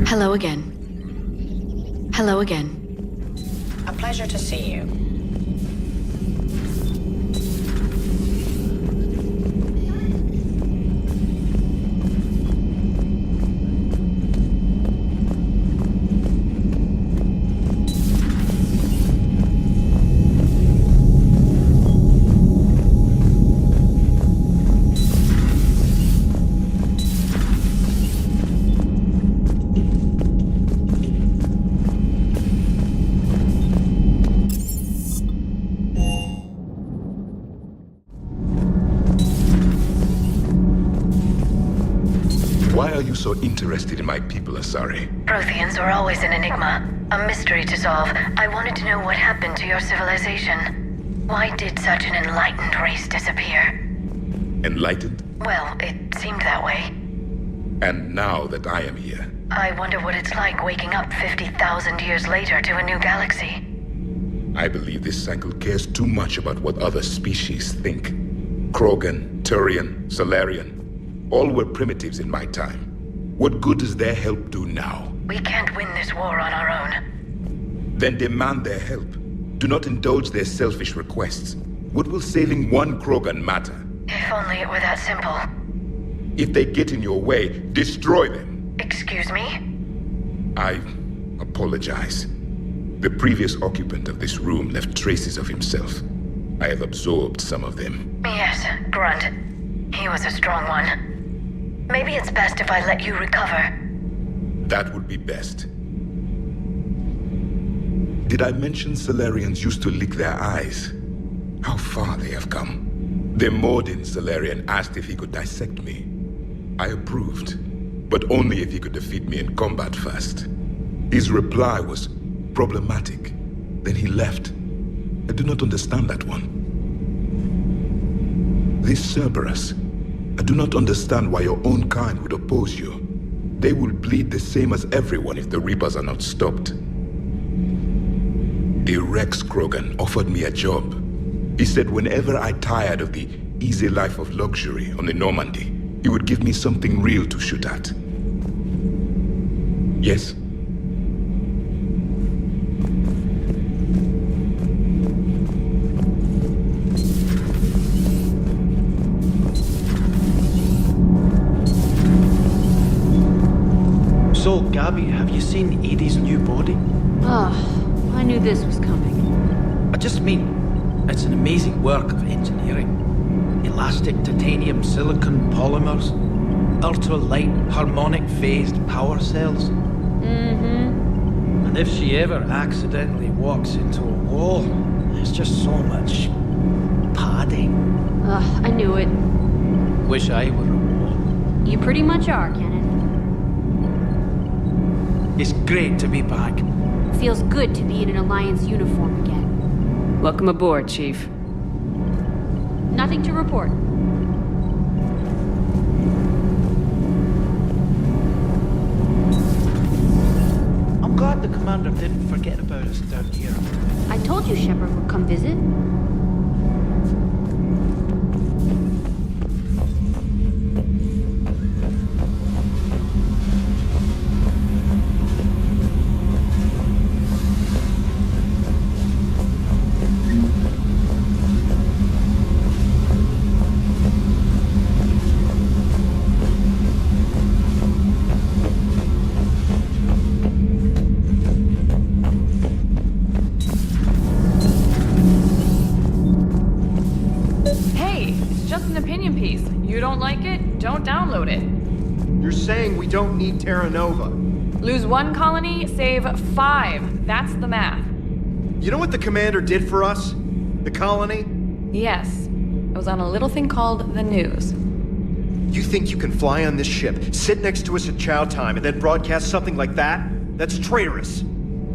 Hello again. Hello again. A pleasure to see you. Why are you so interested in my people, Asari? Protheans were always an enigma, a mystery to solve. I wanted to know what happened to your civilization. Why did such an enlightened race disappear? Enlightened? Well, it seemed that way. And now that I am here, I wonder what it's like waking up 50,000 years later to a new galaxy. I believe this cycle cares too much about what other species think. Krogan, Turian, Salarian, all were primitives in my time. What good does their help do now? We can't win this war on our own. Then demand their help. Do not indulge their selfish requests. What will saving one Krogan matter? If only it were that simple. If they get in your way, destroy them. Excuse me? I apologize. The previous occupant of this room left traces of himself. I have absorbed some of them. Yes, Grunt. He was a strong one. Maybe it's best if I let you recover. That would be best. Did I mention Salarians used to lick their eyes? How far they have come. The Mordin Salarian asked if he could dissect me. I approved, but only if he could defeat me in combat first. His reply was problematic. Then he left. I do not understand that one. This Cerberus, I do not understand why your own kind would oppose you. They will bleed the same as everyone if the Reapers are not stopped. The Rex Krogan offered me a job. He said whenever I tired of the easy life of luxury on the Normandy, he would give me something real to shoot at. Yes? So, Gabby, have you seen Edie's new body? Oh, I knew this was coming. I just mean, it's an amazing work of engineering. Elastic titanium silicon polymers, ultra-light harmonic phased power cells. Mm-hmm. And if she ever accidentally walks into a wall, there's just so much padding. Ugh, I knew it. Wish I were a wall. You pretty much are, Kenneth. It's great to be back. Feels good to be in an Alliance uniform again. Welcome aboard, Chief. Nothing to report. I'm glad the commander didn't forget about us down here. I told you Shepard would come visit. Don't download it. You're saying we don't need Terra Nova. Lose 1 colony, save 5. That's the math. You know what the commander did for us? The colony? Yes. It was on a little thing called the news. You think you can fly on this ship, sit next to us at chow time, and then broadcast something like that? That's traitorous.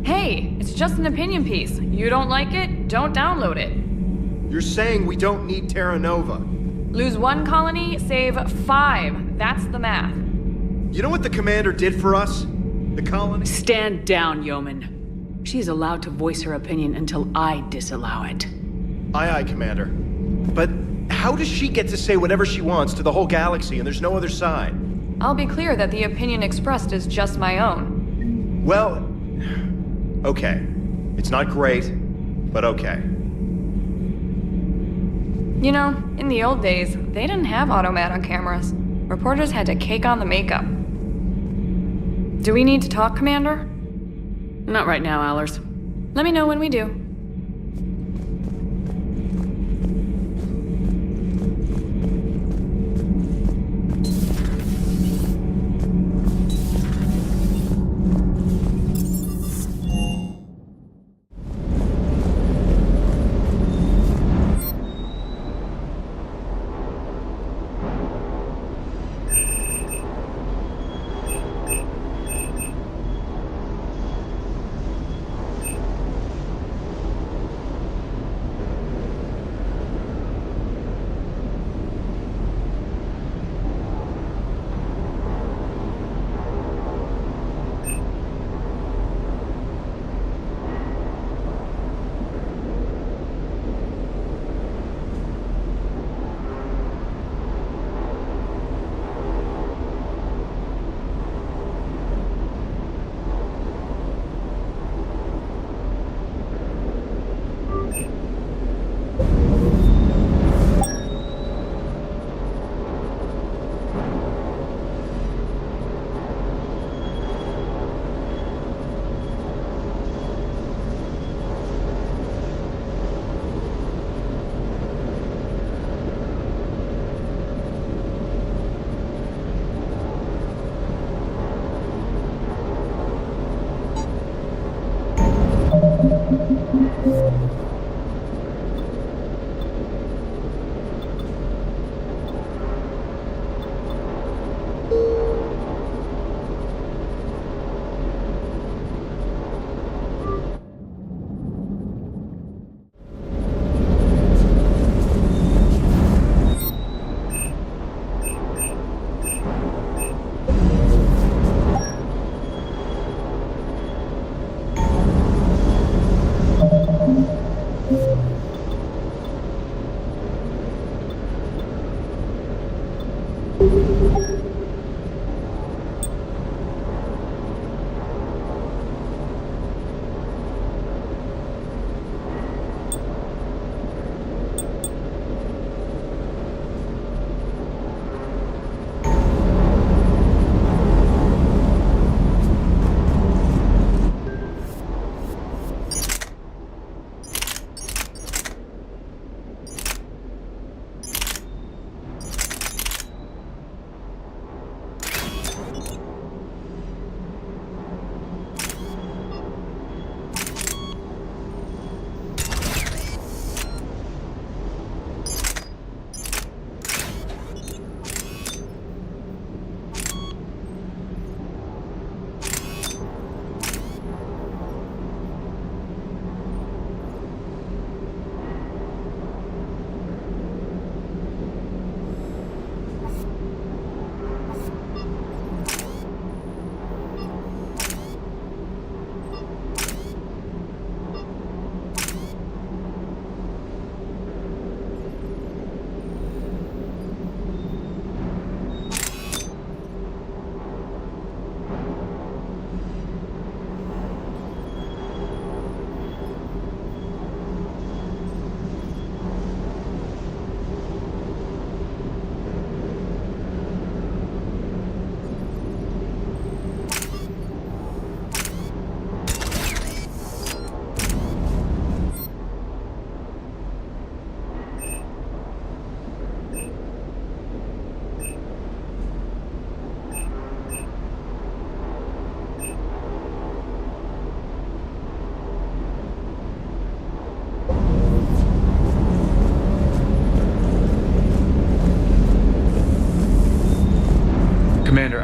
Hey, it's just an opinion piece. You don't like it? Don't download it. You're saying we don't need Terra Nova. Lose 1 colony, save 5. That's the math. You know what the commander did for us? The colony? Stand down, Yeoman. She's allowed to voice her opinion until I disallow it. Aye, aye, Commander. But how does she get to say whatever she wants to the whole galaxy and there's no other side? I'll be clear that the opinion expressed is just my own. Well, okay. It's not great, but okay. You know, in the old days, they didn't have automat on cameras. Reporters had to cake on the makeup. Do we need to talk, Commander? Not right now, Allers. Let me know when we do.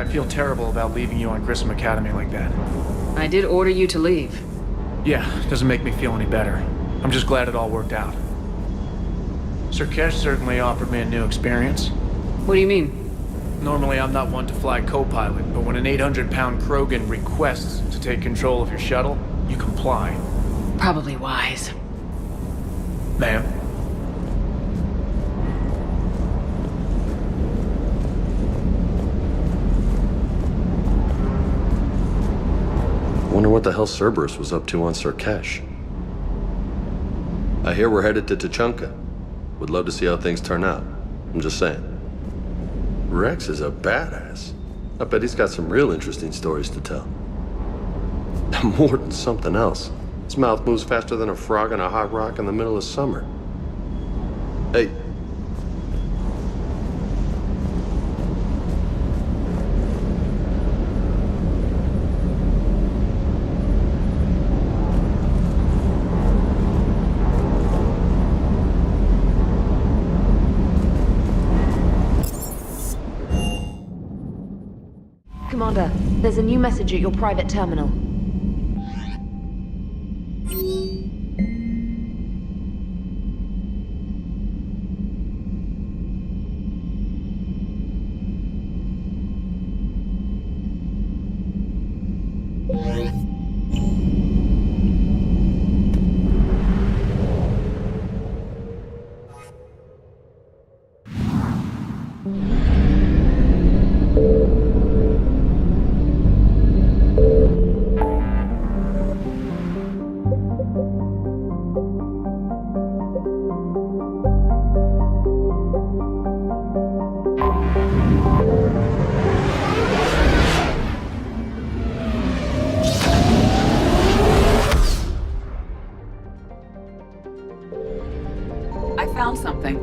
feel terrible about leaving you on Grissom Academy like that. I did order you to leave. Yeah, doesn't make me feel any better. I'm just glad it all worked out. Surkesh certainly offered me a new experience. What do you mean? Normally I'm not one to fly co-pilot, but when an 800-pound Krogan requests to take control of your shuttle, you comply. Probably wise. Ma'am? Wonder what the hell Cerberus was up to on Surkesh. I hear we're headed to Tuchanka. Would love to see how things turn out. I'm just saying. Rex is a badass. I bet he's got some real interesting stories to tell. More than something else. His mouth moves faster than a frog on a hot rock in the middle of summer. Hey. Commander, there's a new message at your private terminal. I found something.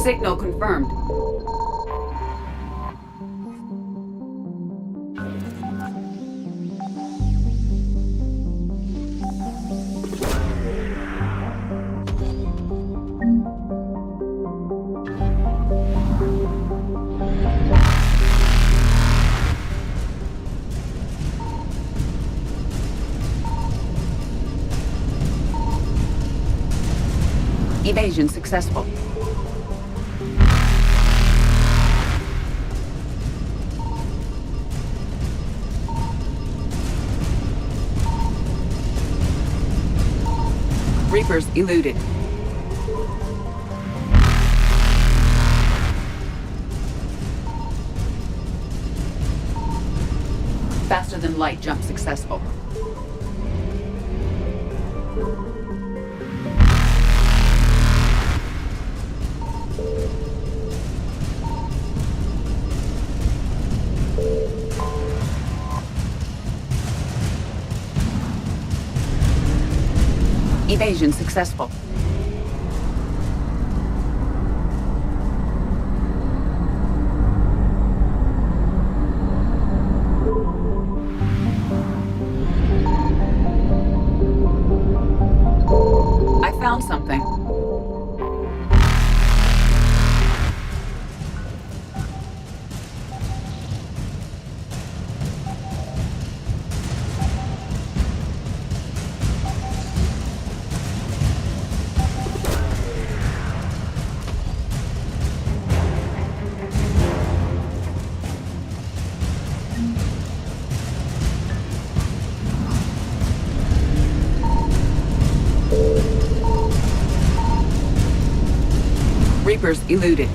Signal confirmed. Evasion successful. Reapers eluded. Faster than light jump successful. Evasion successful. I found something. Reapers eluded.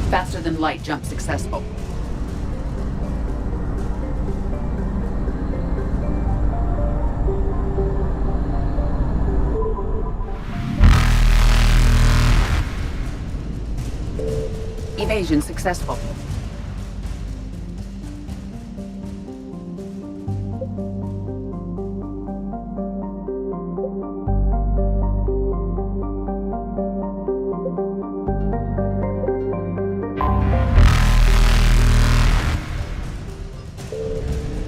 Faster than light jump successful. Evasion successful.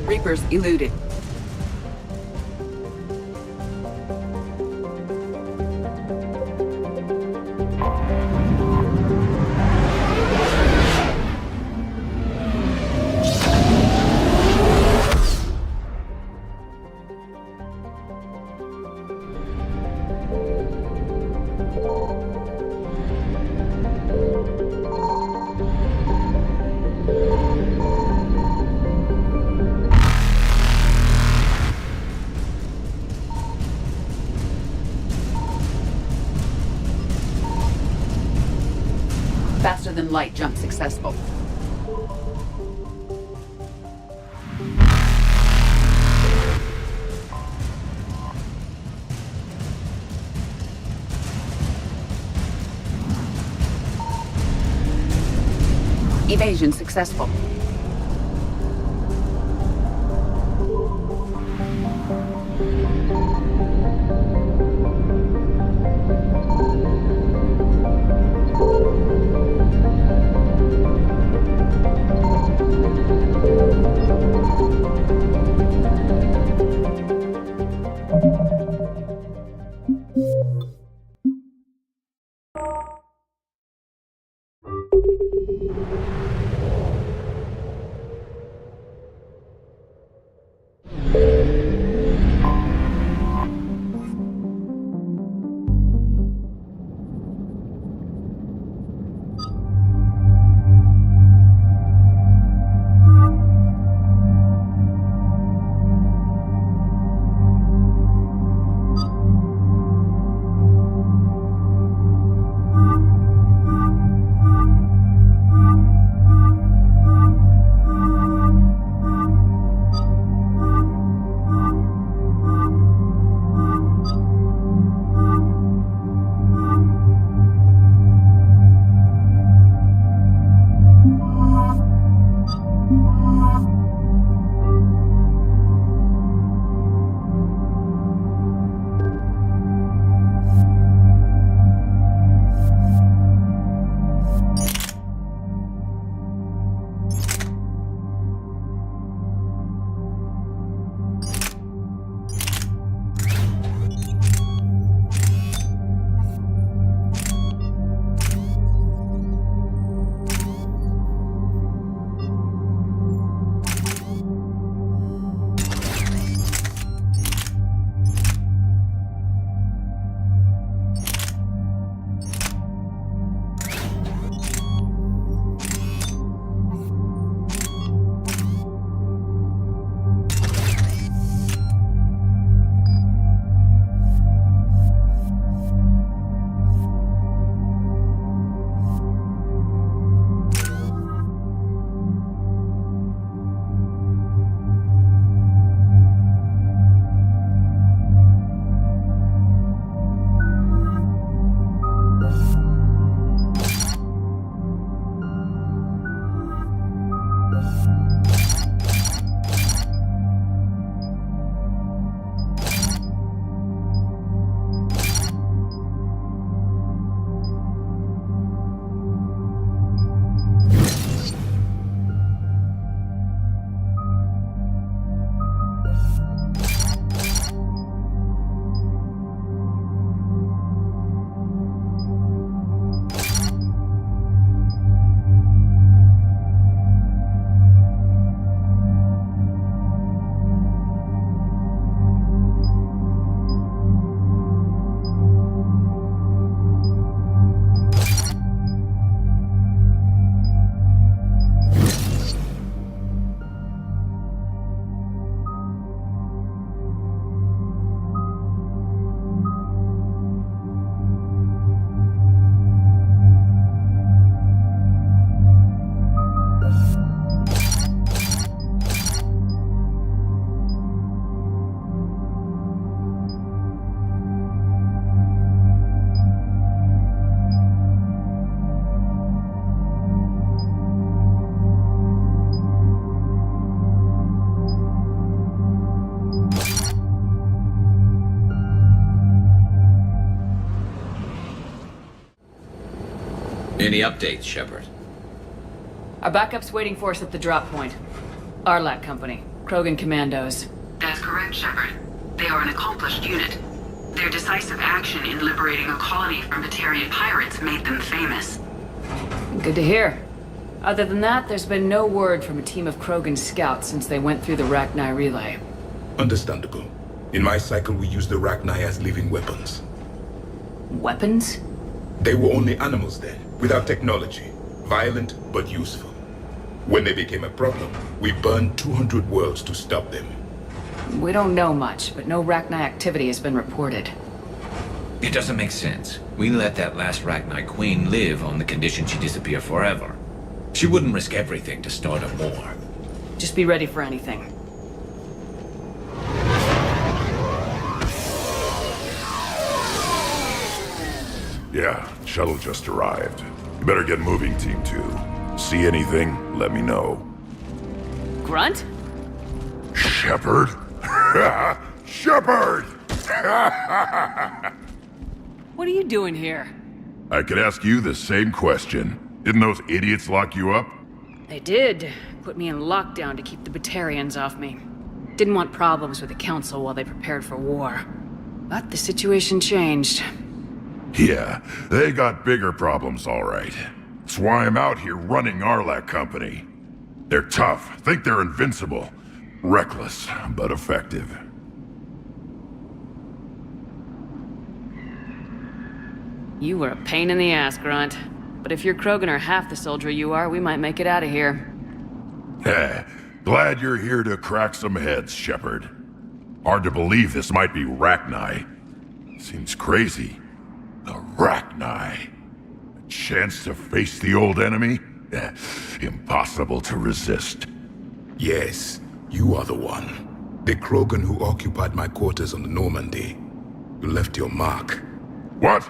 Reapers eluded. Faster than light jump successful. Evasion successful. Any updates, Shepard? Our backup's waiting for us at the drop point. Arlac Company, Krogan Commandos. That's correct, Shepard. They are an accomplished unit. Their decisive action in liberating a colony from Batarian pirates made them famous. Good to hear. Other than that, there's been no word from a team of Krogan scouts since they went through the Rachni relay. Understandable. In my cycle, we use the Rachni as living weapons. Weapons? They were only animals then, without technology. Violent, but useful. When they became a problem, we burned 200 worlds to stop them. We don't know much, but no Rachni activity has been reported. It doesn't make sense. We let that last Rachni queen live on the condition she disappear forever. She wouldn't risk everything to start a war. Just be ready for anything. Yeah, shuttle just arrived. You better get moving, Team 2. See anything, let me know. Grunt? Shepard? Shepard! What are you doing here? I could ask you the same question. Didn't those idiots lock you up? They did. Put me in lockdown to keep the Batarians off me. Didn't want problems with the Council while they prepared for war. But the situation changed. Yeah, they got bigger problems, all right. That's why I'm out here running Arlac Company. They're tough, think they're invincible. Reckless, but effective. You were a pain in the ass, Grunt. But if your Krogan are half the soldier you are, we might make it out of here. Glad you're here to crack some heads, Shepard. Hard to believe this might be Rachni. Seems crazy. The Rachni. A chance to face the old enemy? Impossible to resist. Yes, you are the one. The Krogan who occupied my quarters on the Normandy. You left your mark. What?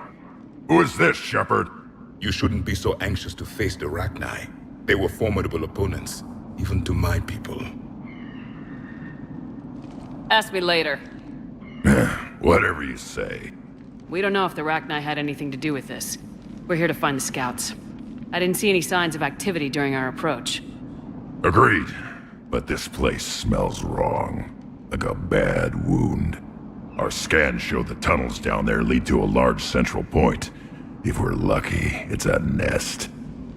Who is this, Shepard? You shouldn't be so anxious to face the Rachni. They were formidable opponents, even to my people. Ask me later. Whatever you say. We don't know if the Rachni had anything to do with this. We're here to find the scouts. I didn't see any signs of activity during our approach. Agreed. But this place smells wrong. Like a bad wound. Our scans show the tunnels down there lead to a large central point. If we're lucky, it's a nest.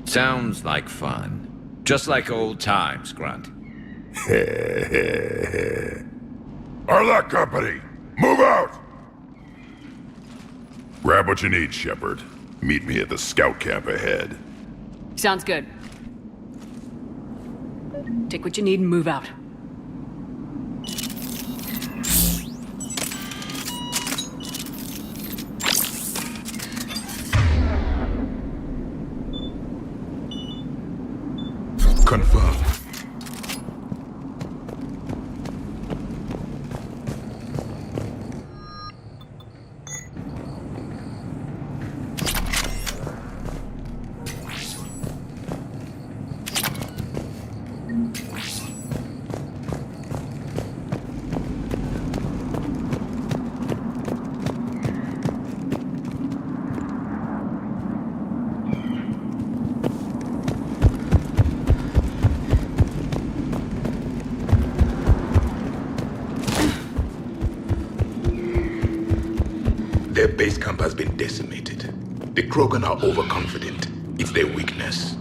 Sounds like fun. Just like old times, Grunt. Arlac Company, move out! Grab what you need, Shepard. Meet me at the scout camp ahead. Sounds good. Take what you need and move out. Confirmed. Their base camp has been decimated. The Krogan are overconfident. It's their weakness.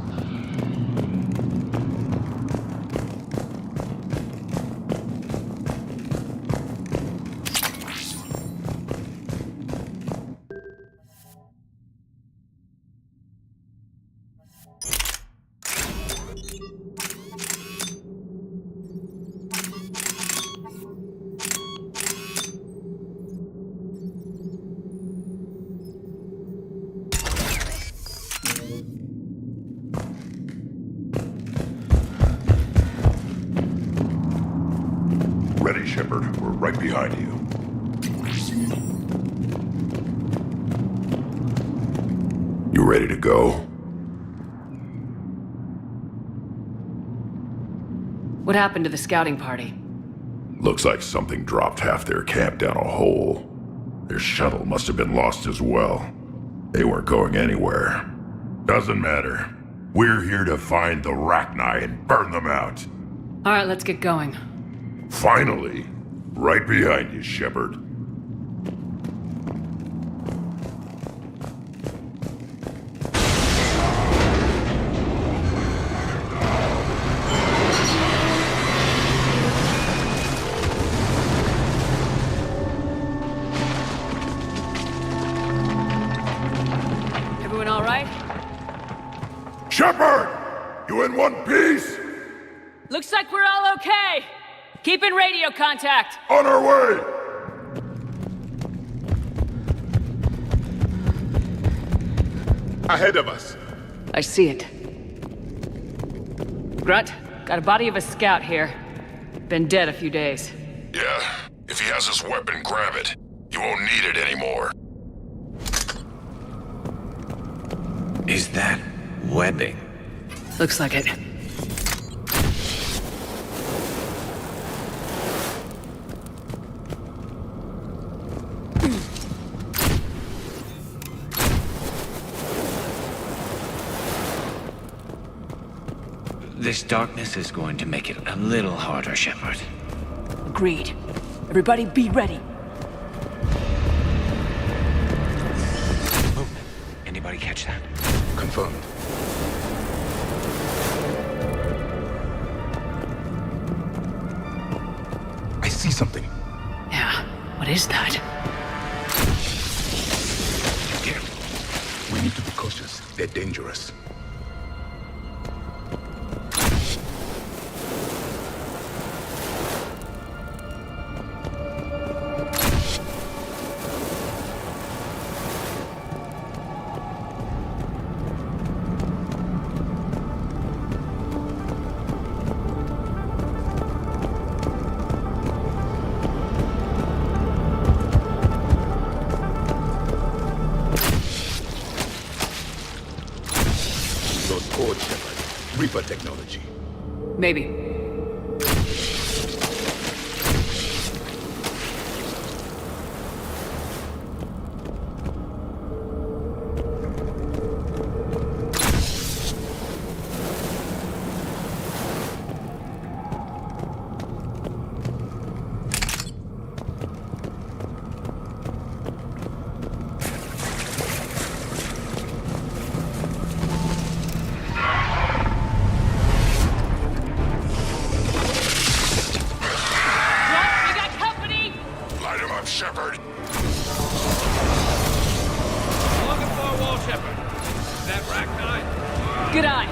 Ready, Shepard. We're right behind you. You ready to go? What happened to the scouting party? Looks like something dropped half their camp down a hole. Their shuttle must have been lost as well. They weren't going anywhere. Doesn't matter. We're here to find the Rachni and burn them out. All right, let's get going. Finally. Right behind you, Shepard. Everyone all right? Shepard! You in one piece? Looks like we're all okay. Keep in radio contact. On our way! Ahead of us. I see it. Grunt, got a body of a scout here. Been dead a few days. Yeah, if he has his weapon, grab it. He won't need it anymore. Is that webbing? Looks like it. This darkness is going to make it a little harder, Shepard. Agreed. Everybody be ready. Movement. Anybody catch that? Confirmed. I see something. Yeah, what is that? We need to be cautious. They're dangerous. Reaper technology. Maybe. Shepard! Looking for a wall, Shepard. Is that Rachni? Good eye.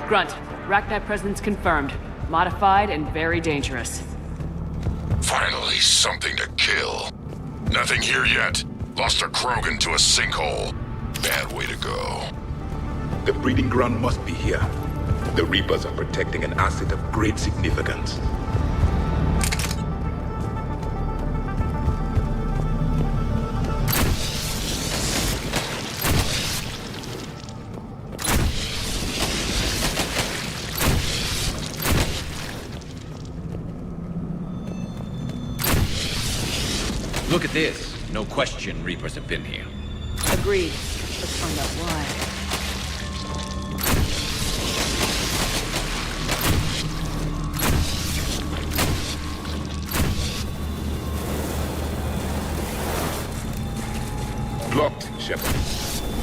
Grunt, Rachni presence confirmed. Modified and very dangerous. Finally, something to kill. Nothing here yet. Lost a Krogan to a sinkhole. Bad way to go. The breeding ground must be here. The Reapers are protecting an asset of great significance. Look at this. No question Reapers have been here. Agreed. Let's find out why.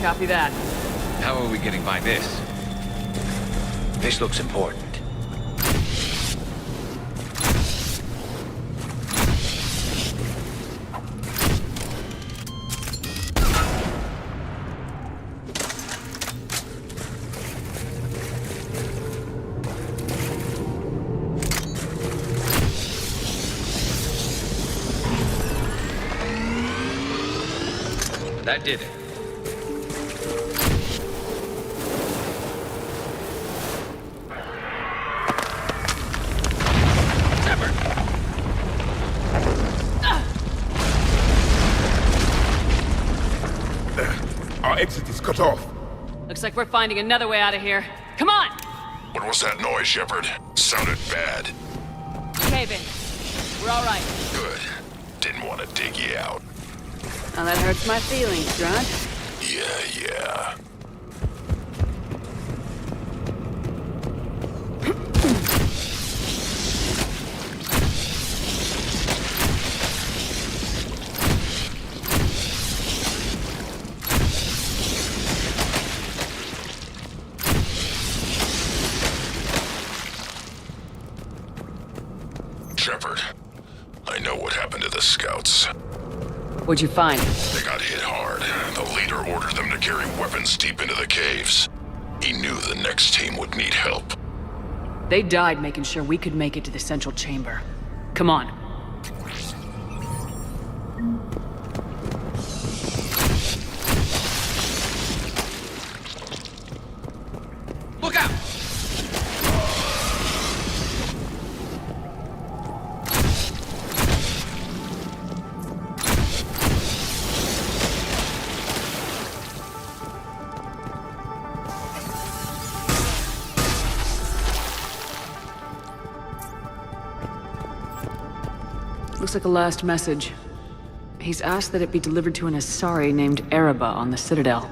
Copy that. How are we getting by this? This looks important. That did it. Our exit is cut off. Looks like we're finding another way out of here. Come on! What was that noise, Shepard? Sounded bad. Cave in. We're all right. Good. Didn't want to dig you out. Now that hurts my feelings, Grunt. Yeah. Shepard, I know what happened to the scouts. What'd you find? They got hit hard. The leader ordered them to carry weapons deep into the caves. He knew the next team would need help. They died making sure we could make it to the central chamber. Come on. Look out! Looks like a last message. He's asked that it be delivered to an Asari named Ereba on the Citadel.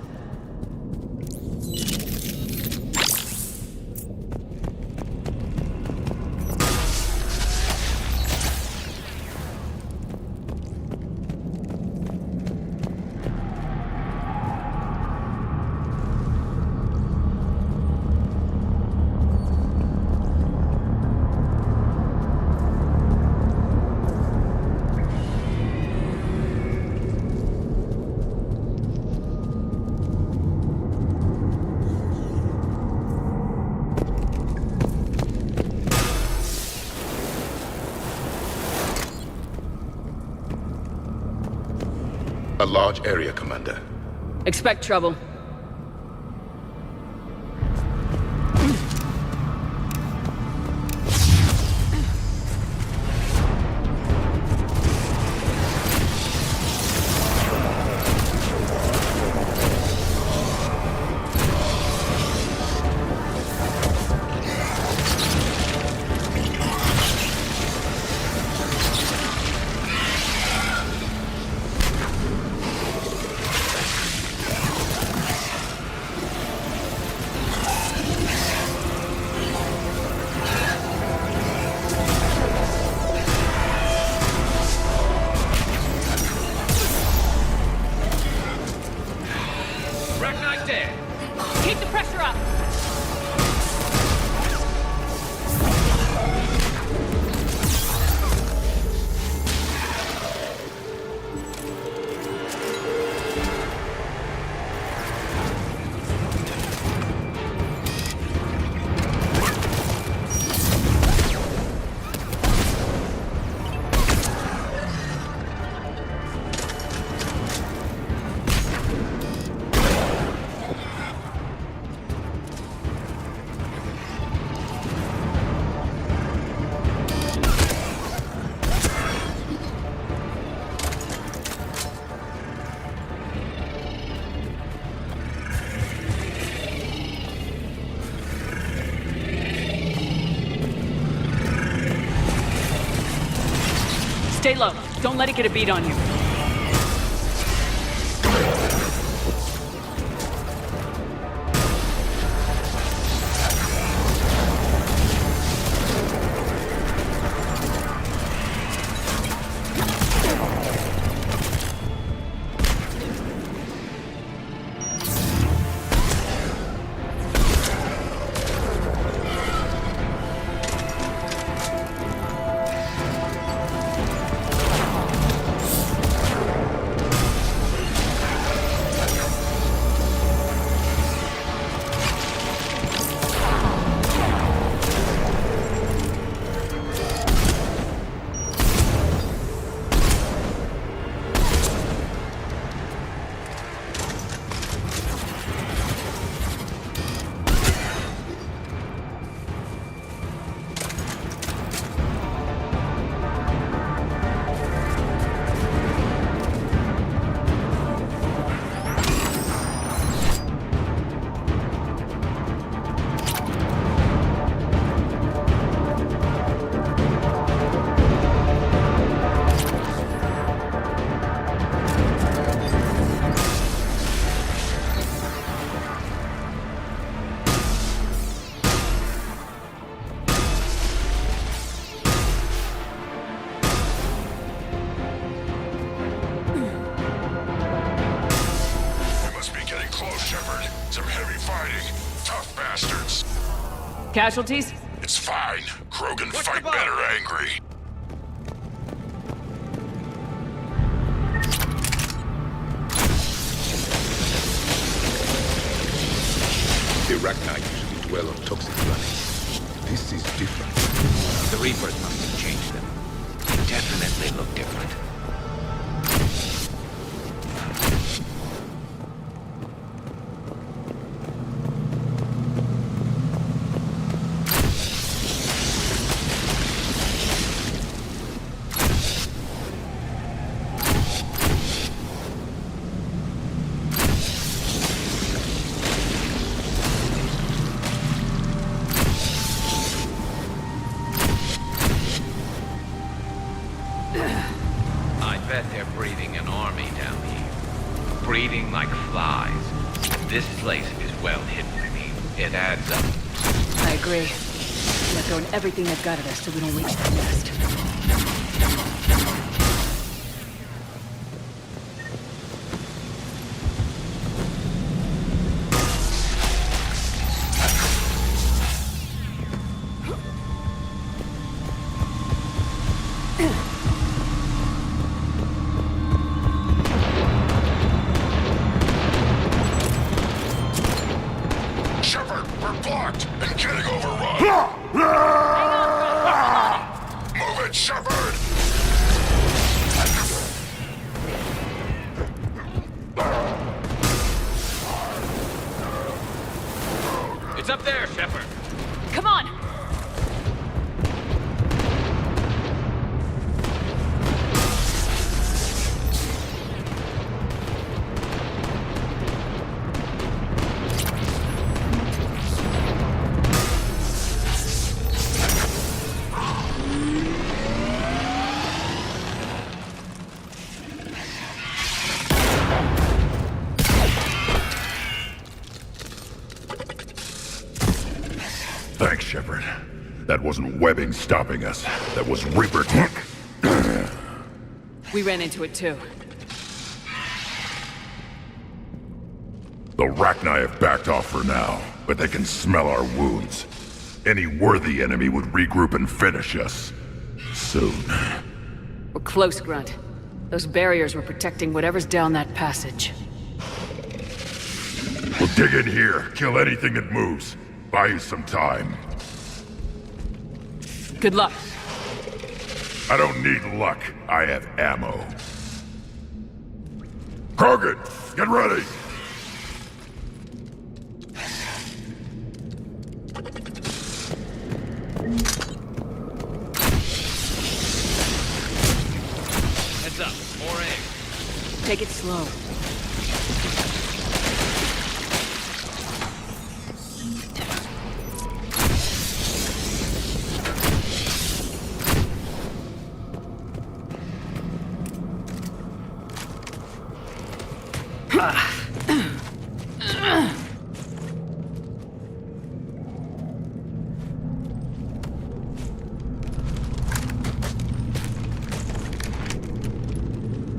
A large area, Commander. Expect trouble. Ragnar dead. Keep the pressure up! Stay low. Don't let it get a beat on you. close, Shepard. Some heavy fighting. Tough bastards. Casualties? It's fine. Krogan fight better angry. The Rachni usually dwell on toxic planets. This is different. The Reapers must have changed them. They definitely look different. I bet they're breeding an army down here. Breeding like flies. This place is well hidden. It adds up. I agree. They're throwing everything they've got at us so we don't reach that nest. Shepard, we're blocked and getting overrun. Move it, Shepard! It's up there, Shepard. Come on! Thanks, Shepard. That wasn't webbing stopping us. That was Reaper tech. We ran into it too. The Rachni have backed off for now, but they can smell our wounds. Any worthy enemy would regroup and finish us. Soon. We're close, Grunt. Those barriers were protecting whatever's down that passage. We'll dig in here, kill anything that moves. Buy you some time. Good luck. I don't need luck. I have ammo. Krogan, get ready! Heads up, more aim. Take it slow.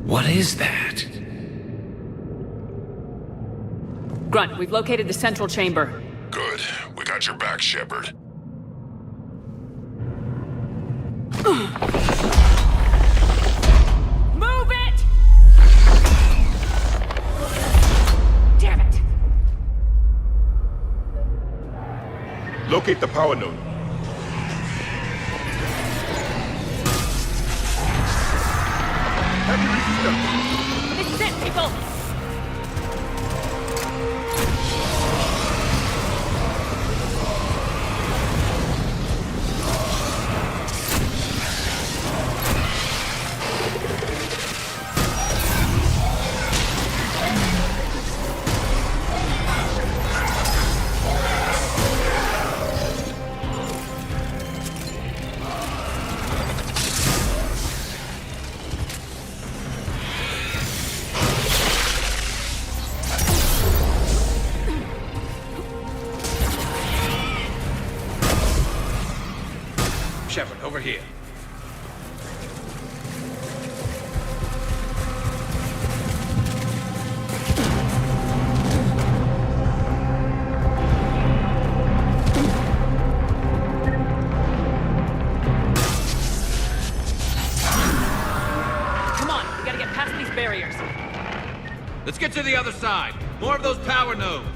What is that? Grunt, we've located the central chamber. Good. We got your back, Shepard. Move it! Damn it! Locate the power node. This is it, people! Shepard, over here. side. More of those power nodes.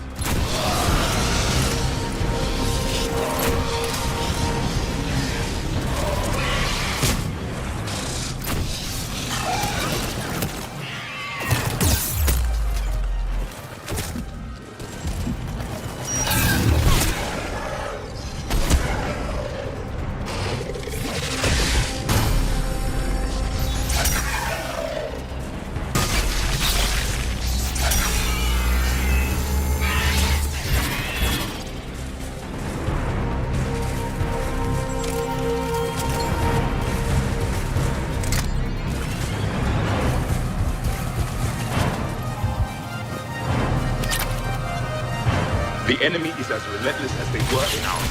The enemy is as relentless as they were in ours.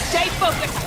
Stay focused!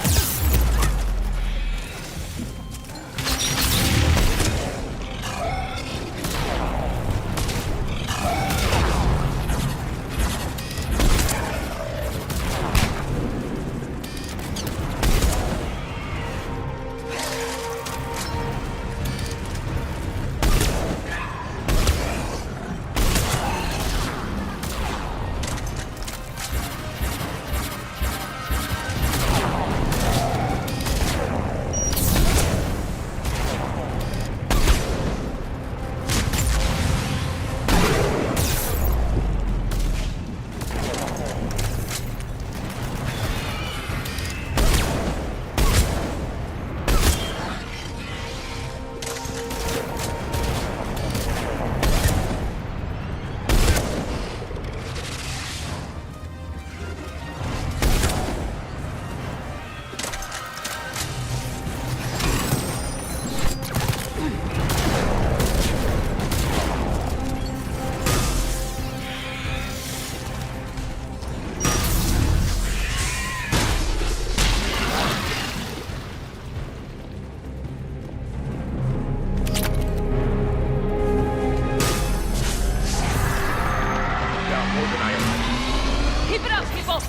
Keep it up, people!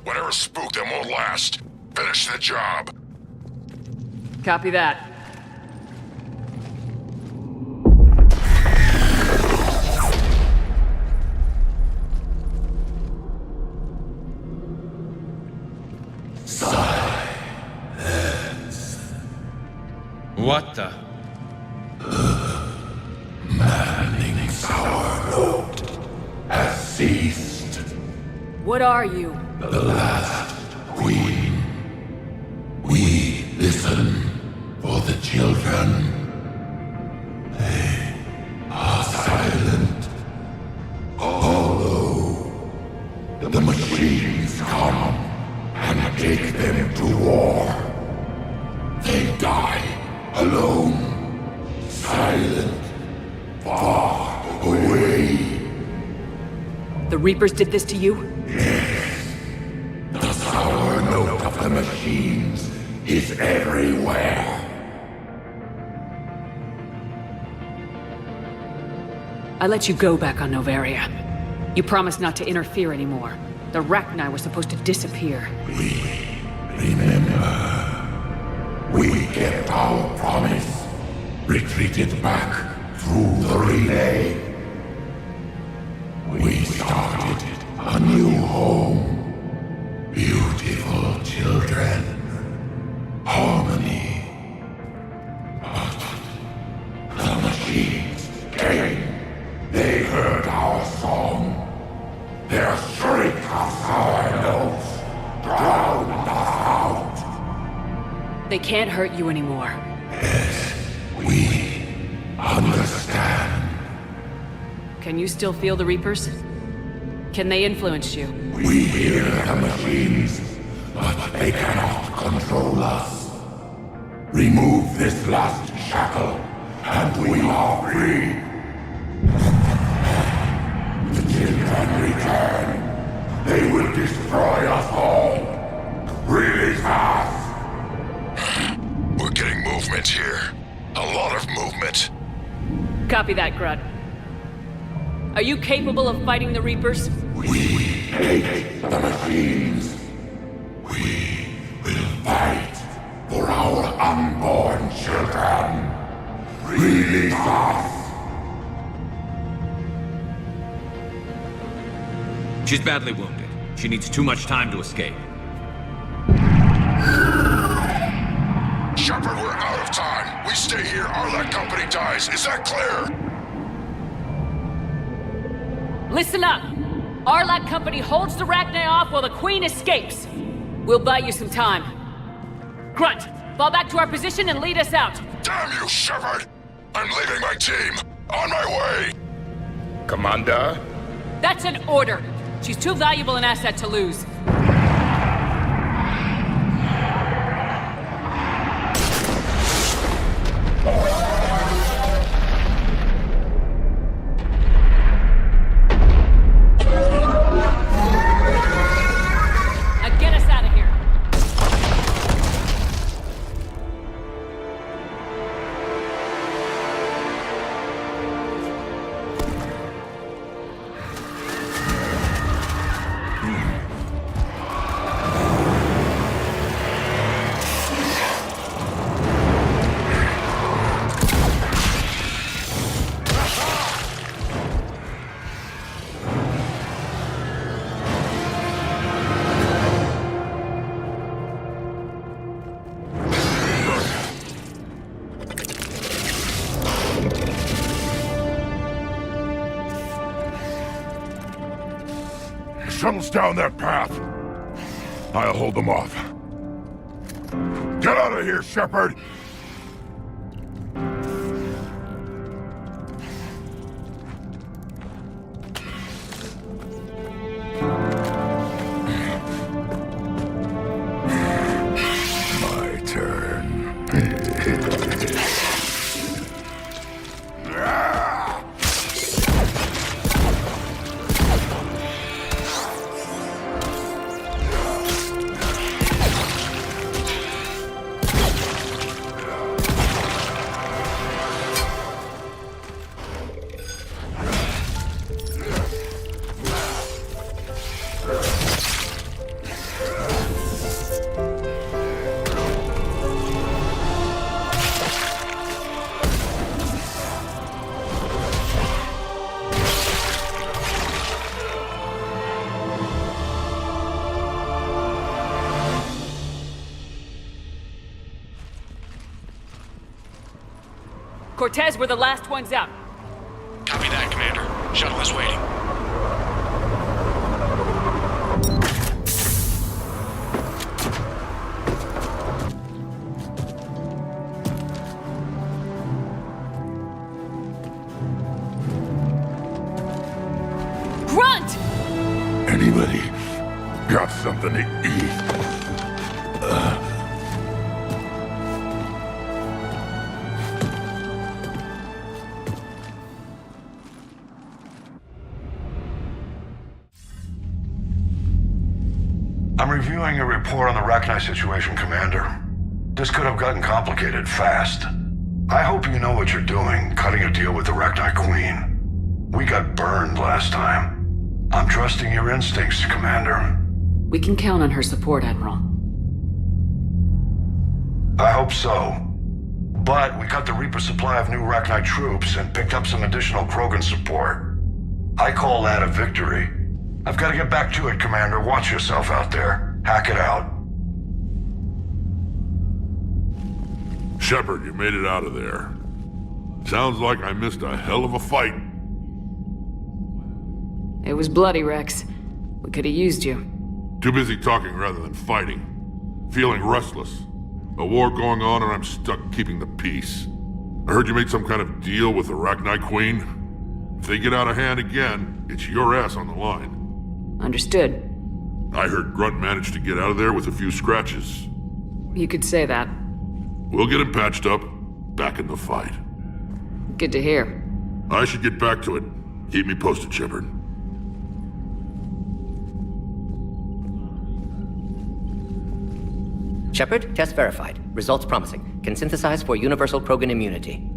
Whatever spooked them won't last. Finish the job. Copy that. What the? Manning's our note has ceased. What are you? The last queen. We listen for the children. They are silent. Although the machines come and take them to war, they die alone, silent, far away. The Reapers did this to you? Yes. The sour note of the machines is everywhere. I let you go back on Noveria. You promised not to interfere anymore. The Rachni were supposed to disappear. Remember, we kept our promise, retreated back through the relay. We started a new home. Beautiful children. They can't hurt you anymore. We understand. Can you still feel the Reapers? Can they influence you? We hear the machines, but they cannot control us. Remove this last shackle, and we are free. The children return. They will destroy us all. Release us! We're getting movement here. A lot of movement. Copy that, Grunt. Are you capable of fighting the Reapers? We hate the machines. We will fight for our unborn children. Release us! She's badly wounded. She needs too much time to escape. Shepard, we're out of time. We stay here, Arlec Company dies. Is that clear? Listen up! Arlec Company holds the Rachni off while the Queen escapes. We'll buy you some time. Grunt, fall back to our position and lead us out. Damn you, Shepard! I'm leaving my team. On my way! Commander? That's an order. She's too valuable an asset to lose. Now get us out of here. Shuttles down that path. I'll hold them off. Get out of here, Shepard! My turn. Cortez, we're the last ones out. Copy that, Commander. Shuttle is waiting. Grunt! Anybody got something to eat? I'm reviewing your report on the Rachni situation, Commander. This could have gotten complicated fast. I hope you know what you're doing, cutting a deal with the Rachni Queen. We got burned last time. I'm trusting your instincts, Commander. We can count on her support, Admiral. I hope so. But we cut the Reaper supply of new Rachni troops and picked up some additional Krogan support. I call that a victory. I've got to get back to it, Commander. Watch yourself out there. Hack it out. Shepard, you made it out of there. Sounds like I missed a hell of a fight. It was bloody, Rex. We could have used you. Too busy talking rather than fighting. Feeling restless. A war going on and I'm stuck keeping the peace. I heard you made some kind of deal with the Rachni Queen. If they get out of hand again, it's your ass on the line. Understood. I heard Grunt managed to get out of there with a few scratches. You could say that. We'll get him patched up, back in the fight. Good to hear. I should get back to it. Keep me posted, Shepard. Shepard, test verified. Results promising. Can synthesize for universal Krogan immunity.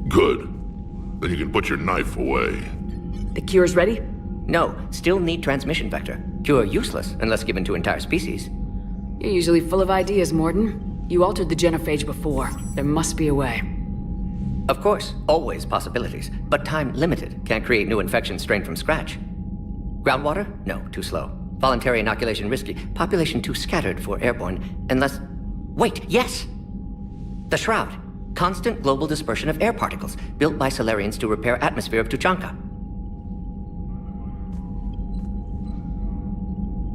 Good. Then you can put your knife away. The cure's ready? No, still need transmission vector. Cure useless unless given to entire species. You're usually full of ideas, Mordin. You altered the genophage before. There must be a way. Of course, always possibilities, but time limited. Can't create new infections strained from scratch. Groundwater? No, too slow. Voluntary inoculation risky. Population too scattered for airborne, unless... Wait, yes! The Shroud. Constant global dispersion of air particles, built by Salarians to repair atmosphere of Tuchanka.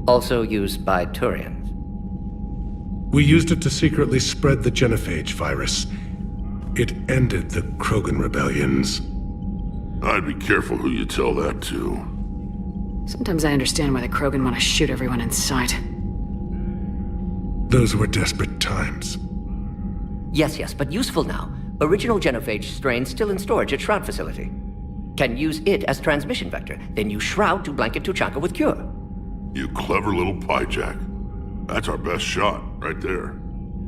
Also used by Turians. We used it to secretly spread the genophage virus. It ended the Krogan rebellions. I'd be careful who you tell that to. Sometimes I understand why the Krogan want to shoot everyone in sight. Those were desperate times. Yes, but useful now. Original genophage strain still in storage at Shroud facility. Can use it as transmission vector, then use Shroud to blanket Tuchanka with cure. You clever little pyjack. That's our best shot, right there.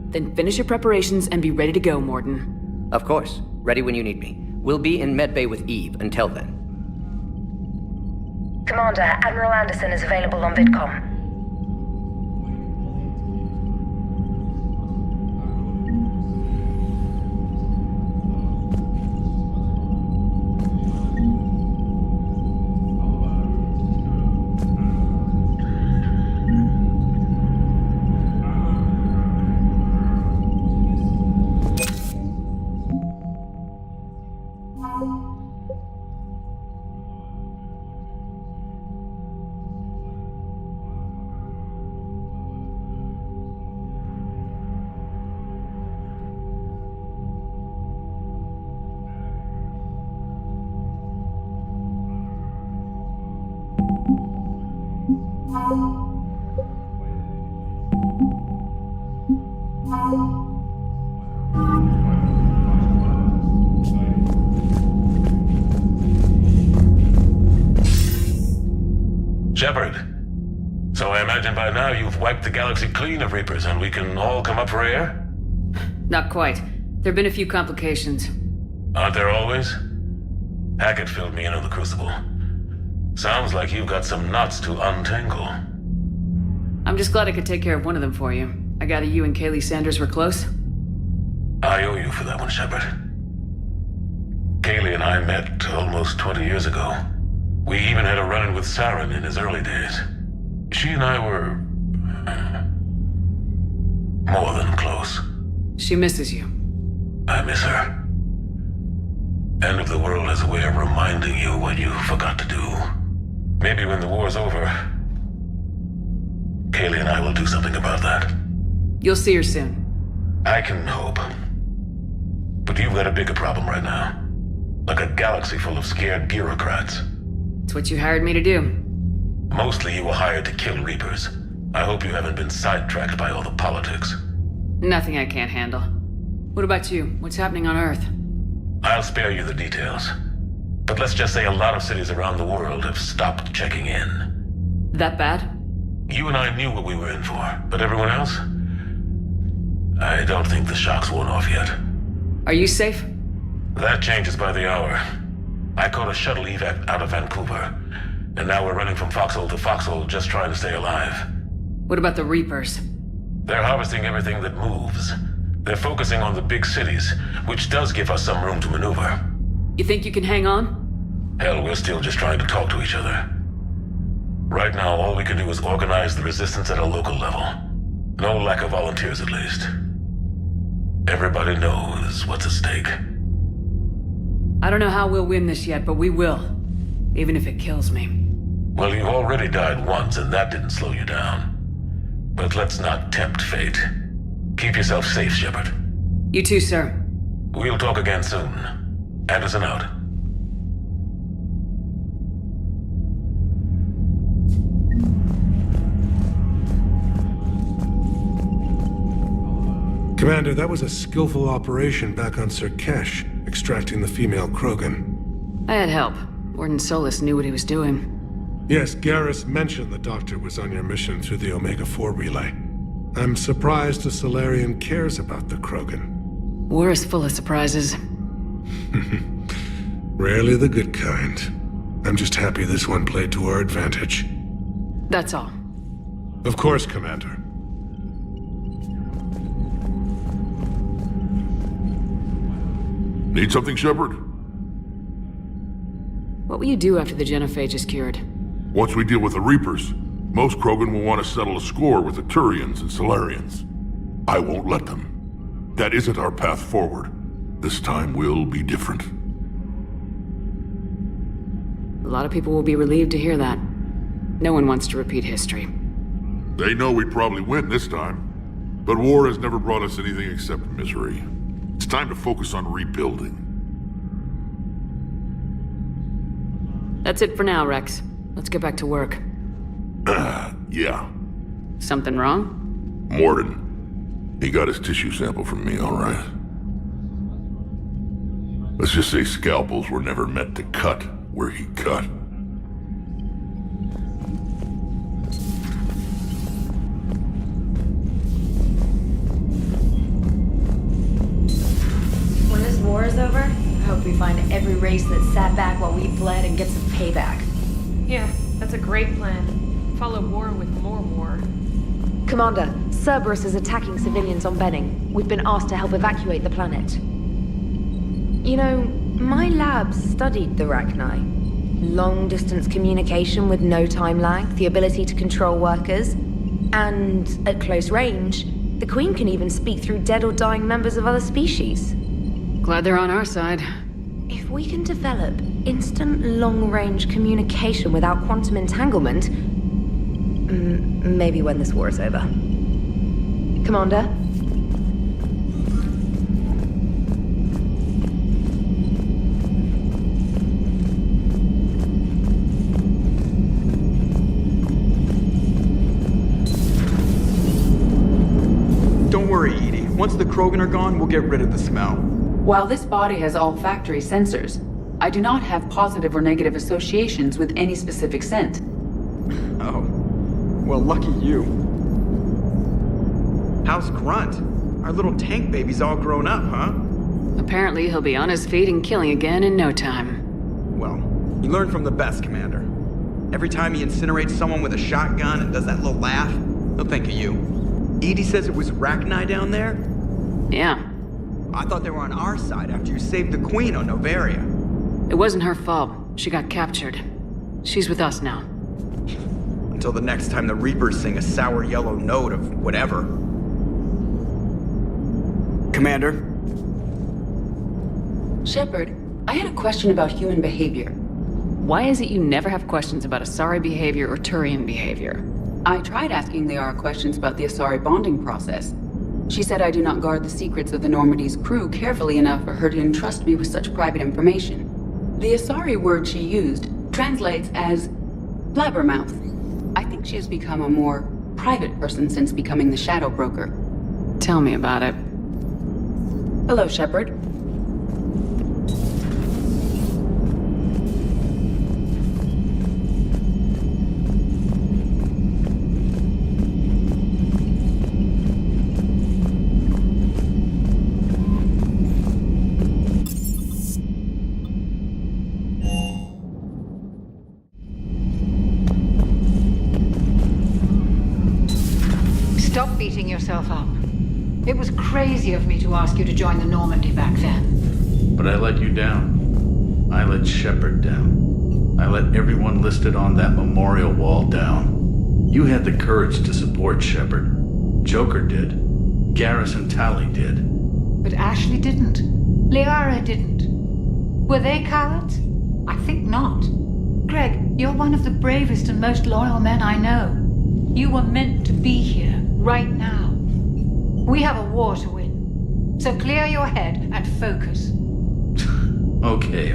Then finish your preparations and be ready to go, Mordin. Of course. Ready when you need me. We'll be in medbay with Eve until then. Commander, Admiral Anderson is available on VidCom. Shepard, so I imagine by now you've wiped the galaxy clean of Reapers and we can all come up for air? Not quite. There've been a few complications. Aren't there always? Hackett filled me in on the Crucible. Sounds like you've got some knots to untangle. I'm just glad I could take care of one of them for you. I gather you and Kaylee Sanders were close? I owe you for that one, Shepard. Kaylee and I met almost 20 years ago. We even had a run-in with Saren in his early days. She and I were... more than close. She misses you. I miss her. End of the world has a way of reminding you what you forgot to do. Maybe when the war's over, Kaylee and I will do something about that. You'll see her soon. I can hope. But you've got a bigger problem right now. Like a galaxy full of scared bureaucrats. It's what you hired me to do. Mostly you were hired to kill Reapers. I hope you haven't been sidetracked by all the politics. Nothing I can't handle. What about you? What's happening on Earth? I'll spare you the details. But let's just say a lot of cities around the world have stopped checking in. That bad? You and I knew what we were in for, but everyone else? I don't think the shock's worn off yet. Are you safe? That changes by the hour. I caught a shuttle evac out of Vancouver, and now we're running from foxhole to foxhole just trying to stay alive. What about the Reapers? They're harvesting everything that moves. They're focusing on the big cities, which does give us some room to maneuver. You think you can hang on? Hell, we're still just trying to talk to each other. Right now, all we can do is organize the resistance at a local level. No lack of volunteers, at least. Everybody knows what's at stake. I don't know how we'll win this yet, but we will. Even if it kills me. Well, you've already died once, and that didn't slow you down. But let's not tempt fate. Keep yourself safe, Shepard. You too, sir. We'll talk again soon. Anderson out. Commander, that was a skillful operation back on Surkesh, extracting the female Krogan. I had help. Warden Solis knew what he was doing. Yes, Garrus mentioned the Doctor was on your mission through the Omega-4 relay. I'm surprised a Salarian cares about the Krogan. War is full of surprises. Rarely the good kind. I'm just happy this one played to our advantage. That's all. Of course, Commander. Need something, Shepard? What will you do after the Genophage is cured? Once we deal with the Reapers, most Krogan will want to settle a score with the Turians and Salarians. I won't let them. That isn't our path forward. This time will be different. A lot of people will be relieved to hear that. No one wants to repeat history. They know we'd probably win this time. But war has never brought us anything except misery. It's time to focus on rebuilding. That's it for now, Rex. Let's get back to work. Yeah. Something wrong? Mordin. He got his tissue sample from me, all right. Let's just say scalpels were never meant to cut where he cut. When this war is over, I hope we find every race that sat back while we bled and get some payback. Yeah, that's a great plan. Follow war with more war. Commander, Cerberus is attacking civilians on Benning. We've been asked to help evacuate the planet. You know, my lab studied the Rachni. Long-distance communication with no time lag, the ability to control workers, and at close range, the Queen can even speak through dead or dying members of other species. Glad they're on our side. If we can develop instant long-range communication without quantum entanglement, maybe when this war is over. Commander? Don't worry, Edie. Once the Krogan are gone, we'll get rid of the smell. While this body has all factory sensors, I do not have positive or negative associations with any specific scent. Oh. Well, lucky you. How's Grunt? Our little tank baby's all grown up, huh? Apparently he'll be on his feet and killing again in no time. Well, you learn from the best, Commander. Every time he incinerates someone with a shotgun and does that little laugh, he'll think of you. Edie says it was Rachni down there? Yeah. I thought they were on our side after you saved the Queen on Noveria. It wasn't her fault. She got captured. She's with us now. Until the next time the Reapers sing a sour yellow note of whatever. Commander? Shepard, I had a question about human behavior. Why is it you never have questions about Asari behavior or Turian behavior? I tried asking Liara questions about the Asari bonding process. She said I do not guard the secrets of the Normandy's crew carefully enough for her to entrust me with such private information. The Asari word she used translates as blabbermouth. I think she has become a more private person since becoming the Shadow Broker. Tell me about it. Hello, Shepard. Stop beating yourself up. It was crazy of me to ask you to join the Normandy back then. But I let you down. I let Shepard down. I let everyone listed on that memorial wall down. You had the courage to support Shepard. Joker did. Garrus and Tali did. But Ashley didn't. Liara didn't. Were they cowards? I think not. Greg, you're one of the bravest and most loyal men I know. You were meant to be here, right now. We have a war to win. So clear your head and focus. Okay,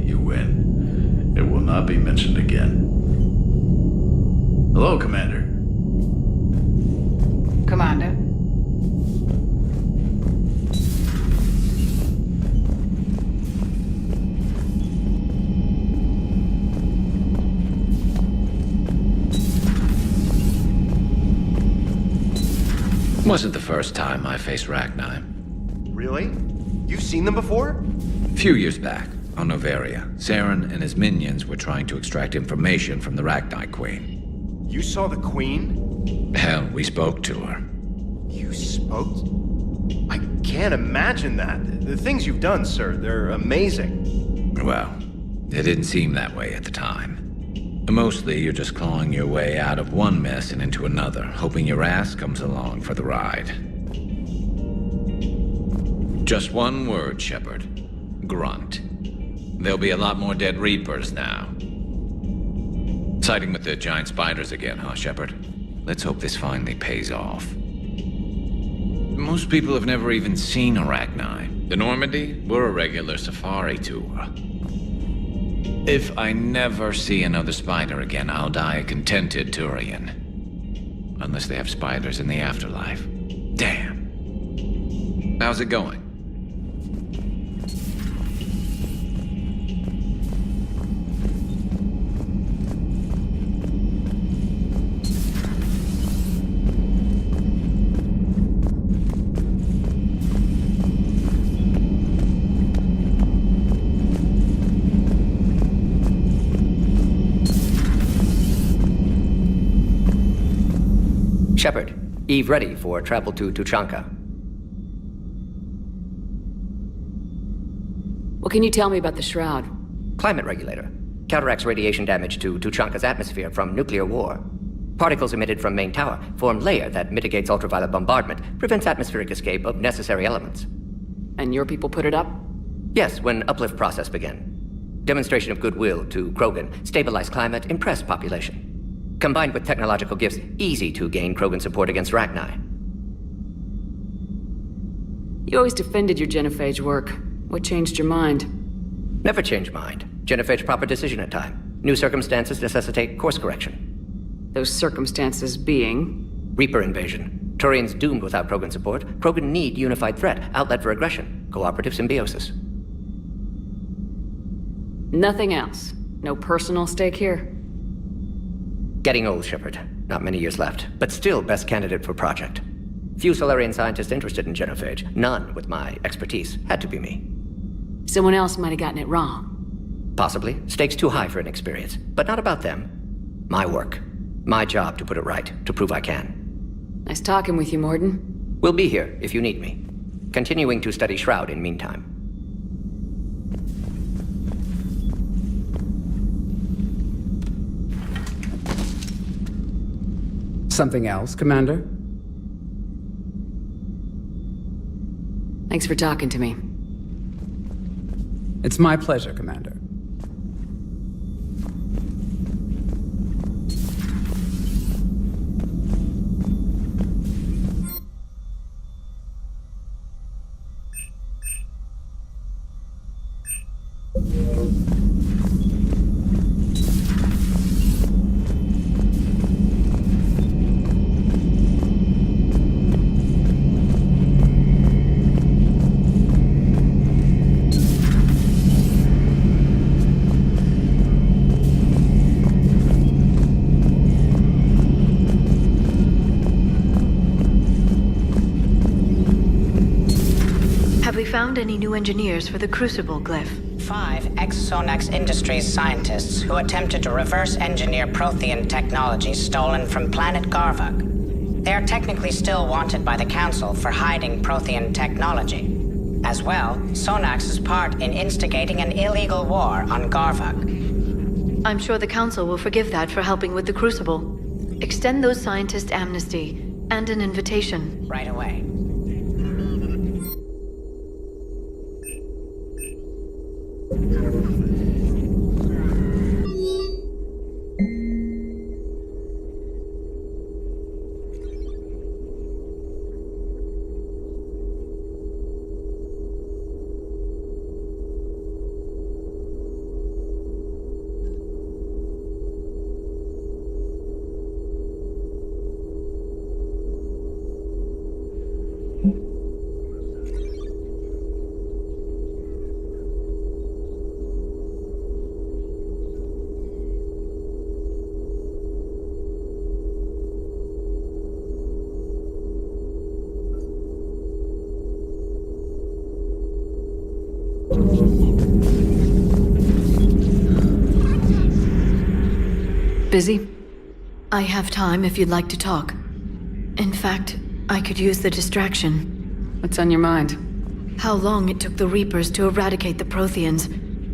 you win. It will not be mentioned again. Hello, Commander. Commander. Wasn't the first time I faced Rachni. Really? You've seen them before? A few years back, on Noveria, Saren and his minions were trying to extract information from the Rachni Queen. You saw the Queen? Hell, we spoke to her. You spoke? I can't imagine that. The things you've done, sir, they're amazing. Well, it didn't seem that way at the time. Mostly, you're just clawing your way out of one mess and into another, hoping your ass comes along for the ride. Just one word, Shepard. Grunt. There'll be a lot more dead Reapers now. Siding with the giant spiders again, huh, Shepard? Let's hope this finally pays off. Most people have never even seen Arachni. The Normandy, we're a regular safari tour. If I never see another spider again, I'll die a contented Turian. Unless they have spiders in the afterlife. Damn. How's it going? Shepard, Eve ready for travel to Tuchanka. What can you tell me about the Shroud? Climate regulator. Counteracts radiation damage to Tuchanka's atmosphere from nuclear war. Particles emitted from main tower form layer that mitigates ultraviolet bombardment, prevents atmospheric escape of necessary elements. And your people put it up? Yes, when uplift process began. Demonstration of goodwill to Krogan, stabilize climate, impress population. Combined with technological gifts, easy to gain Krogan support against Rachni. You always defended your genophage work. What changed your mind? Never change mind. Genophage proper decision at time. New circumstances necessitate course correction. Those circumstances being? Reaper invasion. Turians doomed without Krogan support. Krogan need unified threat, outlet for aggression, cooperative symbiosis. Nothing else? No personal stake here? Getting old, Shepard. Not many years left, but still best candidate for project. Few Solarian scientists interested in genophage. None with my expertise. Had to be me. Someone else might have gotten it wrong. Possibly. Stakes too high for inexperience. But not about them. My work. My job to put it right, to prove I can. Nice talking with you, Mordin. We'll be here if you need me. Continuing to study Shroud in meantime. Something else, Commander? Thanks for talking to me. It's my pleasure, Commander. Found any new engineers for the Crucible glyph? 5 ex-Sonax Industries scientists who attempted to reverse engineer Prothean technology stolen from planet Garvuk. They are technically still wanted by the Council for hiding Prothean technology. As well, Sonax's part in instigating an illegal war on Garvuk. I'm sure the Council will forgive that for helping with the Crucible. Extend those scientists amnesty and an invitation. Right away. Busy? I have time if you'd like to talk. In fact, I could use the distraction. What's on your mind? How long it took the Reapers to eradicate the Protheans,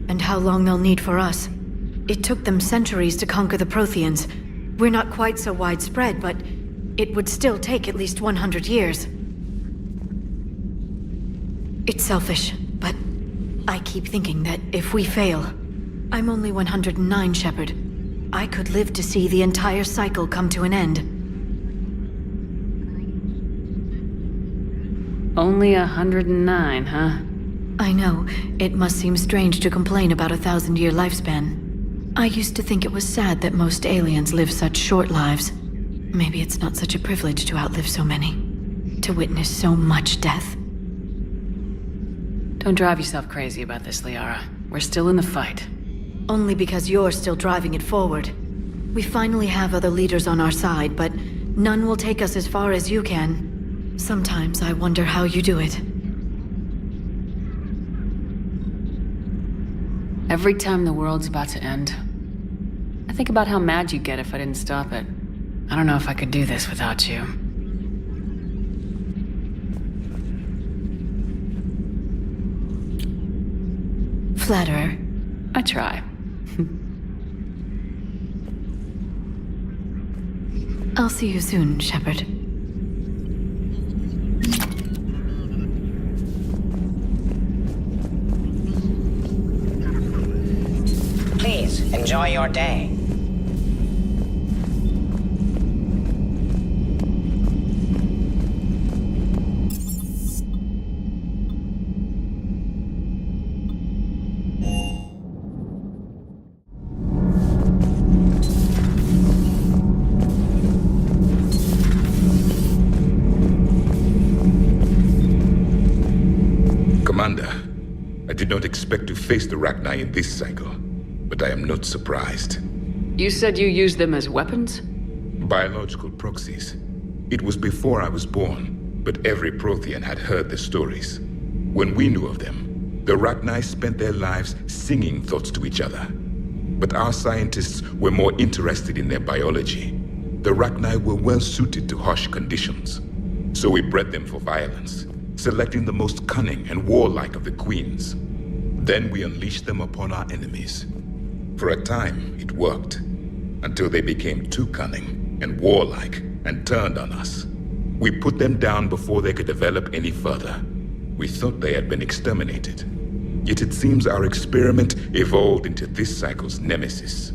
and how long they'll need for us. It took them centuries to conquer the Protheans. We're not quite so widespread, but it would still take at least 100 years. It's selfish, but I keep thinking that if we fail, I'm only 109, Shepard. I could live to see the entire cycle come to an end. Only 109, huh? I know. It must seem strange to complain about a 1,000-year lifespan. I used to think it was sad that most aliens live such short lives. Maybe it's not such a privilege to outlive so many. To witness so much death. Don't drive yourself crazy about this, Liara. We're still in the fight. Only because you're still driving it forward. We finally have other leaders on our side, but none will take us as far as you can. Sometimes I wonder how you do it. Every time the world's about to end, I think about how mad you'd get if I didn't stop it. I don't know if I could do this without you. Flatterer. I try. I'll see you soon, Shepard. Please, enjoy your day. Commander, I did not expect to face the Rachni in this cycle, but I am not surprised. You said you used them as weapons? Biological proxies. It was before I was born, but every Prothean had heard the stories. When we knew of them, the Rachni spent their lives singing thoughts to each other. But our scientists were more interested in their biology. The Rachni were well suited to harsh conditions. So we bred them for violence, selecting the most cunning and warlike of the queens. Then we unleashed them upon our enemies. For a time, it worked, until they became too cunning and warlike and turned on us. We put them down before they could develop any further. We thought they had been exterminated. Yet it seems our experiment evolved into this cycle's nemesis.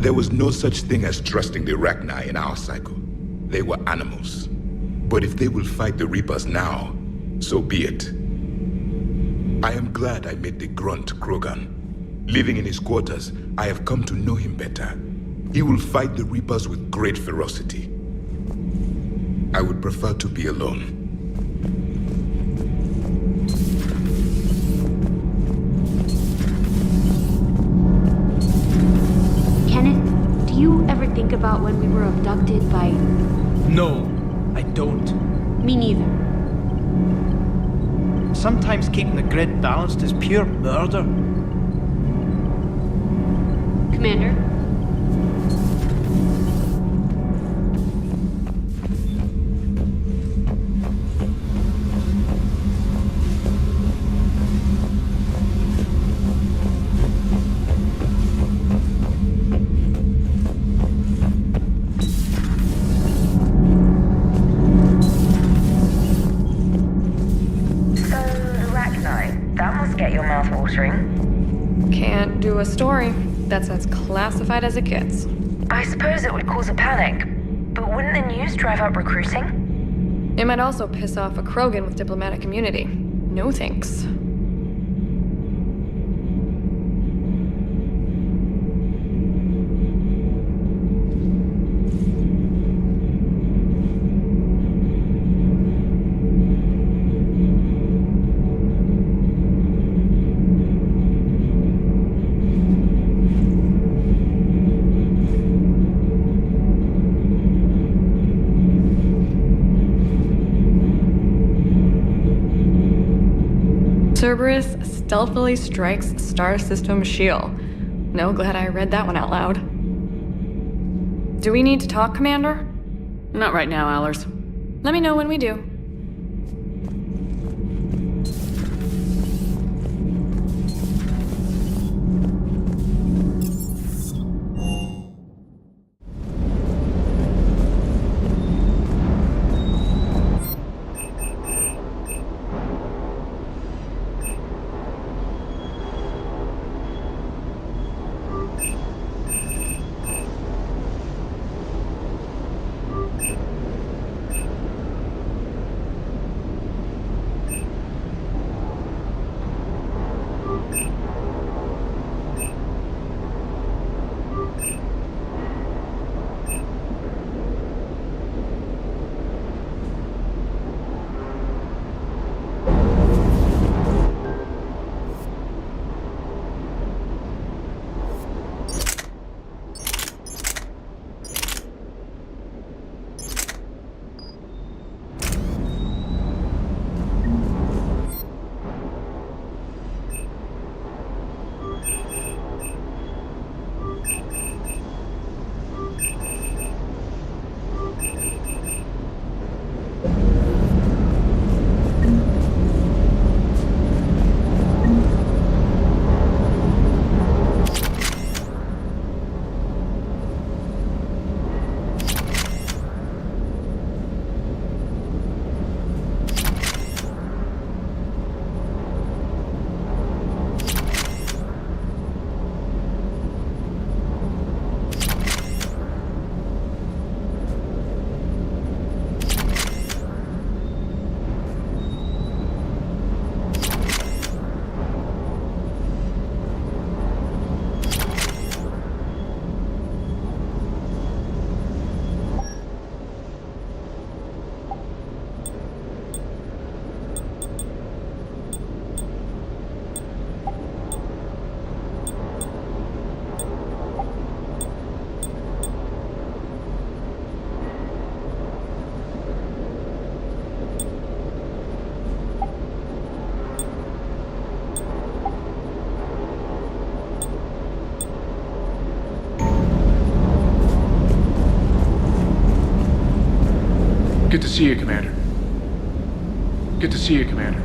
There was no such thing as trusting the Rachni in our cycle. They were animals. But if they will fight the Reapers now, so be it. I am glad I met the grunt Krogan. Living in his quarters, I have come to know him better. He will fight the Reapers with great ferocity. I would prefer to be alone. Kenneth, do you ever think about when we were abducted by... No, I don't. Me neither. Sometimes keeping the grid balanced is pure murder. Commander? Can't do a story. That's as classified as it gets. I suppose it would cause a panic, but wouldn't the news drive up recruiting? It might also piss off a Krogan with diplomatic immunity. No thanks. Cerberus stealthily strikes star system shield. No, glad I read that one out loud. Do we need to talk, Commander? Not right now, Allers. Let me know when we do. Good to see you, Commander. Good to see you, Commander.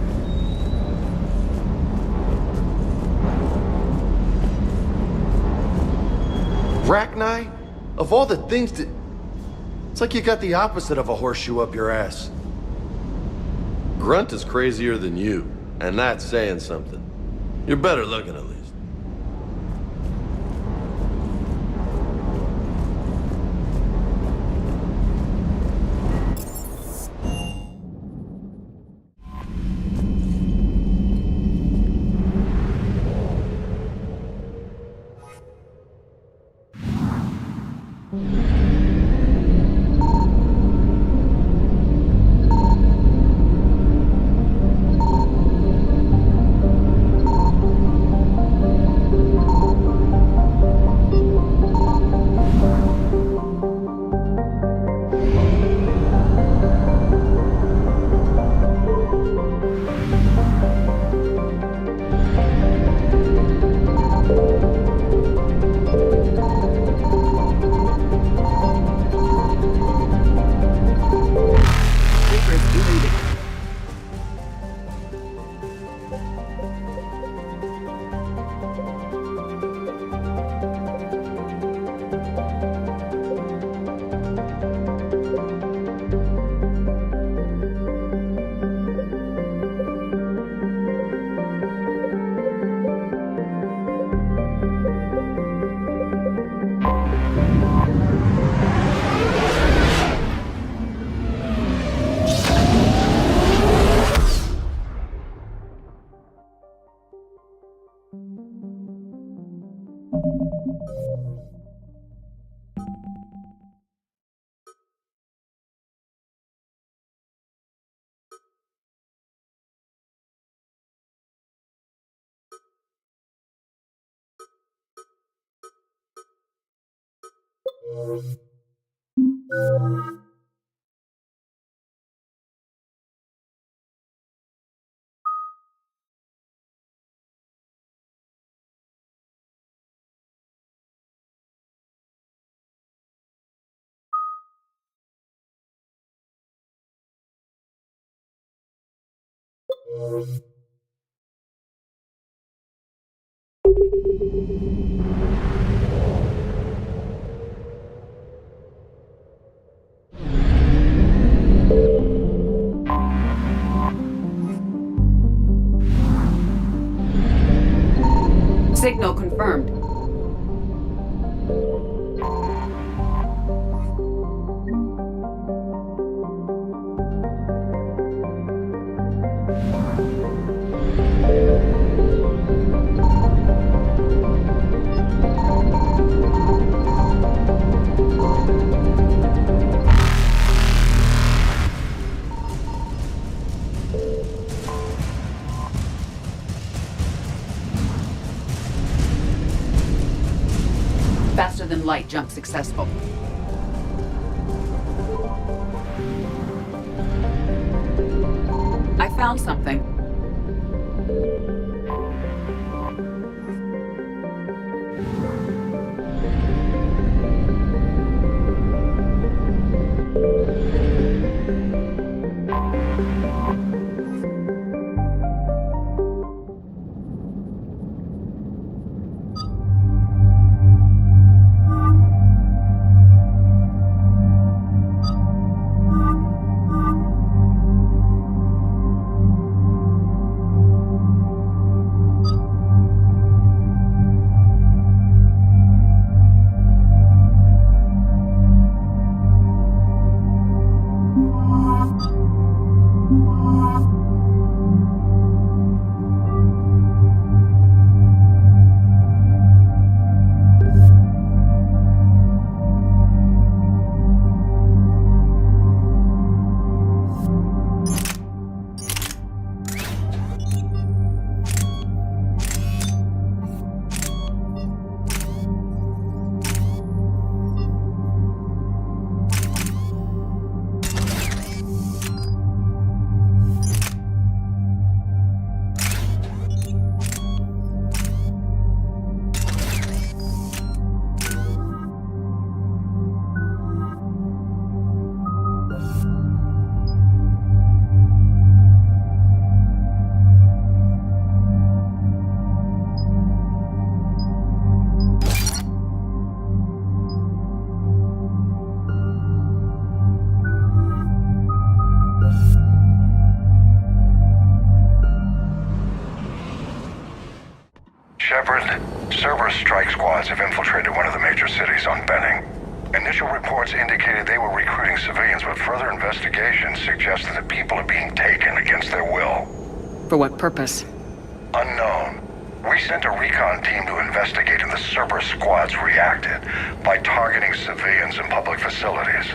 Rachni? Of all the things that... It's like you got the opposite of a horseshoe up your ass. Grunt is crazier than you, and that's saying something. You're better looking at least. Signal confirmed. Faster than light jump successful. I found something. Shepard, Cerberus strike squads have infiltrated one of the major cities on Benning. Initial reports indicated they were recruiting civilians, but further investigation suggested that people are being taken against their will. For what purpose? Unknown. We sent a recon team to investigate, and the Cerberus squads reacted by targeting civilians in public facilities.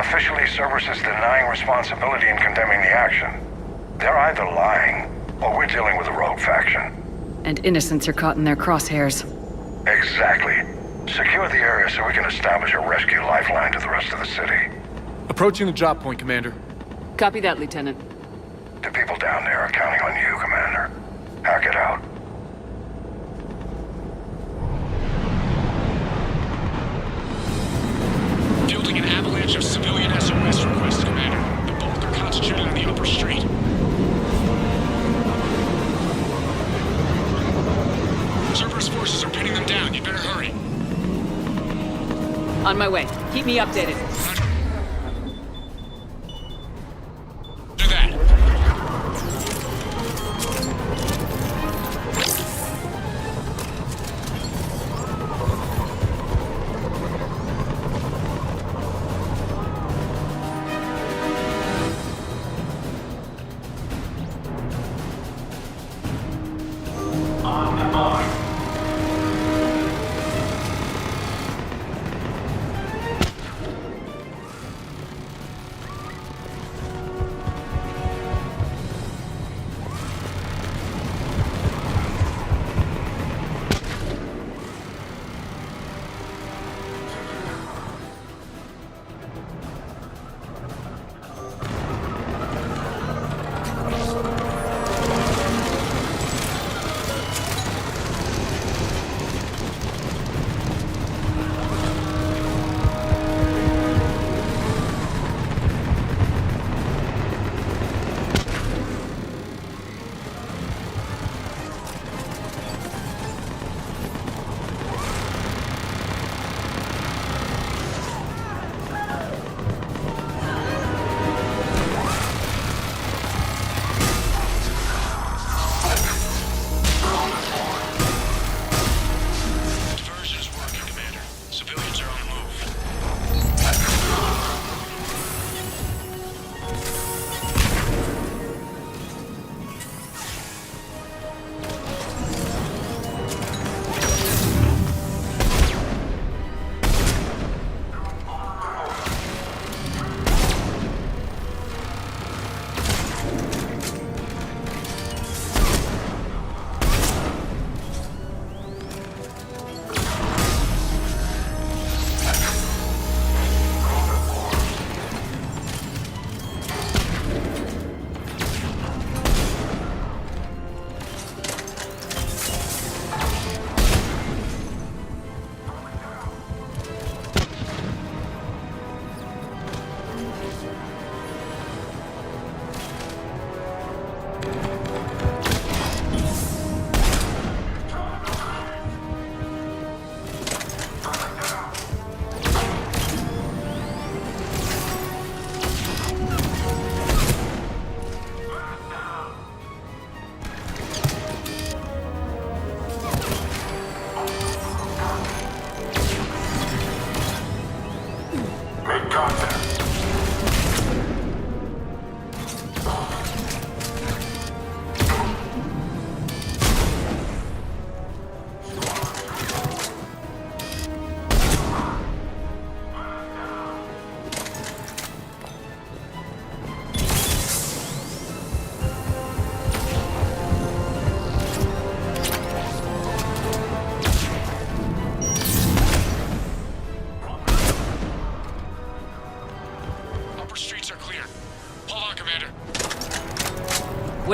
Officially, Cerberus is denying responsibility and condemning the action. They're either lying, or we're dealing with a rogue faction. And innocents are caught in their crosshairs. Exactly. Secure the area so we can establish a rescue lifeline to the rest of the city. Approaching the drop point, Commander. Copy that, Lieutenant. The people down there are counting on you, Commander. Hack it out. Fielding an avalanche of civilian SOS requests, Commander. The bulk are concentrated on the upper street. Cerberus forces are pinning them down. You better hurry. On my way. Keep me updated. Do that. On the mark.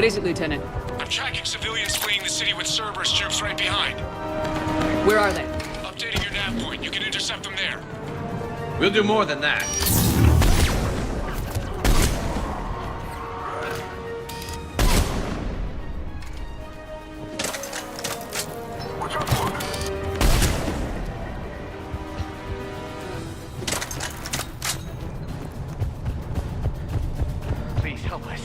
What is it, Lieutenant? I'm tracking civilians fleeing the city with Cerberus troops right behind. Where are they? Updating your nav point. You can intercept them there. We'll do more than that. Please help us.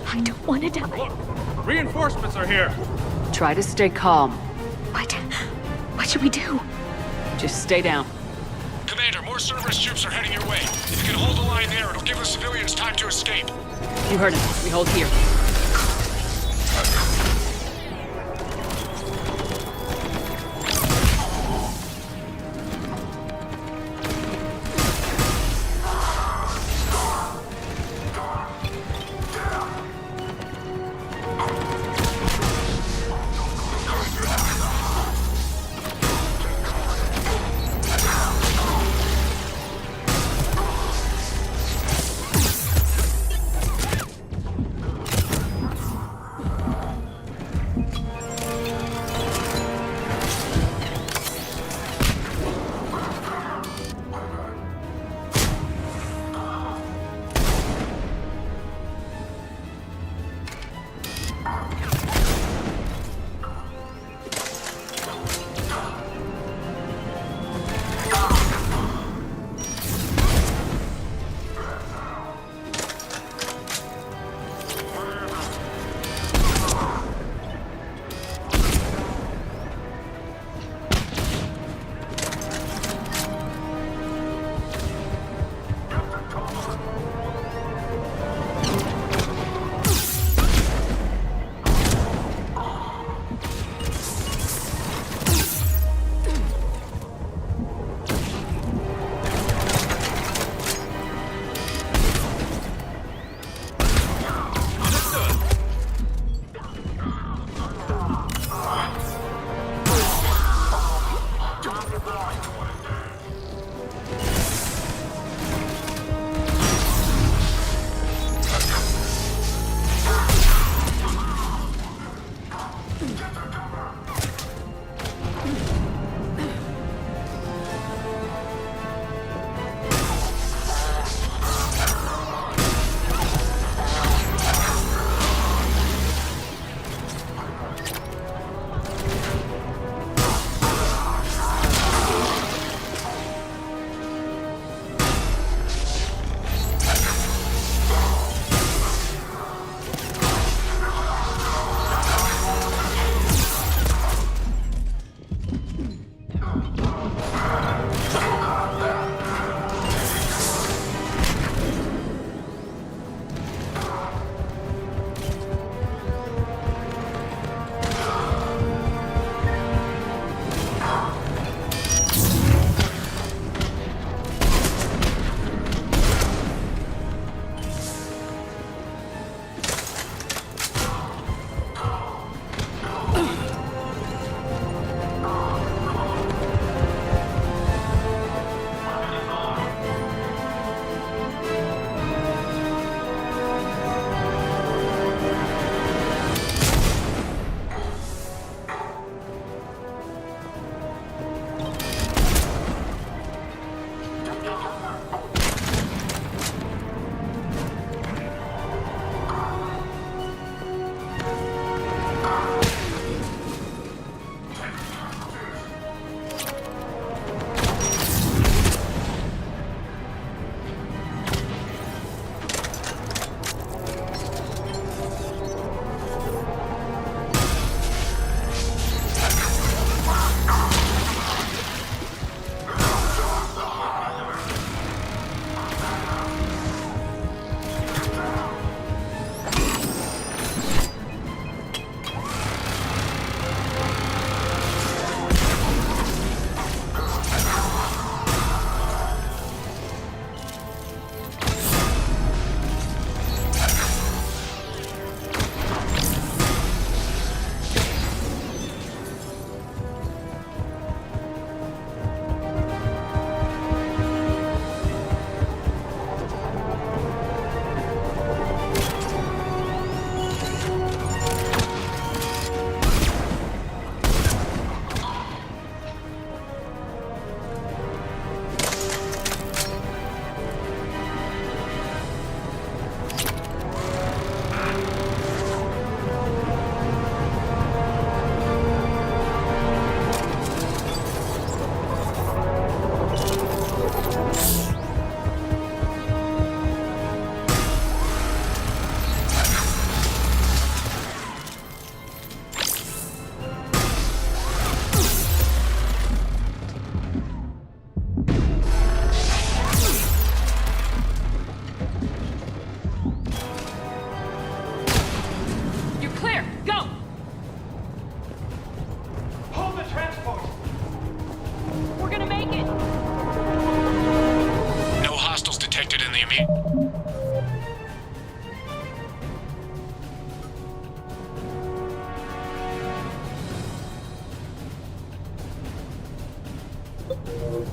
I don't want to die. Look, reinforcements are here. Try to stay calm. What should we do? Just stay down. Commander, more Cerberus troops are heading your way. If you can hold the line there, it'll give the civilians time to escape. You heard him. We hold here.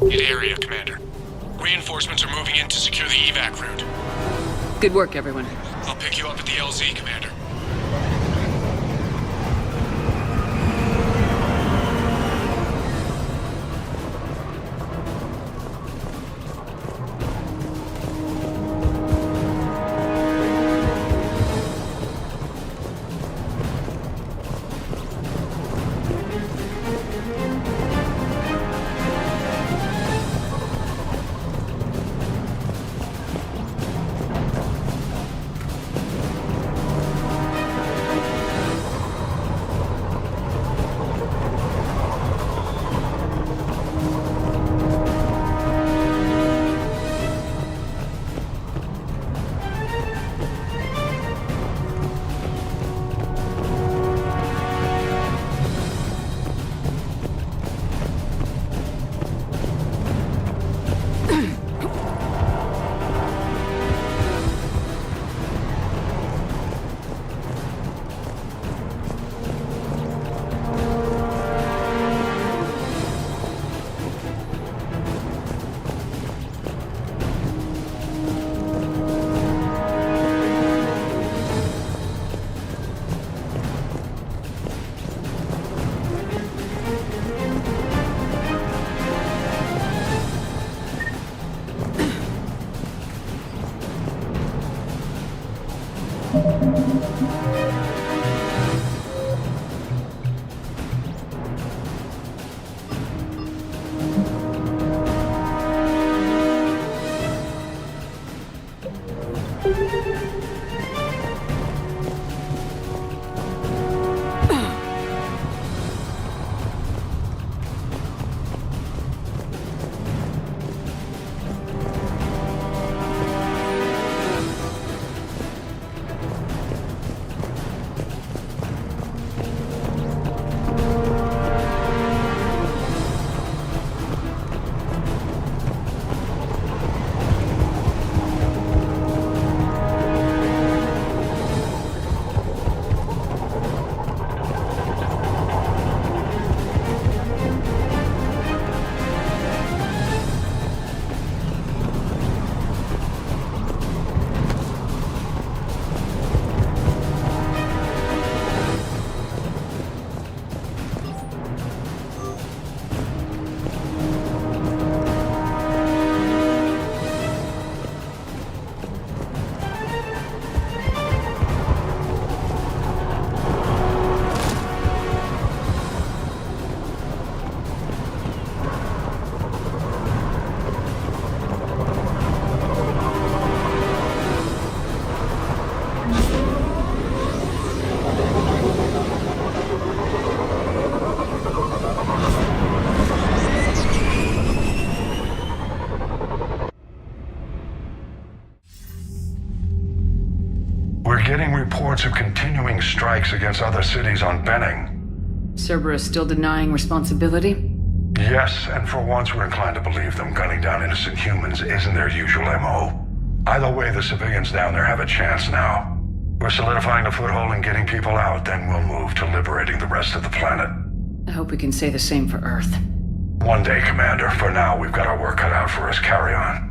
Hit area, Commander. Reinforcements are moving in to secure the evac route. Good work, everyone. I'll pick you up at the LZ, Commander. We're getting reports of continuing strikes against other cities on Benning. Cerberus still denying responsibility? Yes, and for once we're inclined to believe them. Gunning down innocent humans isn't their usual MO. Either way, the civilians down there have a chance now. We're solidifying a foothold and getting people out, then we'll move to liberating the rest of the planet. I hope we can say the same for Earth. One day, Commander. For now, we've got our work cut out for us. Carry on.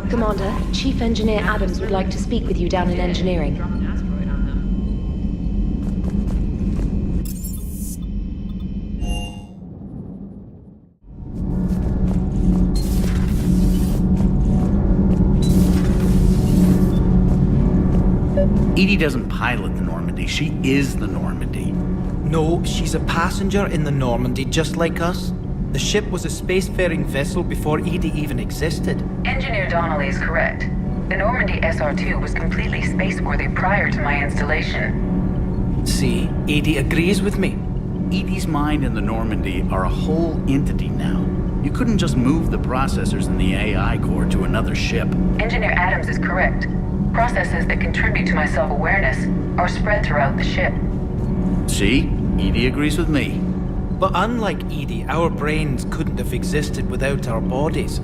Commander, Chief Engineer Adams would like to speak with you down in engineering. EDI doesn't pilot the Normandy, she is the Normandy. No, she's a passenger in the Normandy, just like us. The ship was a spacefaring vessel before EDI even existed. Engineer Donnelly is correct. The Normandy SR-2 was completely spaceworthy prior to my installation. See, Edie agrees with me. Edie's mind and the Normandy are a whole entity now. You couldn't just move the processors in the AI core to another ship. Engineer Adams is correct. Processes that contribute to my self-awareness are spread throughout the ship. See? Edie agrees with me. But unlike Edie, our brains couldn't have existed without our bodies.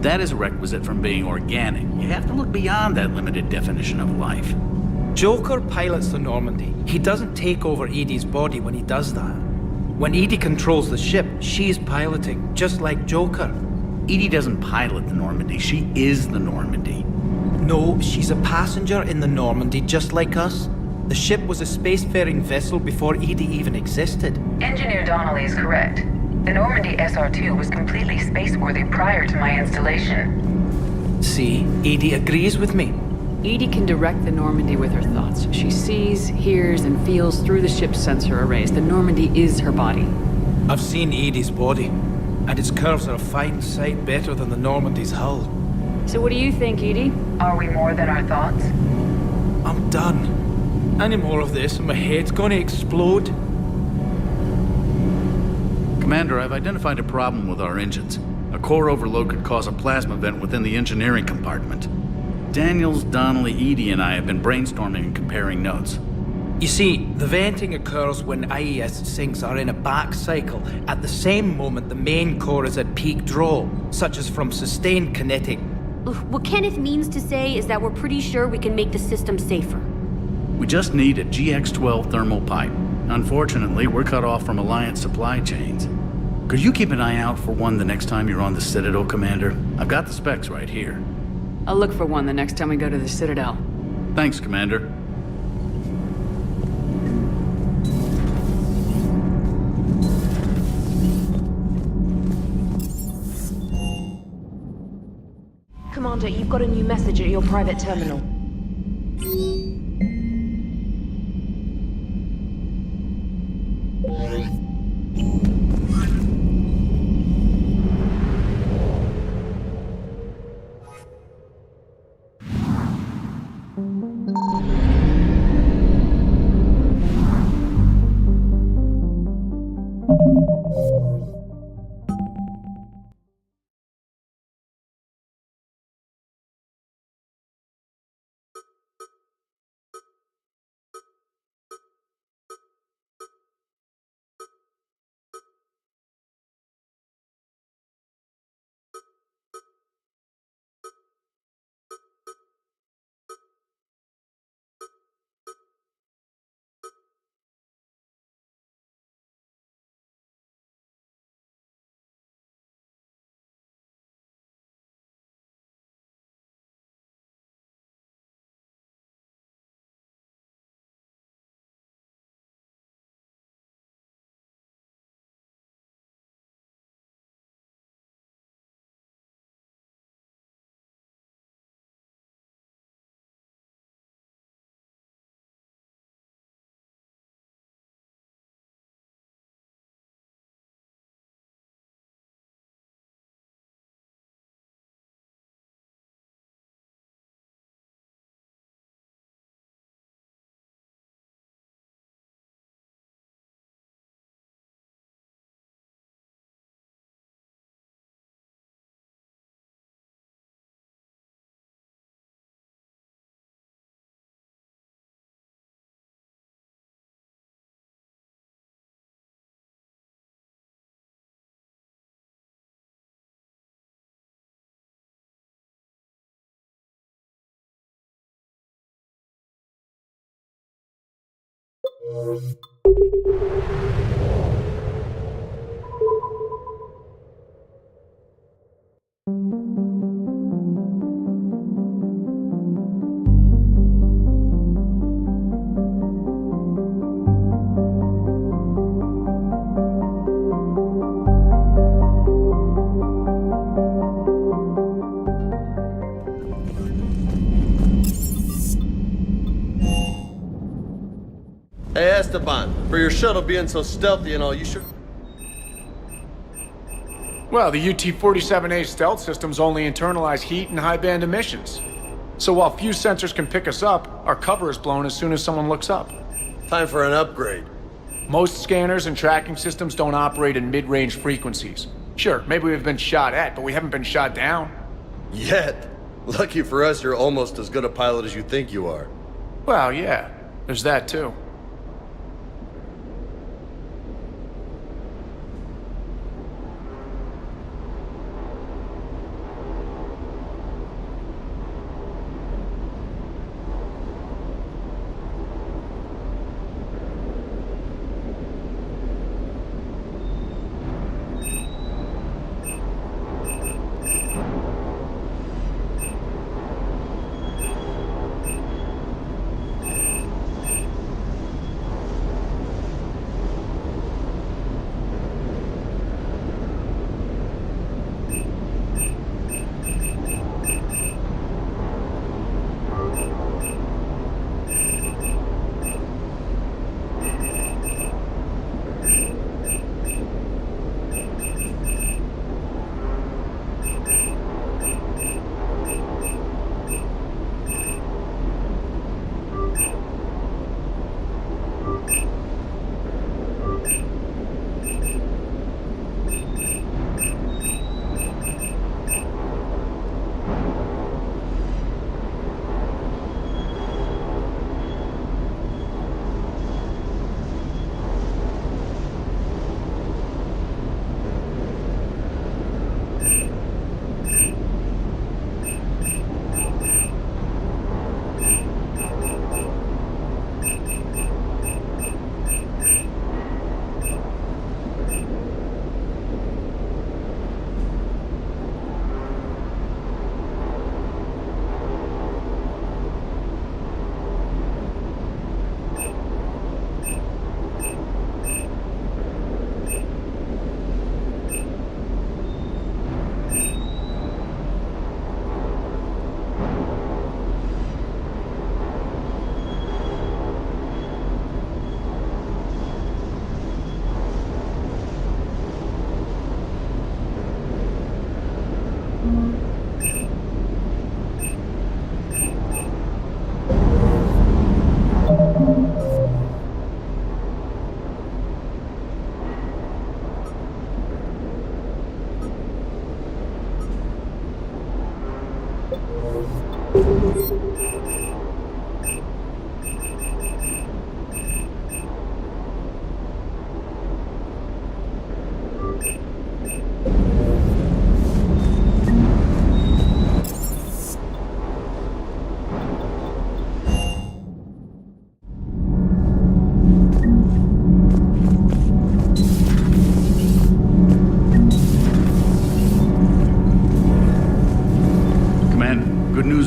That is a requisite from being organic. You have to look beyond that limited definition of life. Joker pilots the Normandy. He doesn't take over Edie's body when he does that. When Edie controls the ship, she's piloting, just like Joker. Edie doesn't pilot the Normandy, she is the Normandy. No, she's a passenger in the Normandy, just like us. The ship was a spacefaring vessel before Edie even existed. Engineer Donnelly is correct. The Normandy SR-2 was completely spaceworthy prior to my installation. See, Edie agrees with me. Edie can direct the Normandy with her thoughts. She sees, hears, and feels through the ship's sensor arrays. The Normandy is her body. I've seen Edie's body, and its curves are a fine sight better than the Normandy's hull. So what do you think, Edie? Are we more than our thoughts? I'm done. Any more of this and my head's gonna explode. Commander, I've identified a problem with our engines. A core overload could cause a plasma vent within the engineering compartment. Daniels, Donnelly, Edie, and I have been brainstorming and comparing notes. You see, the venting occurs when IES sinks are in a back cycle at the same moment the main core is at peak draw, such as from sustained kinetic. What Kenneth means to say is that we're pretty sure we can make the system safer. We just need a GX-12 thermal pipe. Unfortunately, we're cut off from Alliance supply chains. Could you keep an eye out for one the next time you're on the Citadel, Commander? I've got the specs right here. I'll look for one the next time we go to the Citadel. Thanks, Commander. Commander, you've got a new message at your private terminal. Hey, Esteban, for your shuttle being so stealthy and all, you sure? Well, the UT-47A stealth systems only internalize heat and high-band emissions. So while few sensors can pick us up, our cover is blown as soon as someone looks up. Time for an upgrade. Most scanners and tracking systems don't operate in mid-range frequencies. Sure, maybe we've been shot at, but we haven't been shot down. Yet. Lucky for us, you're almost as good a pilot as you think you are. Well, yeah. There's that, too.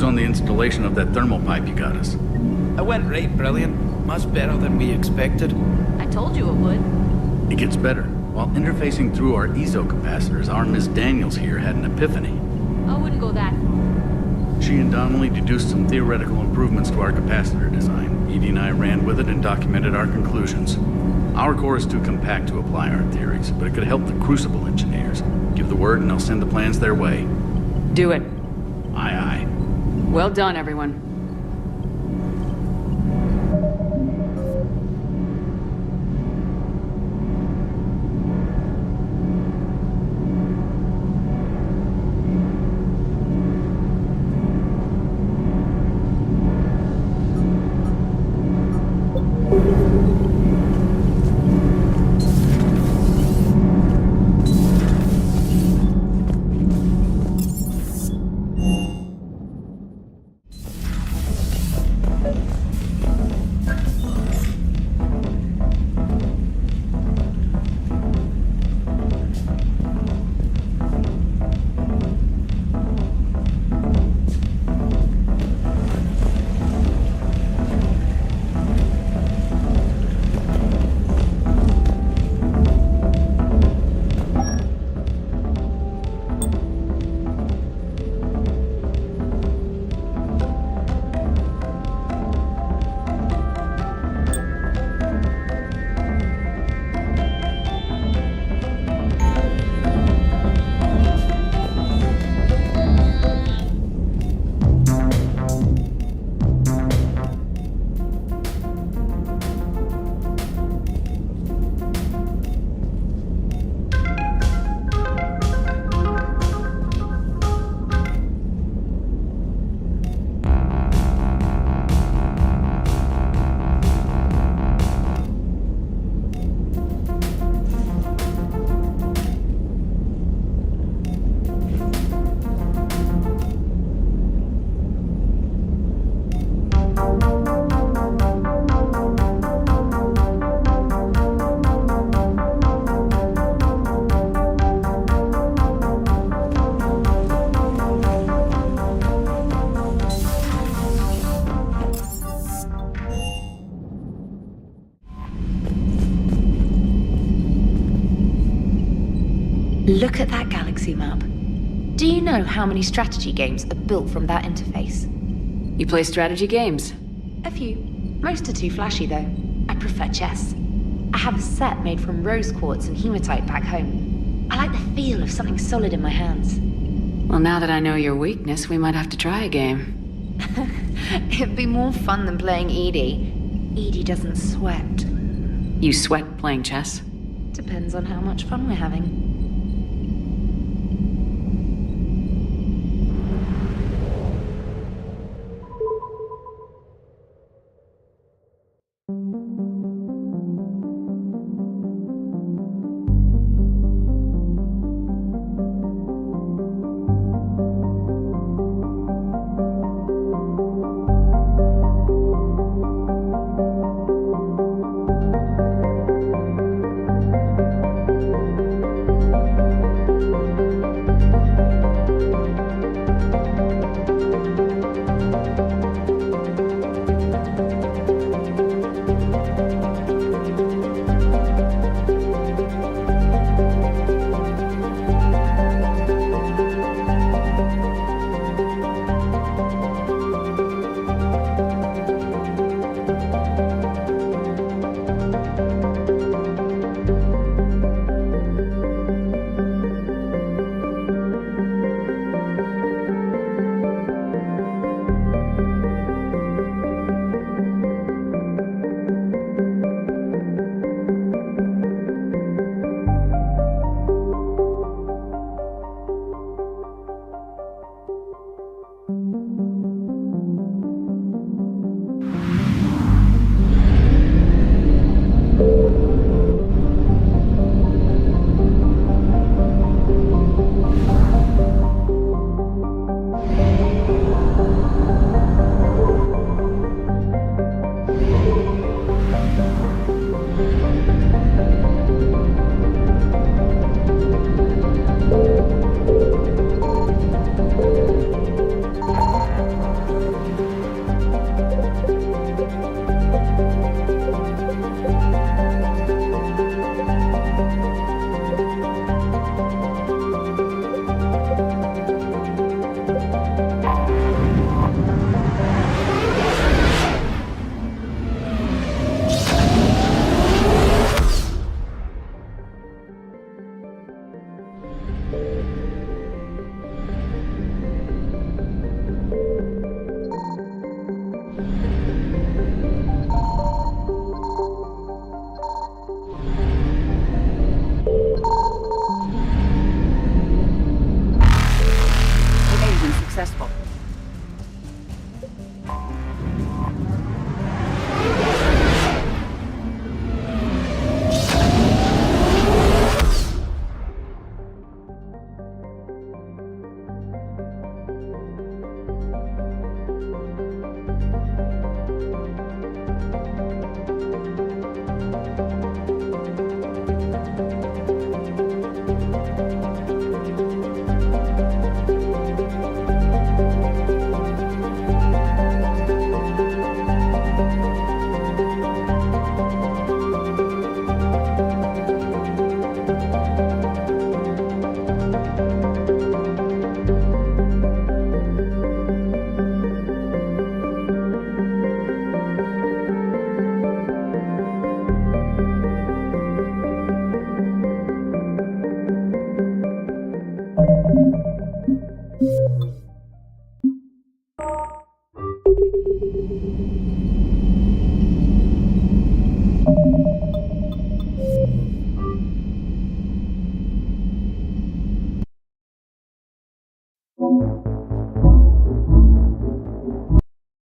On the installation of that thermal pipe you got us. It went right brilliant. Much better than we expected. I told you it would. It gets better. While interfacing through our EZO capacitors, our Miss Daniels here had an epiphany. I wouldn't go that far. She and Donnelly deduced some theoretical improvements to our capacitor design. Edie and I ran with it and documented our conclusions. Our core is too compact to apply our theories, but it could help the Crucible engineers. Give the word and I'll send the plans their way. Do it. Aye, aye. Well done, everyone. Look at that galaxy map. Do you know how many strategy games are built from that interface? You play strategy games? A few. Most are too flashy, though. I prefer chess. I have a set made from rose quartz and hematite back home. I like the feel of something solid in my hands. Well, now that I know your weakness, we might have to try a game. It'd be more fun than playing Edie. Edie doesn't sweat. You sweat playing chess? Depends on how much fun we're having.